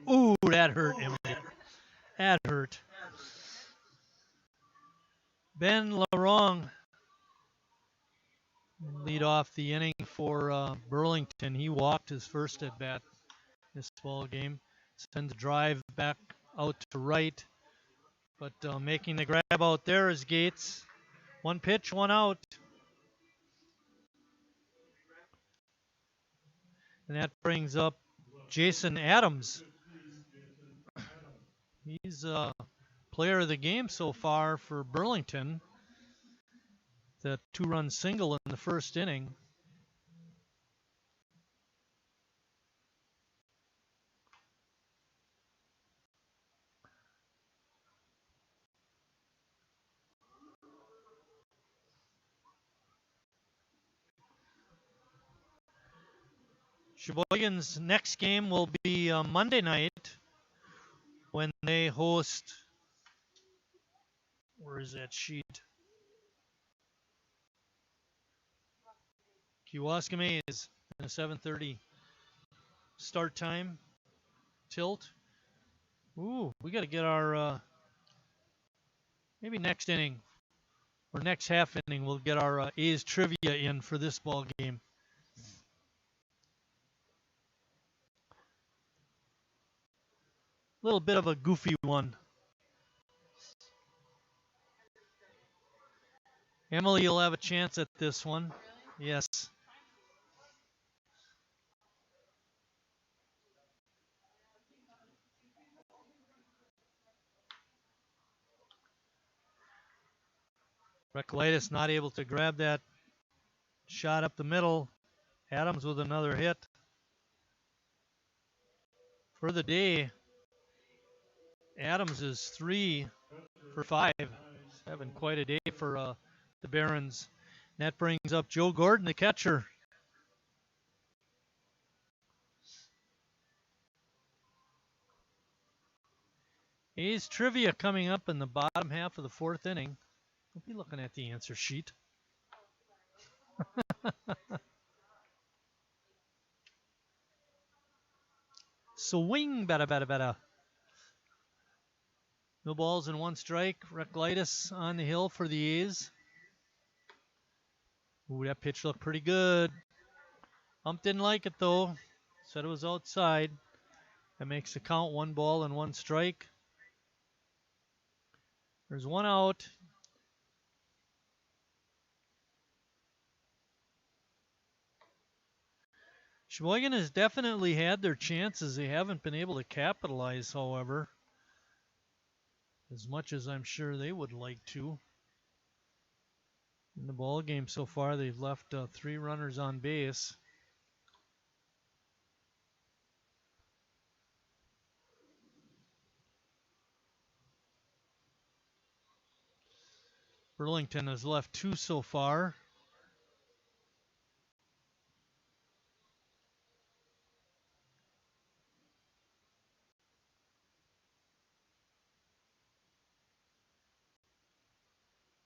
[SPEAKER 1] Ooh, that hurt, Emily. That hurt. Ben Larong lead off the inning for Burlington. He walked his first at bat this ball game. Sends a drive back out to right, but making the grab out there is Gates. 1 pitch, 1 out. And that brings up Jason Adams. He's player of the game so far for Burlington. The 2-run single in the first inning. Sheboygan's next game will be Monday night when they host, where is that sheet? Kewaskum A's in a 7:30 start time. Tilt. Ooh, we got to get our, maybe next inning or next half inning, we'll get our A's trivia in for this ball game. Little bit of a goofy one. Emily, you'll have a chance at this one. Yes. Recolytis not able to grab that shot up the middle. Adams with another hit. For the day, Adams is 3 for 5. Having quite a day for the Barons. And that brings up Joe Gordon, the catcher. A's trivia coming up in the bottom half of the 4th inning. Don't be looking at the answer sheet. Swing, bada. No balls and 1 strike. Recolytis on the hill for the A's. Ooh, that pitch looked pretty good. Ump didn't like it though. Said it was outside. That makes the count 1 ball and 1 strike. There's 1 out. Sheboygan has definitely had their chances. They haven't been able to capitalize, however, as much as I'm sure they would like to. In the ball game so far, they've left 3 runners on base. Burlington has left 2 so far.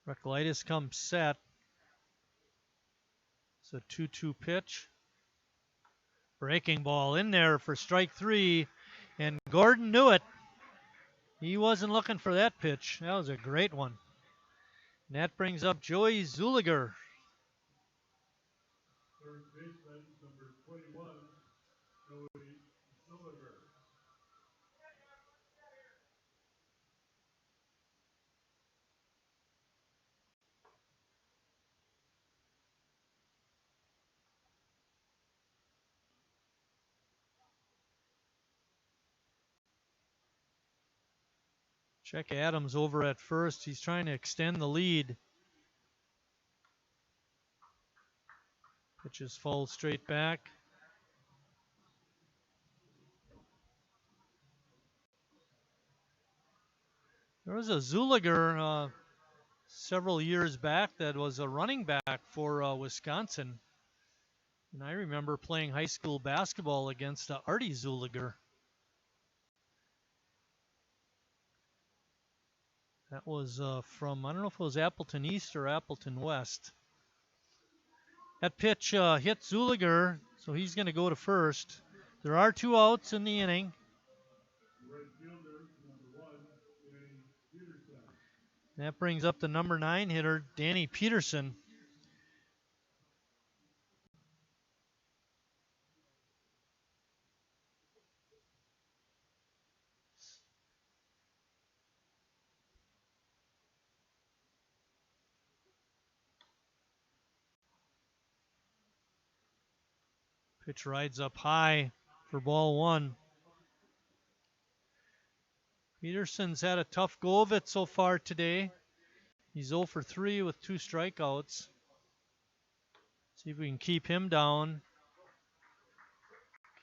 [SPEAKER 1] Recklitis comes set. It's a 2-2 pitch. Breaking ball in there for strike 3, and Gordon knew it. He wasn't looking for that pitch. That was a great one. And that brings up Joey Zuliger.
[SPEAKER 9] Third baseman, number 21, Joey Zuliger.
[SPEAKER 1] Check Adams over at first. He's trying to extend the lead. Pitch is fouled straight back. There was a Zuliger several years back that was a running back for Wisconsin. And I remember playing high school basketball against Artie Zuliger. That was from, I don't know if it was Appleton East or Appleton West. That pitch hit Zuliger, so he's going to go to first. There are 2 outs in the inning.
[SPEAKER 9] Right fielder, number 1, Danny Peterson.
[SPEAKER 1] That brings up the number 9 hitter, Danny Peterson. Pitch rides up high for ball 1. Peterson's had a tough go of it so far today. He's 0 for 3 with 2 strikeouts. See if we can keep him down.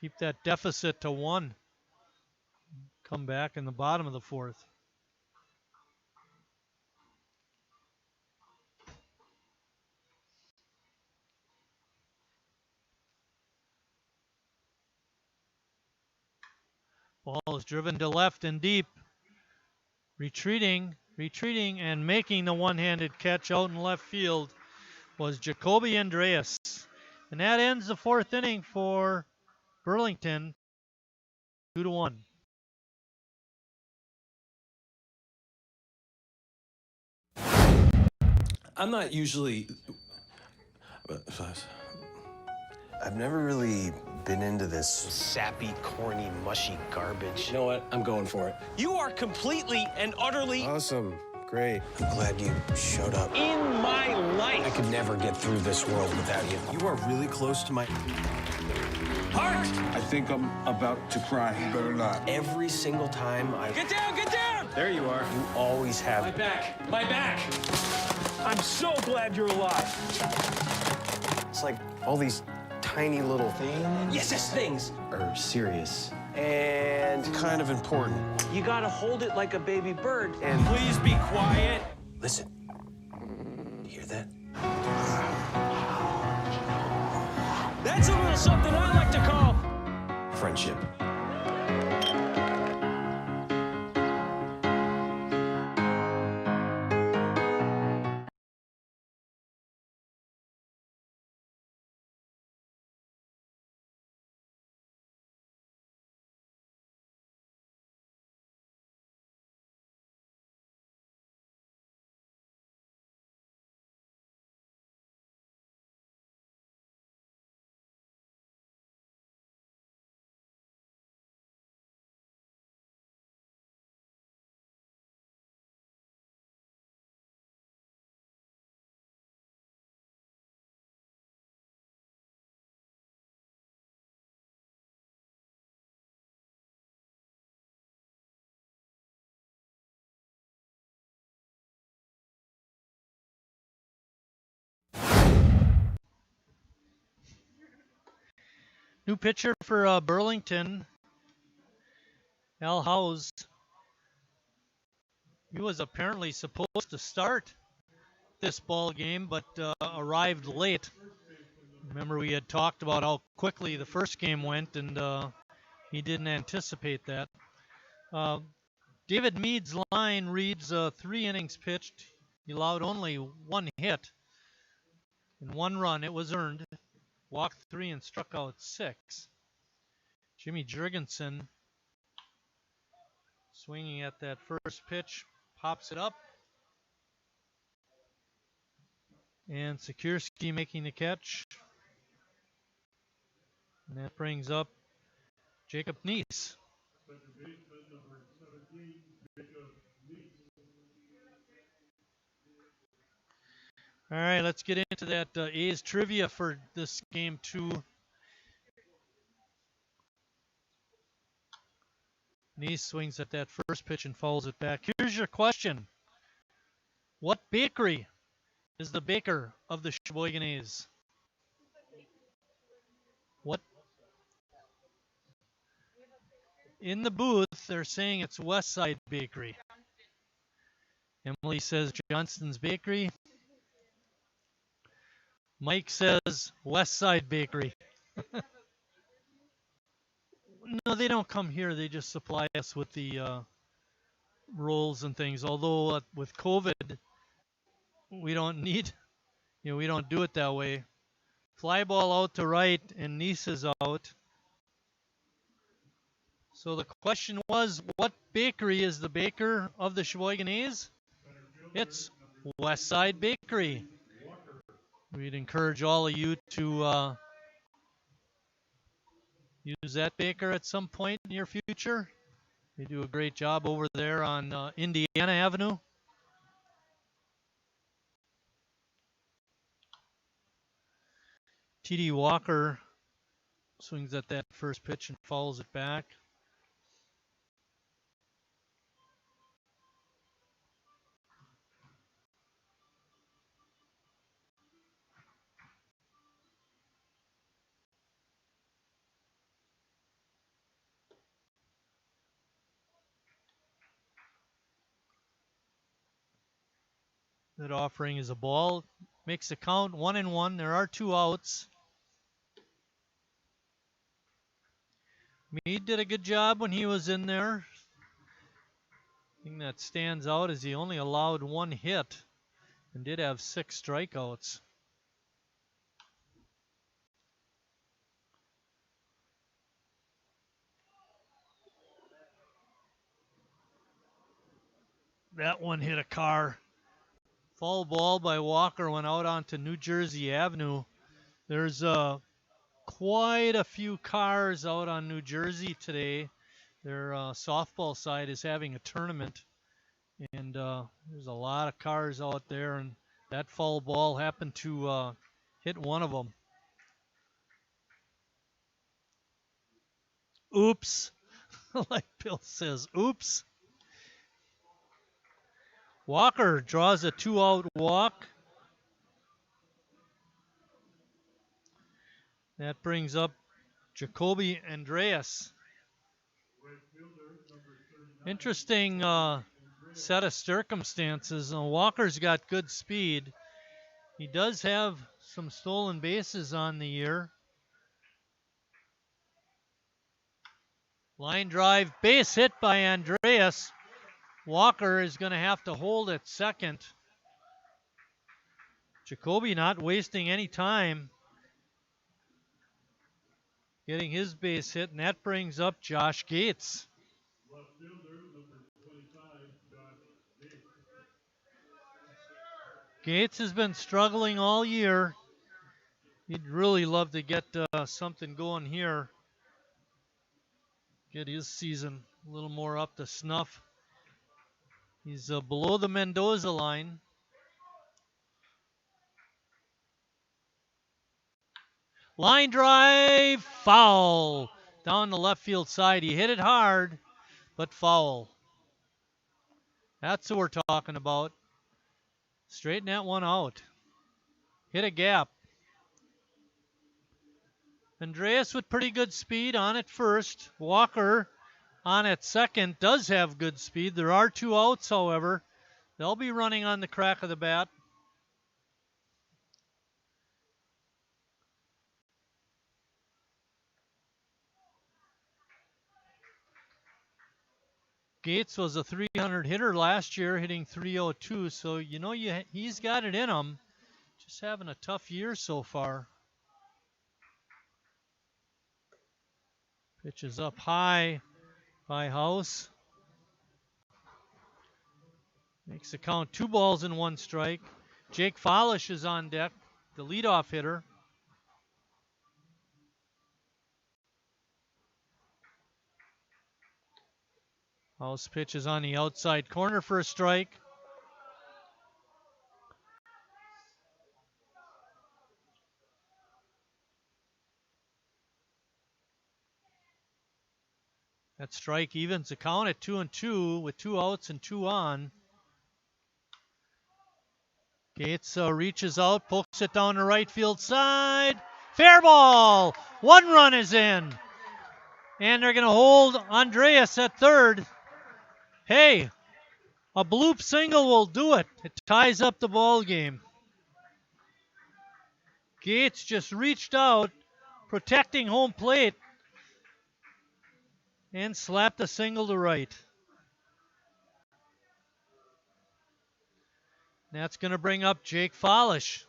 [SPEAKER 1] Keep that deficit to 1. Come back in the bottom of the 4th. Ball is driven to left and deep. Retreating, and making the one-handed catch out in left field was Jacoby Andreas. And that ends the 4th inning for Burlington, 2-1.
[SPEAKER 5] I'm not usually... I've never really been into this sappy, corny, mushy garbage. You know what? I'm going for it. You are completely and utterly... Awesome. Great. I'm glad you showed up. In my life! I could never get through this world without you. You are really close to my... heart!
[SPEAKER 6] I think I'm about to cry. You better not.
[SPEAKER 5] Every single time I...
[SPEAKER 4] Get down, get down!
[SPEAKER 5] There you are. You always have...
[SPEAKER 4] My back, my back! I'm so glad you're alive.
[SPEAKER 5] It's like all these tiny little things. Yes, things are serious and kind of important.
[SPEAKER 4] You gotta hold it like a baby bird.
[SPEAKER 5] And
[SPEAKER 4] please be quiet.
[SPEAKER 5] listen, you hear that?
[SPEAKER 4] That's a little something I like to call
[SPEAKER 5] Friendship.
[SPEAKER 1] New pitcher for Burlington, Al Howes. He was apparently supposed to start this ball game, but arrived late. Remember, we had talked about how quickly the first game went, and he didn't anticipate that. David Mead's line reads 3 innings pitched. He allowed only 1 hit and 1 run. It was earned. Walked 3 and struck out 6. Jimmy Jurgensen swinging at that first pitch, pops it up. And Sikorsky making the catch. And that brings up Jacob Neese. All right, let's get into that A's trivia for this game 2. Neese swings at that first pitch and fouls it back. Here's your question. What bakery is the baker of the Sheboygan A's? What? In the booth, they're saying it's Westside Bakery. Emily says Johnston's Bakery. Mike says Westside Bakery. No, they don't come here. They just supply us with the rolls and things. Although with COVID, we don't need, we don't do it that way. Fly ball out to right, and Neese is out. So the question was, what bakery is the baker of the Sheboygan A's? It's Westside Bakery. We'd encourage all of you to use that baker at some point in your future. They do a great job over there on Indiana Avenue. T.D. Walker swings at that first pitch and fouls it back. That offering is a ball. Makes the count 1-1. There are 2 outs. Meade did a good job when he was in there. The thing that stands out is he only allowed 1 hit and did have 6 strikeouts. That one hit a car. Foul ball by Walker went out onto New Jersey Avenue. There's quite a few cars out on New Jersey today. Their softball side is having a tournament, and there's a lot of cars out there, and that foul ball happened to hit one of them. Oops. Like Bill says, oops. Walker draws a 2-out walk. That brings up Jacoby Andreas. Interesting set of circumstances. Walker's got good speed. He does have some stolen bases on the year. Line drive, base hit by Andreas. Walker is going to have to hold at second. Jacoby not wasting any time getting his base hit, and that brings up Josh Gates. Gates has been struggling all year. He'd really love to get something going here. Get his season a little more up to snuff. He's below the Mendoza line. Line drive, foul. Down the left field side. He hit it hard, but foul. That's what we're talking about. Straighten that one out. Hit a gap. Andreas with pretty good speed on at first. Walker on at second does have good speed. There are 2 outs, however. They'll be running on the crack of the bat. Gates was a 300 hitter last year, hitting 302, so you know he's got it in him. Just having a tough year so far. Pitch is up high by House. Makes the count 2 balls and 1 strike. Jake Follish is on deck, the leadoff hitter. House pitch is on the outside corner for a strike. That strike evens the count at 2-2 with 2 outs and 2 on. Gates reaches out, pokes it down the right field side. Fair ball! 1 run is in. And they're going to hold Andreas at third. Hey, a bloop single will do it. It ties up the ball game. Gates just reached out, protecting home plate, and slapped a single to right. That's going to bring up Jake Follish.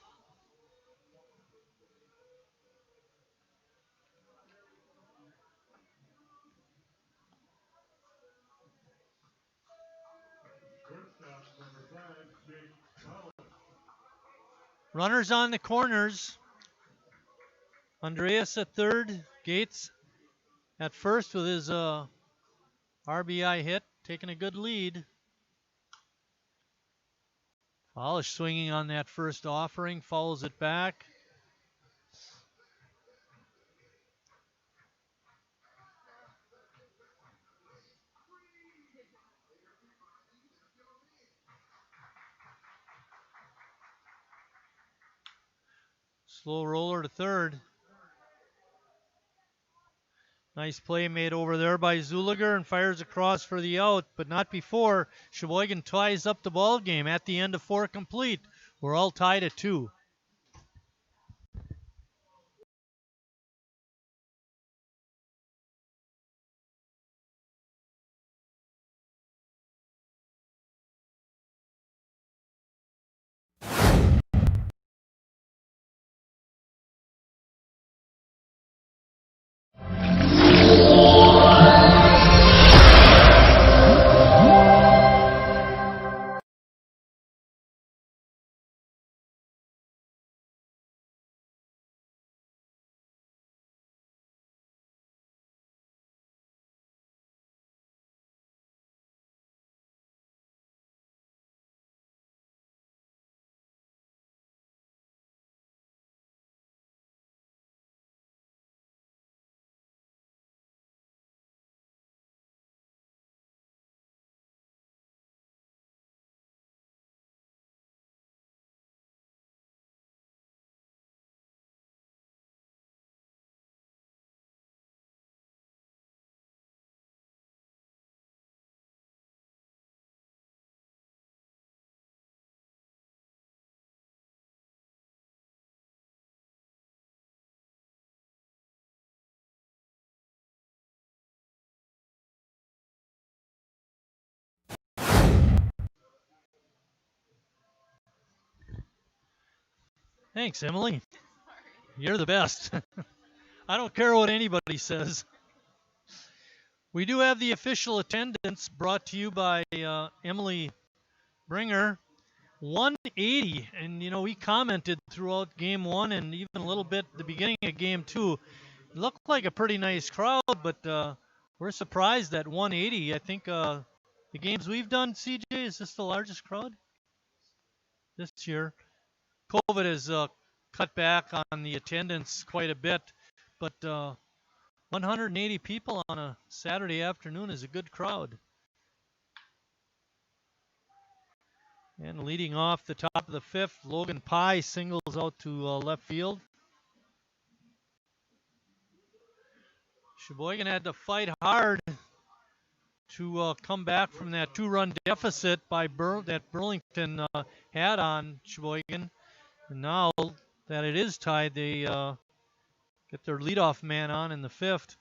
[SPEAKER 1] Runners on the corners. Andreas at third. Gates at first with his RBI hit, taking a good lead. Follish swinging on that first offering, fouls it back. Slow roller to third. Nice play made over there by Zuliger and fires across for the out, but not before. Sheboygan ties up the ball game at the end of 4 complete. We're all tied at 2. Thanks, Emily. You're the best. I don't care what anybody says. We do have the official attendance brought to you by Emily Bringer. 180, and you know, we commented throughout game 1 and even a little bit at the beginning of game 2. It looked like a pretty nice crowd, but we're surprised at 180. I think the games we've done, CJ, is this the largest crowd this year? COVID has cut back on the attendance quite a bit, but 180 people on a Saturday afternoon is a good crowd. And leading off the top of the 5th, Logan Pye singles out to left field. Sheboygan had to fight hard to come back from that 2-run deficit that Burlington had on Sheboygan. And now that it is tied, they get their leadoff man on in the 5th.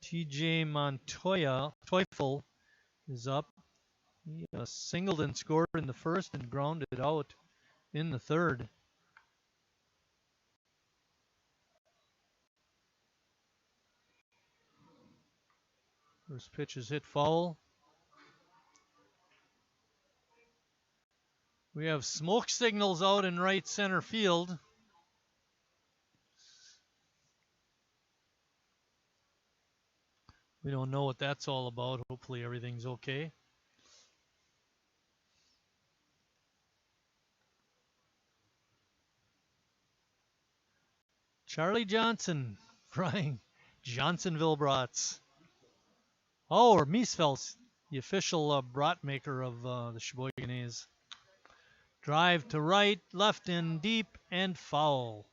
[SPEAKER 1] TJ Teufel is up. He singled and scored in the 1st and grounded out in the 3rd. First pitch is hit foul. We have smoke signals out in right center field. We don't know what that's all about. Hopefully everything's okay. Charlie Johnson frying Johnsonville brats. Oh, or Miesfels, the official brat maker of the Sheboygan A's. Drive to right, left in deep, and foul.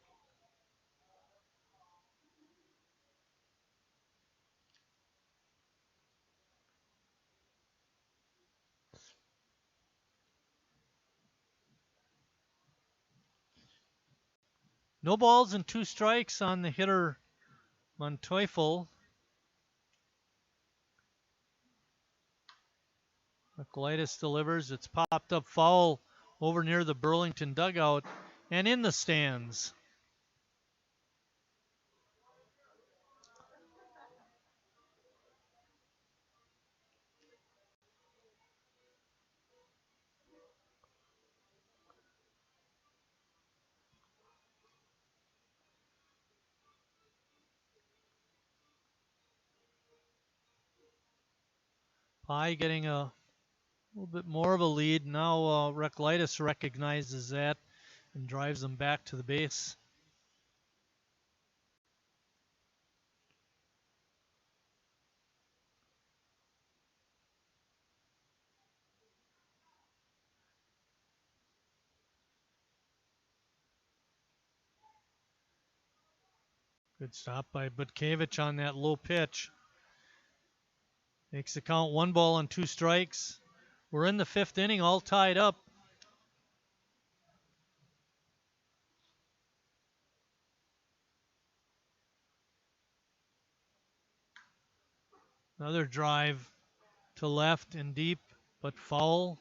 [SPEAKER 1] No balls and 2 strikes on the hitter Monteufel. Nicolaitis delivers. It's popped up foul over near the Burlington dugout and in the stands. Pye getting a little bit more of a lead. Now Nicolaitis recognizes that and drives them back to the base. Good stop by Butkevich on that low pitch. Makes the count 1 ball and 2 strikes. We're in the 5th inning, all tied up. Another drive to left and deep, but foul.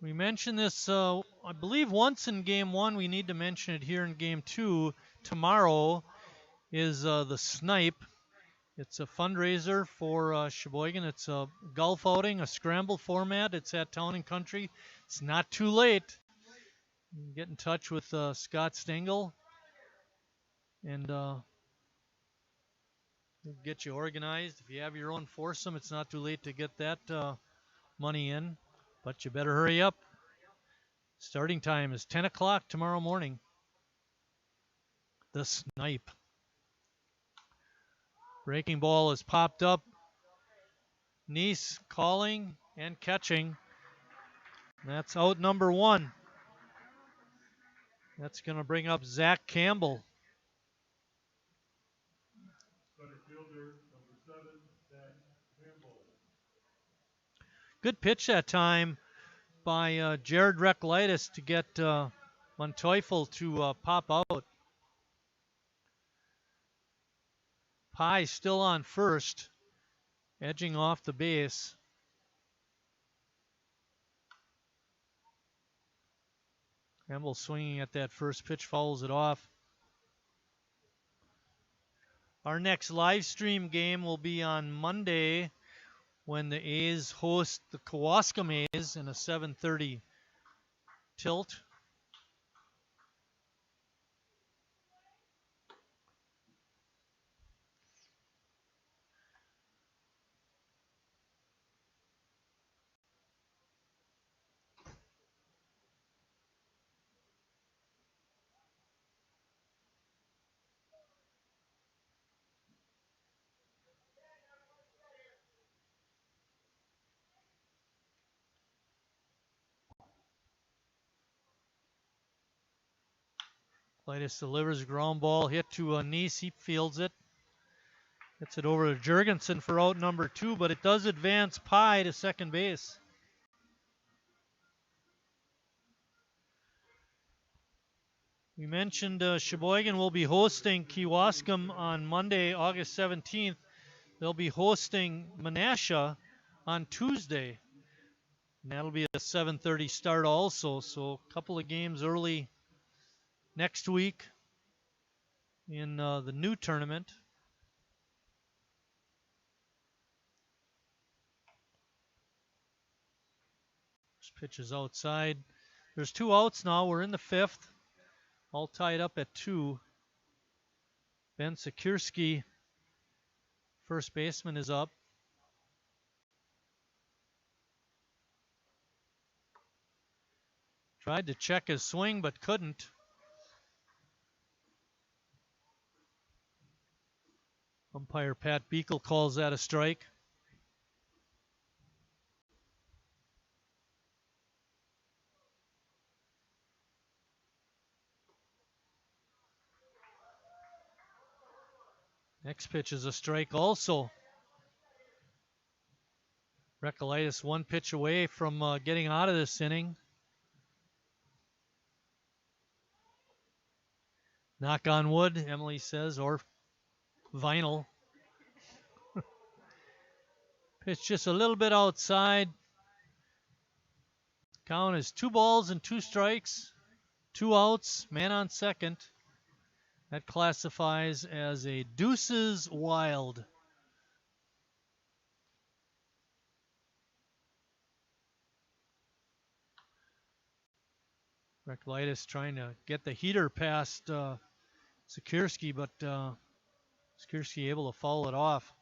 [SPEAKER 1] We mentioned this, I believe, once in Game 1. We need to mention it here in Game 2. Tomorrow is the Snipe. It's a fundraiser for Sheboygan. It's a golf outing, a scramble format. It's at Town and Country. It's not too late. You can get in touch with Scott Stengel, and he'll get you organized. If you have your own foursome, it's not too late to get that money in, but you better hurry up. Starting time is 10 o'clock tomorrow morning. The Snipe. Breaking ball is popped up. Neese calling and catching. That's out number 1. That's going to bring up Zach Campbell.
[SPEAKER 9] Center fielder, number 7, Zach Campbell.
[SPEAKER 1] Good pitch that time by Jared Nicolaitis to get Monteufel to pop out. Pye still on first, edging off the base. Campbell swinging at that first pitch, fouls it off. Our next live stream game will be on Monday when the A's host the Kewaskum A's in a 7:30 tilt. Lightus delivers a ground ball, hit to Nice. He fields it. Gets it over to Jurgensen for out number 2, but it does advance Pye to second base. We mentioned Sheboygan will be hosting Kewaskum on Monday, August 17th. They'll be hosting Menasha on Tuesday. And that'll be a 7:30 start also. So a couple of games early next week in the new tournament. This pitch is outside. There's 2 outs now. We're in the 5th. All tied up at 2. Ben Sikierski, first baseman, is up. Tried to check his swing, but couldn't. Umpire Pat Beekle calls that a strike. Next pitch is a strike also. Recolytis 1 pitch away from getting out of this inning. Knock on wood, Emily says, or vinyl. Pitch just a little bit outside. Count is 2 balls and 2 strikes. 2 outs, man on second. That classifies as a deuces wild. Recolytis trying to get the heater past Sikierski, but Sikierski able to foul it off.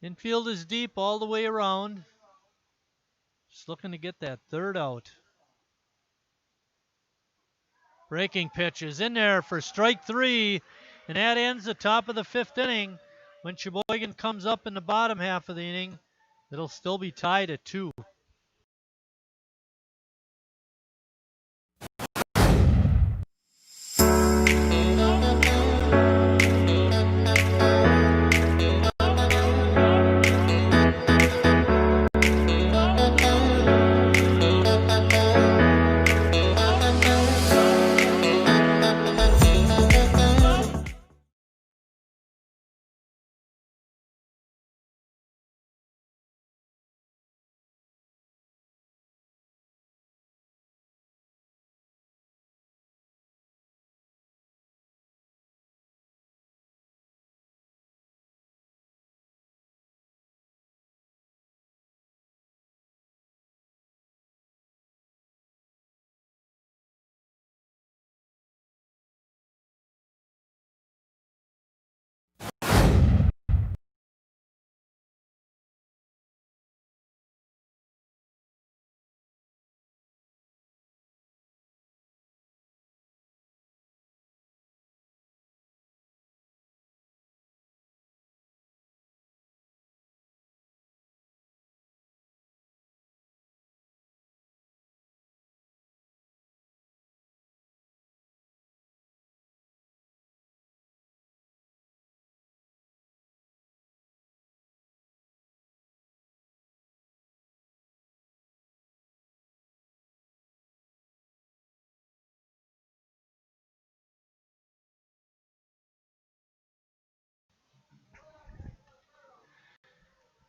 [SPEAKER 1] Infield is deep all the way around. Just looking to get that 3rd out. Breaking pitch is in there for strike 3, and that ends the top of the 5th inning. When Sheboygan comes up in the bottom half of the inning, it'll still be tied at 2.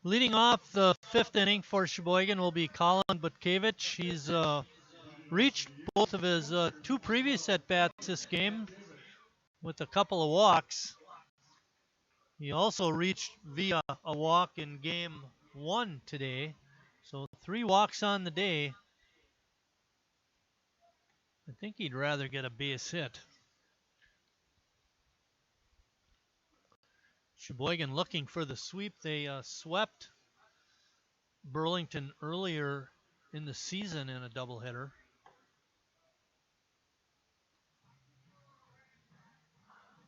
[SPEAKER 1] Leading off the 5th inning for Sheboygan will be Colin Butkevich. He's reached both of his 2 previous at-bats this game with a couple of walks. He also reached via a walk in game 1 today. So 3 walks on the day. I think he'd rather get a base hit. Sheboygan looking for the sweep. They swept Burlington earlier in the season in a doubleheader.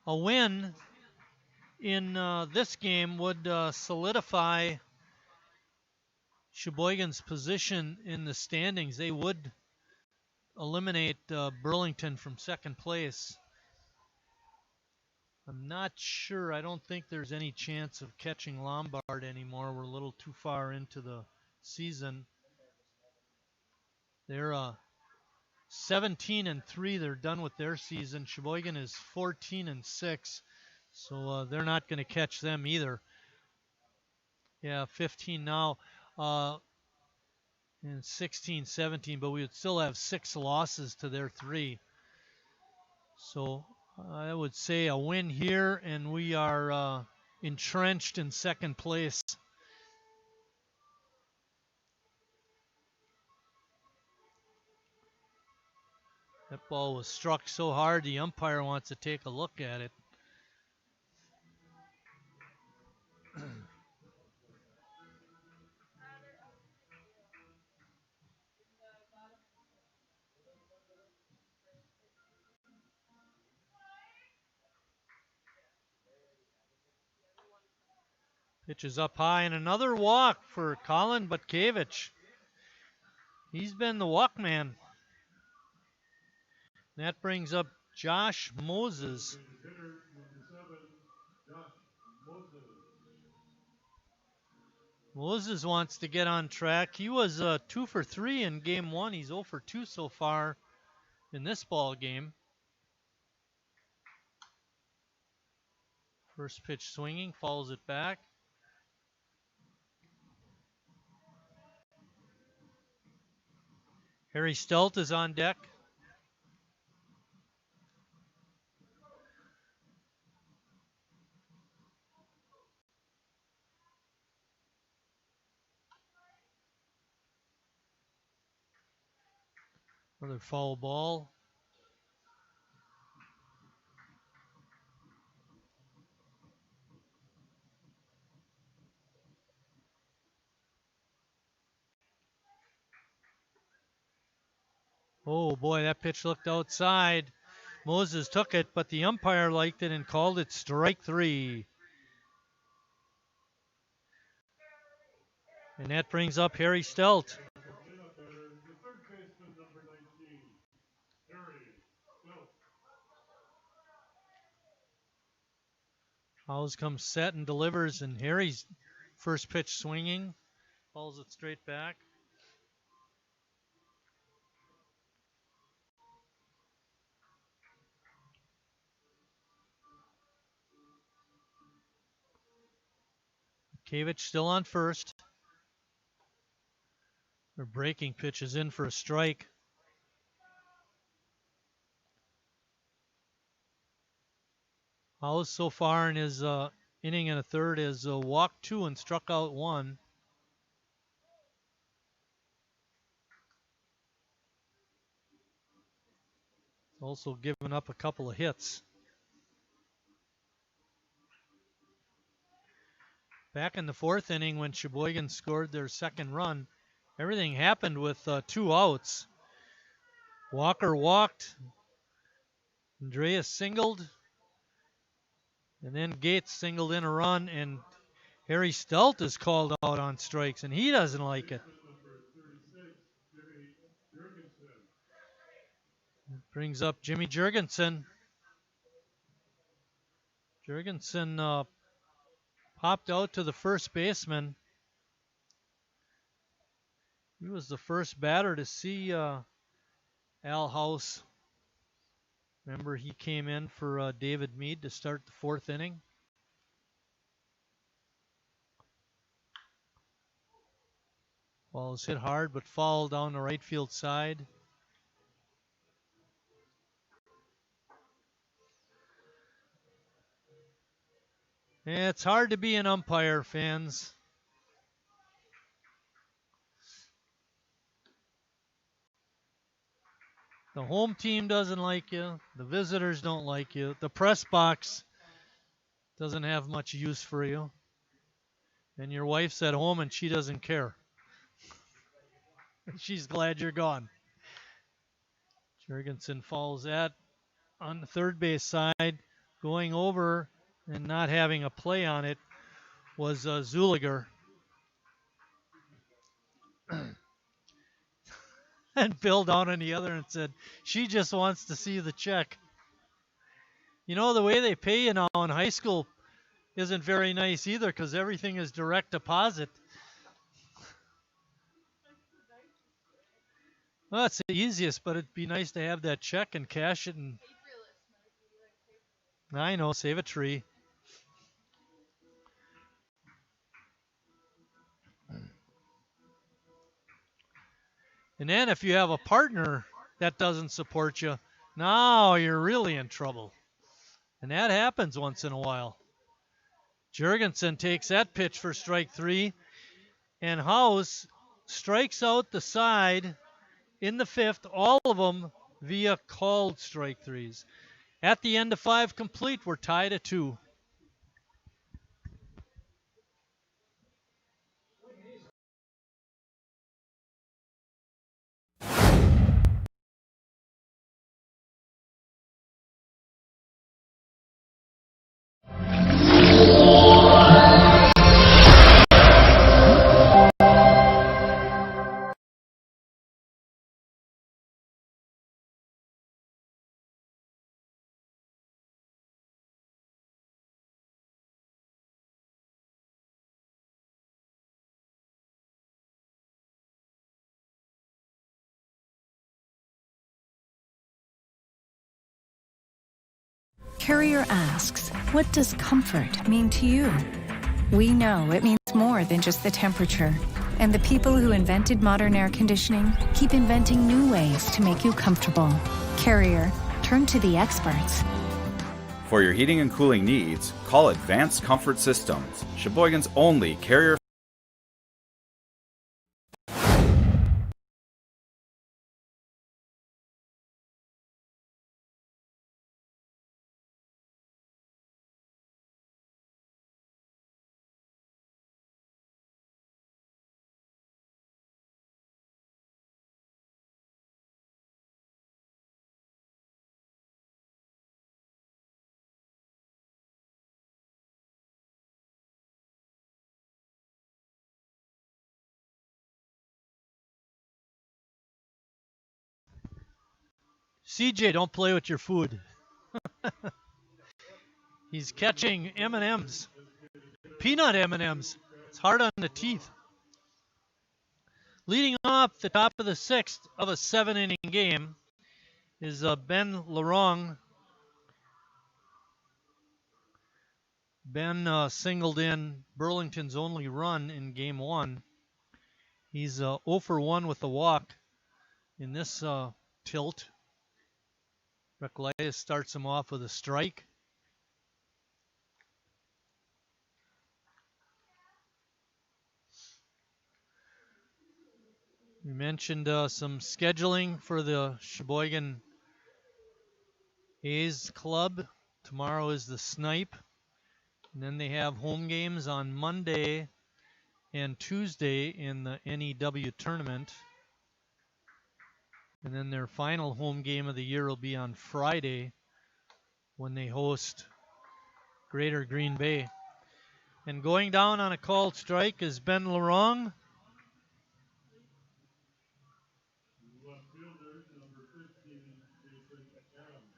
[SPEAKER 1] A win in this game would solidify Sheboygan's position in the standings, they would eliminate Burlington from second place. I'm not sure. I don't think there's any chance of catching Lombard anymore. We're a little too far into the season. They're 17-3. They're done with their season. Sheboygan is 14-6, so they're not going to catch them either. Yeah, 15 now, and 16-17, but we would still have 6 losses to their 3. So I would say a win here, and we are entrenched in second place. That ball was struck so hard, the umpire wants to take a look at it. Pitch is up high, and another walk for Colin Butkevich. He's been the walk man. That brings up Josh Moses.
[SPEAKER 9] Hitter number 7, Josh Moses.
[SPEAKER 1] Moses wants to get on track. He was 2 for 3 in game 1. He's 0 for 2 so far in this ball game. First pitch swinging, follows it back. Harry Stelt is on deck. Another foul ball. Oh boy, that pitch looked outside. Moses took it, but the umpire liked it and called it strike 3. And that brings up Harry Stelt.
[SPEAKER 9] The third baseman number 19, Harry Stelt.
[SPEAKER 1] Howes comes set and delivers, and Harry's first pitch swinging. Falls it straight back. Butkevich still on first. Their breaking pitch is in for a strike. Howes so far in his inning and a third has walked 2 and struck out 1. Also given up a couple of hits. Back in the 4th inning when Sheboygan scored their second run, everything happened with 2 outs. Walker walked, Andreas singled, and then Gates singled in a run, and Harry Stelt is called out on strikes, and he doesn't like it.
[SPEAKER 9] Number 36, Jimmy Jurgensen.
[SPEAKER 1] Brings up Jimmy Jurgensen. Jurgensen popped out to the first baseman. He was the first batter to see Al House. Remember, he came in for David Mead to start the 4th inning. Ball was hit hard, but fouled down the right field side. Yeah, it's hard to be an umpire, fans. The home team doesn't like you. The visitors don't like you. The press box doesn't have much use for you. And your wife's at home and she doesn't care. She's glad you're gone. Jurgensen falls at on the third base side. Going over and not having a play on it was Zuliger. And Bill down on the other and said, she just wants to see the check. You know, the way they pay you now in high school isn't very nice either because everything is direct deposit. Well, it's the easiest, but it'd be nice to have that check and cash it. And I know, save a tree. And then if you have a partner that doesn't support you, now you're really in trouble. And that happens once in a while. Jurgensen takes that pitch for strike 3, and House strikes out the side in the 5th, all of them via called strike 3s. At the end of 5 complete, we're tied at 2.
[SPEAKER 2] Carrier asks, what does comfort mean to you? We know it means more than just the temperature. And the people who invented modern air conditioning keep inventing new ways to make you comfortable. Carrier, turn to the experts.
[SPEAKER 3] For your heating and cooling needs, call Advanced Comfort Systems, Sheboygan's only Carrier.
[SPEAKER 1] CJ, don't play with your food. He's catching M&Ms, peanut M&Ms. It's hard on the teeth. Leading off the top of the 6th of a 7-inning game is Ben Larong. Ben singled in Burlington's only run in game 1. He's 0 for 1 with the walk in this tilt. Recolaitis starts him off with a strike. We mentioned some scheduling for the Sheboygan A's club. Tomorrow is the Snipe. And then they have home games on Monday and Tuesday in the NEW tournament. And then their final home game of the year will be on Friday when they host Greater Green Bay. And going down on a called strike is Ben Larong.
[SPEAKER 9] Left fielder, number 15, Jason Adams.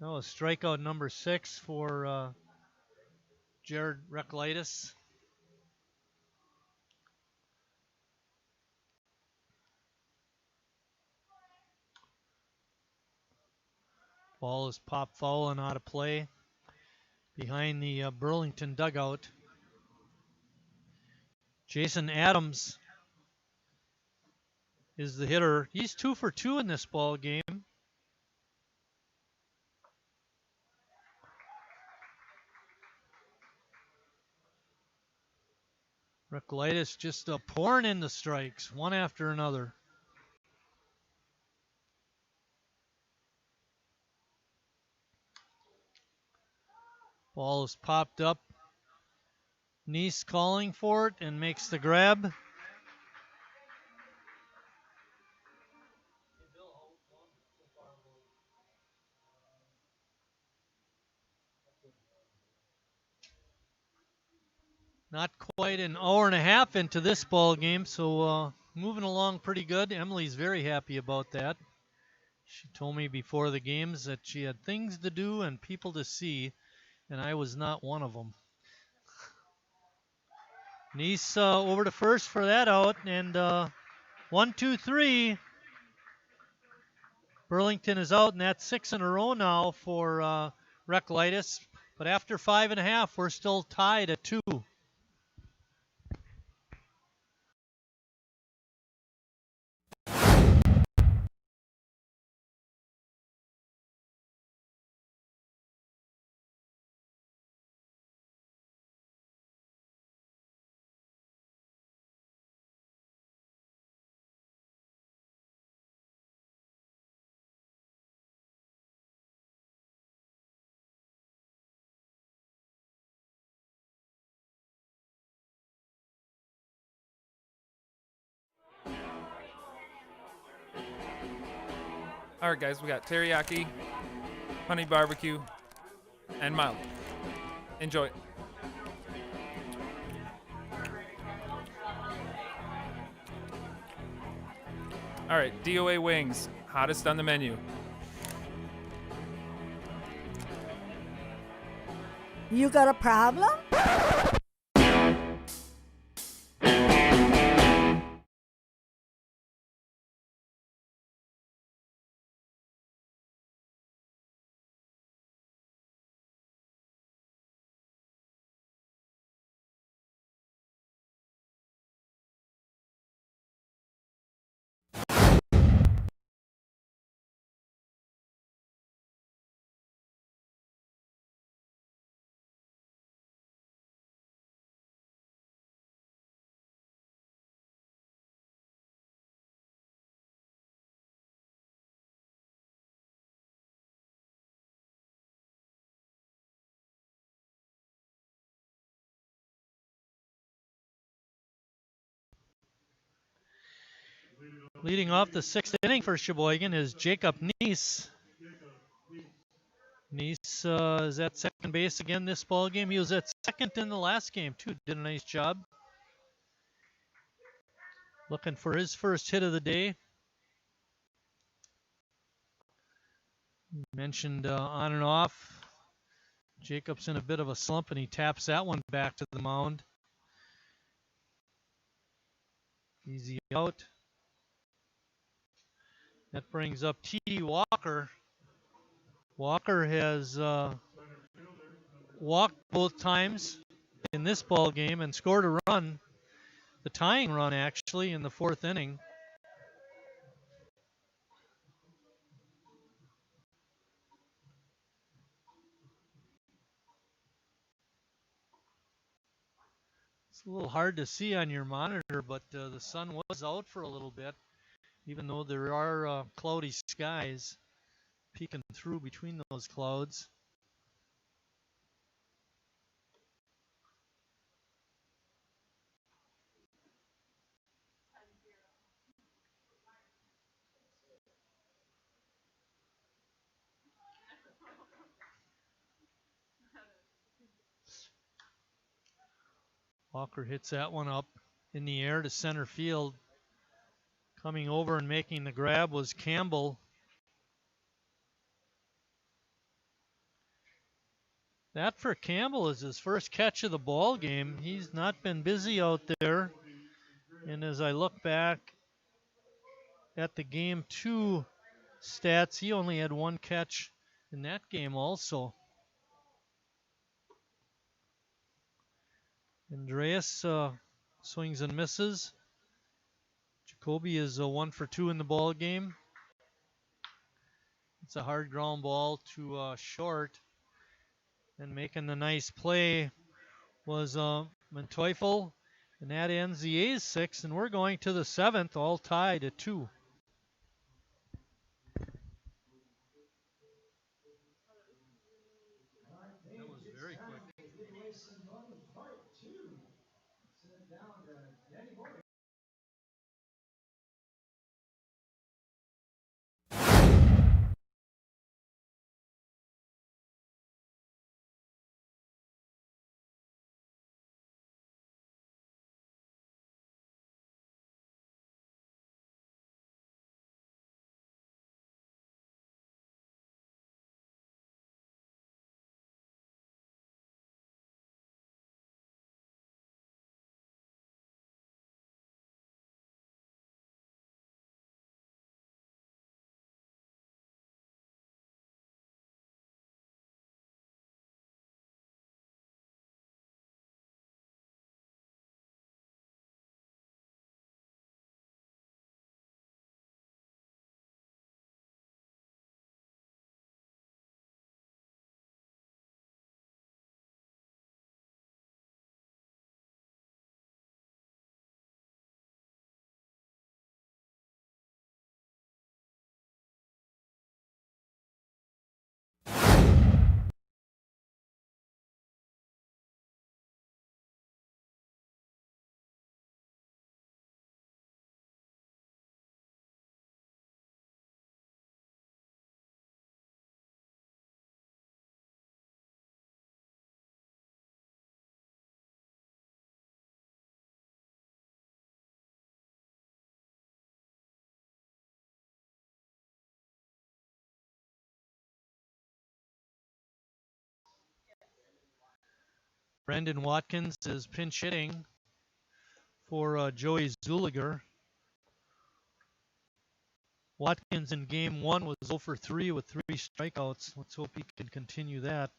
[SPEAKER 1] Oh, strikeout number 6 for Jared Recolaitis. Ball is popped foul and out of play behind the Burlington dugout. Jason Adams is the hitter. He's 2 for 2 in this ball game. Recolaitis just pouring in the strikes, one after another. Ball is popped up. Neese calling for it and makes the grab. Not quite an hour and a half into this ball game, so moving along pretty good. Emily's very happy about that. She told me before the games that she had things to do and people to see, and I was not one of them. Nice over to first for that out, and 1, 2, 3. Burlington is out, and that's 6 in a row now for Reclitis. But after 5.5, we're still tied at 2.
[SPEAKER 7] All right, guys, we got teriyaki, honey barbecue, and mild. Enjoy. All right, DOA wings, hottest on the menu.
[SPEAKER 8] You got a problem?
[SPEAKER 1] Leading off the 6th inning for Sheboygan is Jacob Neese. Neese is at second base again this ball game. He was at second in the last game too. Did a nice job. Looking for his first hit of the day. Mentioned on and off. Jacob's in a bit of a slump, and he taps that one back to the mound. Easy out. That brings up T.D. Walker. Walker has walked both times in this ball game and scored a run, the tying run actually, in the 4th inning. It's a little hard to see on your monitor, but the sun was out for a little bit, even though there are cloudy skies peeking through between those clouds. Walker hits that one up in the air to center field. Coming over and making the grab was Campbell. That for Campbell is his first catch of the ball game. He's not been busy out there. And as I look back at the game 2 stats, he only had 1 catch in that game also. Andreas swings and misses. Jacoby is 1 for 2 in the ball game. It's a hard ground ball to short. And making the nice play was Manteufel. And that ends the A's 6th, and we're going to the 7th, all tied at 2. That was very quick. Brendan Watkins is pinch hitting for Joey Zuliger. Watkins in game 1 was 0 for 3 with 3 strikeouts. Let's hope he can continue that.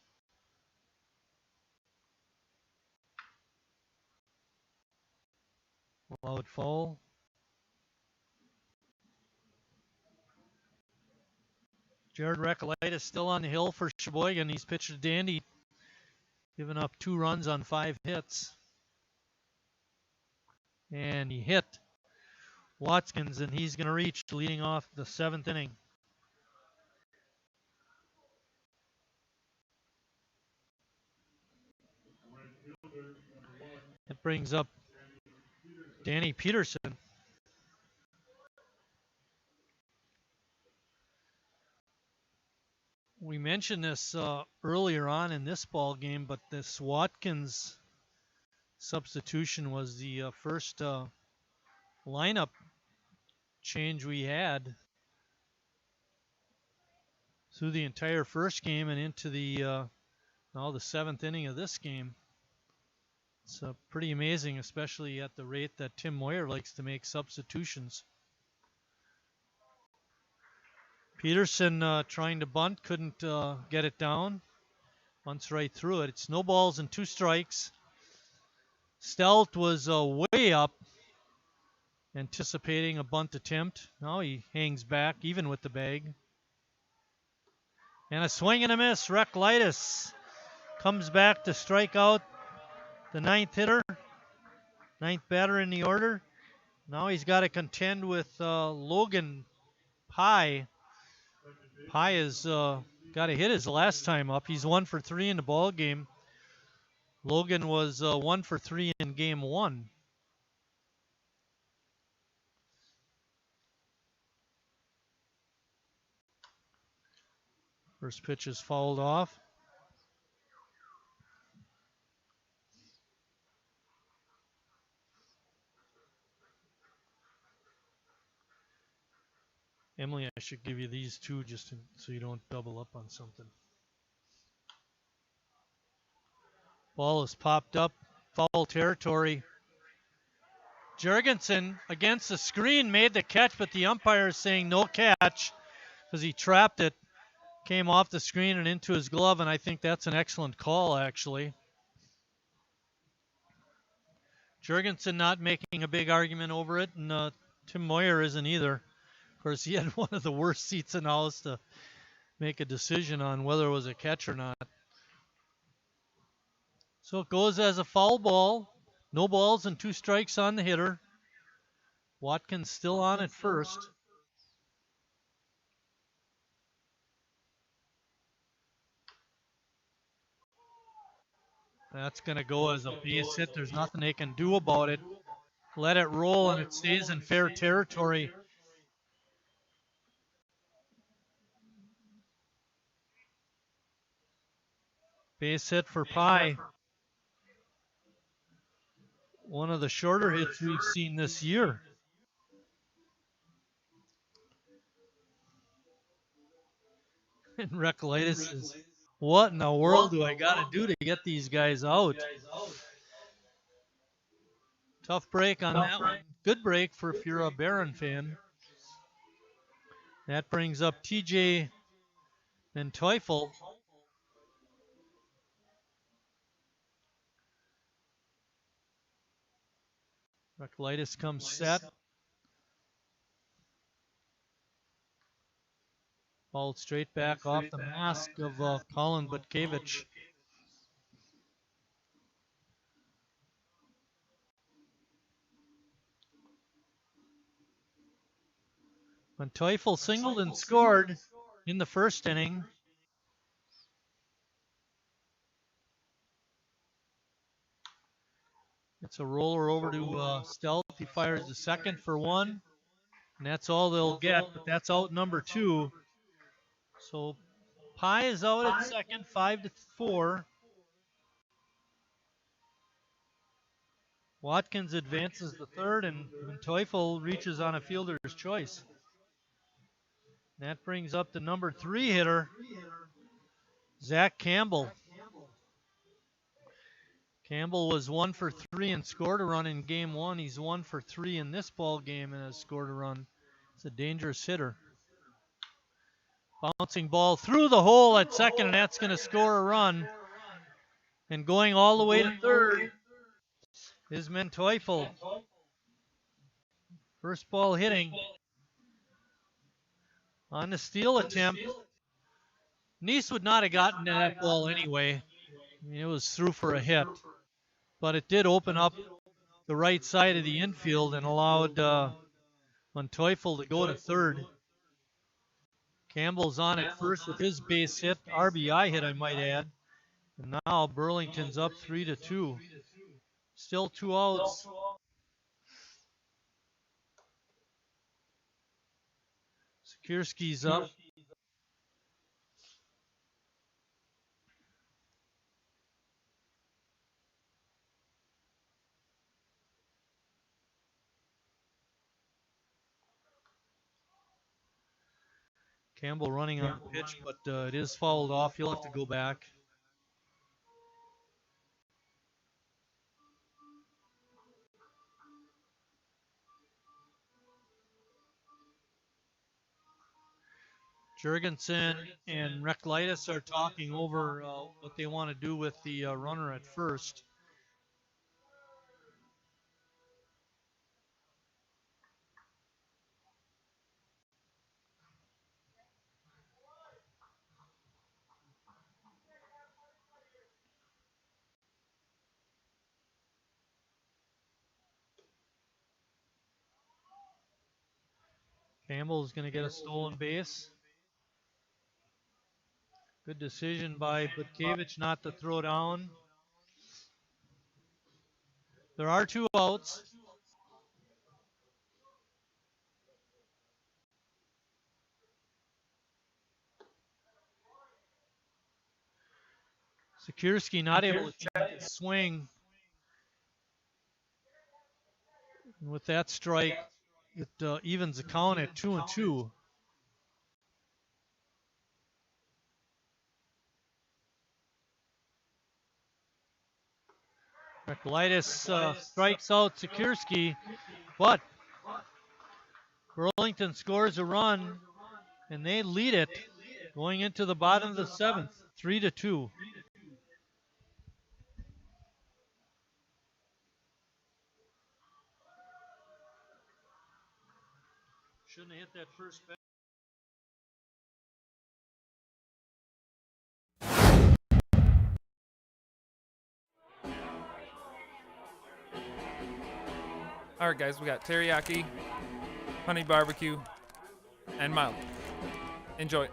[SPEAKER 1] Allowed foul. Jared Recollite is still on the hill for Sheboygan. He's pitched to Dandy, giving up 2 runs on 5 hits. And he hit Watkins, and he's going to reach leading off the 7th inning. It brings up Danny Peterson. We mentioned this earlier on in this ball game, but this Watkins substitution was the first lineup change we had through the entire first game and into the now the 7th inning of this game. It's pretty amazing, especially at the rate that Tim Moyer likes to make substitutions. Peterson trying to bunt, couldn't get it down. Bunts right through it. It's no balls and 2 strikes. Stout was way up, anticipating a bunt attempt. Now he hangs back, even with the bag. And a swing and a miss. Reclitus comes back to strike out the 9th hitter, 9th batter in the order. Now he's got to contend with Logan Pye. Pye has got to hit his last time up. He's 1 for 3 in the ball game. Logan was 1 for 3 in game 1. First pitch is fouled off. Emily, I should give you these 2 just so you don't double up on something. Ball is popped up, foul territory. Jurgensen against the screen made the catch, but the umpire is saying no catch because he trapped it. Came off the screen and into his glove, and I think that's an excellent call, actually. Jurgensen not making a big argument over it, and Tim Moyer isn't either. Of course, he had one of the worst seats in the house to make a decision on whether it was a catch or not. So it goes as a foul ball. No balls and 2 strikes on the hitter. Watkins still on at first. That's going to go as a base hit. There's nothing they can do about it. Let it roll, and it stays in fair territory. Base hit for Pye. One of the shorter hits we've seen this year. And Recollite says, what in the world do I got to do to get these guys out? Tough break on that one. Good break for if you're a Barron fan. That brings up TJ and Teufel. Recollite comes set. Ball straight back off the mask of Colin Butkevich. When Teufel singled and scored in the first inning. It's a roller over to Stealth. He fires the second for 1. And that's all they'll get, but that's out number 2. So Pye is out at second, 5-4. Watkins advances the third, and Teufel reaches on a fielder's choice. That brings up the number 3 hitter, Zach Campbell. Campbell was 1 for 3 and scored a run in game 1. He's 1 for 3 in this ball game and has scored a run. It's a dangerous hitter. Bouncing ball through the hole at second, and that's going to score a run. And going all the way to third is Menteufel. First ball hitting on the steal attempt. Nice would not have gotten to that ball anyway. I mean, it was through for a hit. But it did open up the right side of the infield and allowed Menteufel to go to third. Campbell's on at first with his base hit, RBI hit, I might add. And now Burlington's up 3-2. Still 2 outs. Sikierski's up. Campbell running on the pitch, but it is fouled off. He'll have to go back. Jurgensen and Reklitis are talking over what they want to do with the runner at first. Campbell's going to get a stolen base. Good decision by Butkevich not to throw down. There are 2 outs. Sikierski not able to check his swing. And with that strike, it evens the count at 2-2. Reklitis strikes out Sikierski, but Burlington scores a run, and they lead it going into the bottom of the 7th, 3-2. Shouldn't have hit that first bat.
[SPEAKER 7] All right, guys, we got teriyaki, honey barbecue, and mild. Enjoy.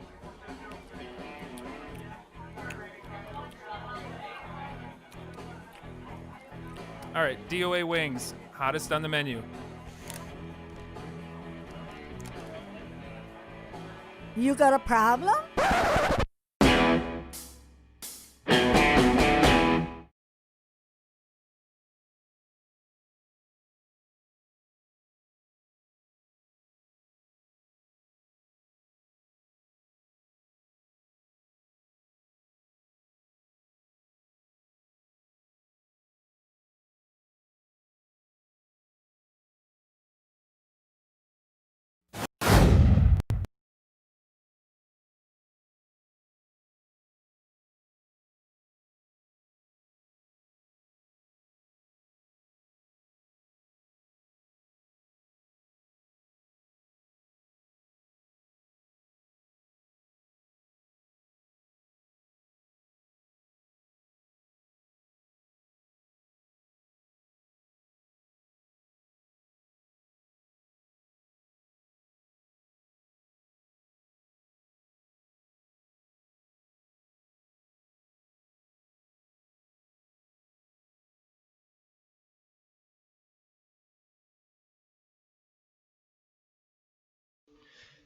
[SPEAKER 7] All right, DOA wings, hottest on the menu.
[SPEAKER 8] You got a problem?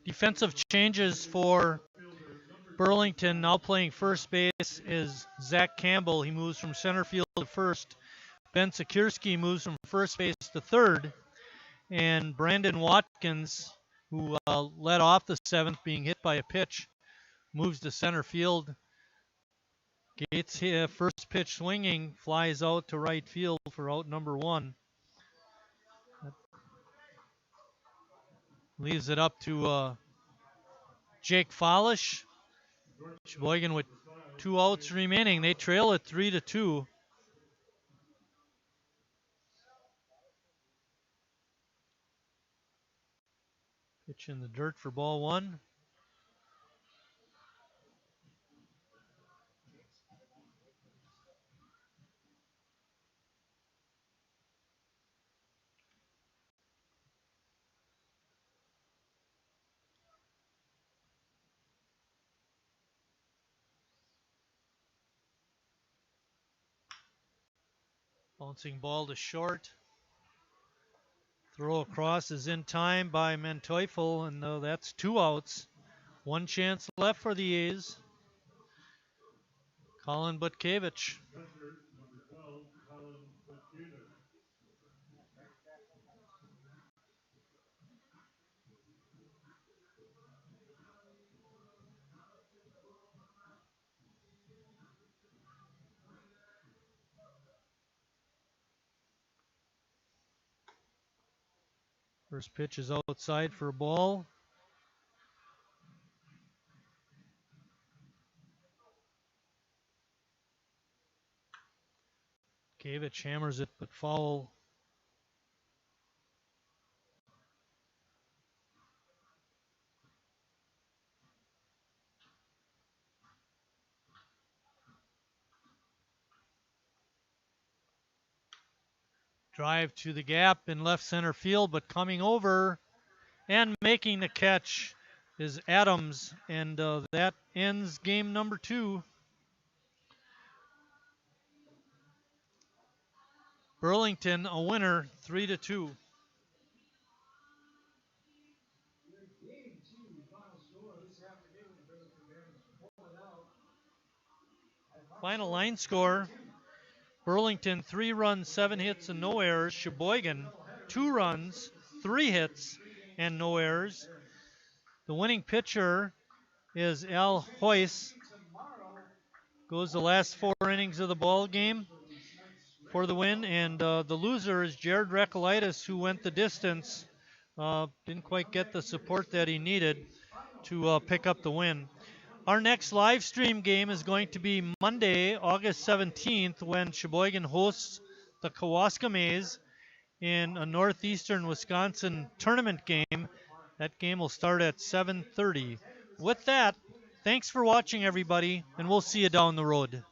[SPEAKER 1] Defensive changes for Burlington. Now playing first base is Zach Campbell. He moves from center field to first. Ben Sikierski moves from first base to third. And Brandon Watkins, who led off the 7th being hit by a pitch, moves to center field. Gates first pitch swinging, flies out to right field for out number 1. That leaves it up to Jake Follish. Sheboygan with 2 outs remaining. They trail it 3-2. Pitch in the dirt for ball 1. Bouncing ball to short. Throw across is in time by Menteufel, and that's 2 outs. 1 chance left for the A's. Colin Butkevich.
[SPEAKER 9] Catcher, number 12, Colin Butkevich.
[SPEAKER 1] First pitch is outside for a ball. Butkevich hammers it, but foul. Drive to the gap in left center field, but coming over and making the catch is Adams, and that ends game number 2. Burlington a winner, 3-2. Final line score: Burlington 3 runs, 7 hits, and no errors. Sheboygan 2 runs, 3 hits, and no errors. The winning pitcher is Al Hoyce. Goes the last 4 innings of the ball game for the win, and the loser is Jared Recolaitis, who went the distance. Didn't quite get the support that he needed to pick up the win. Our next live stream game is going to be Monday, August 17th, when Sheboygan hosts the Kewaskum A's in a northeastern Wisconsin tournament game. That game will start at 7:30. With that, thanks for watching, everybody, and we'll see you down the road.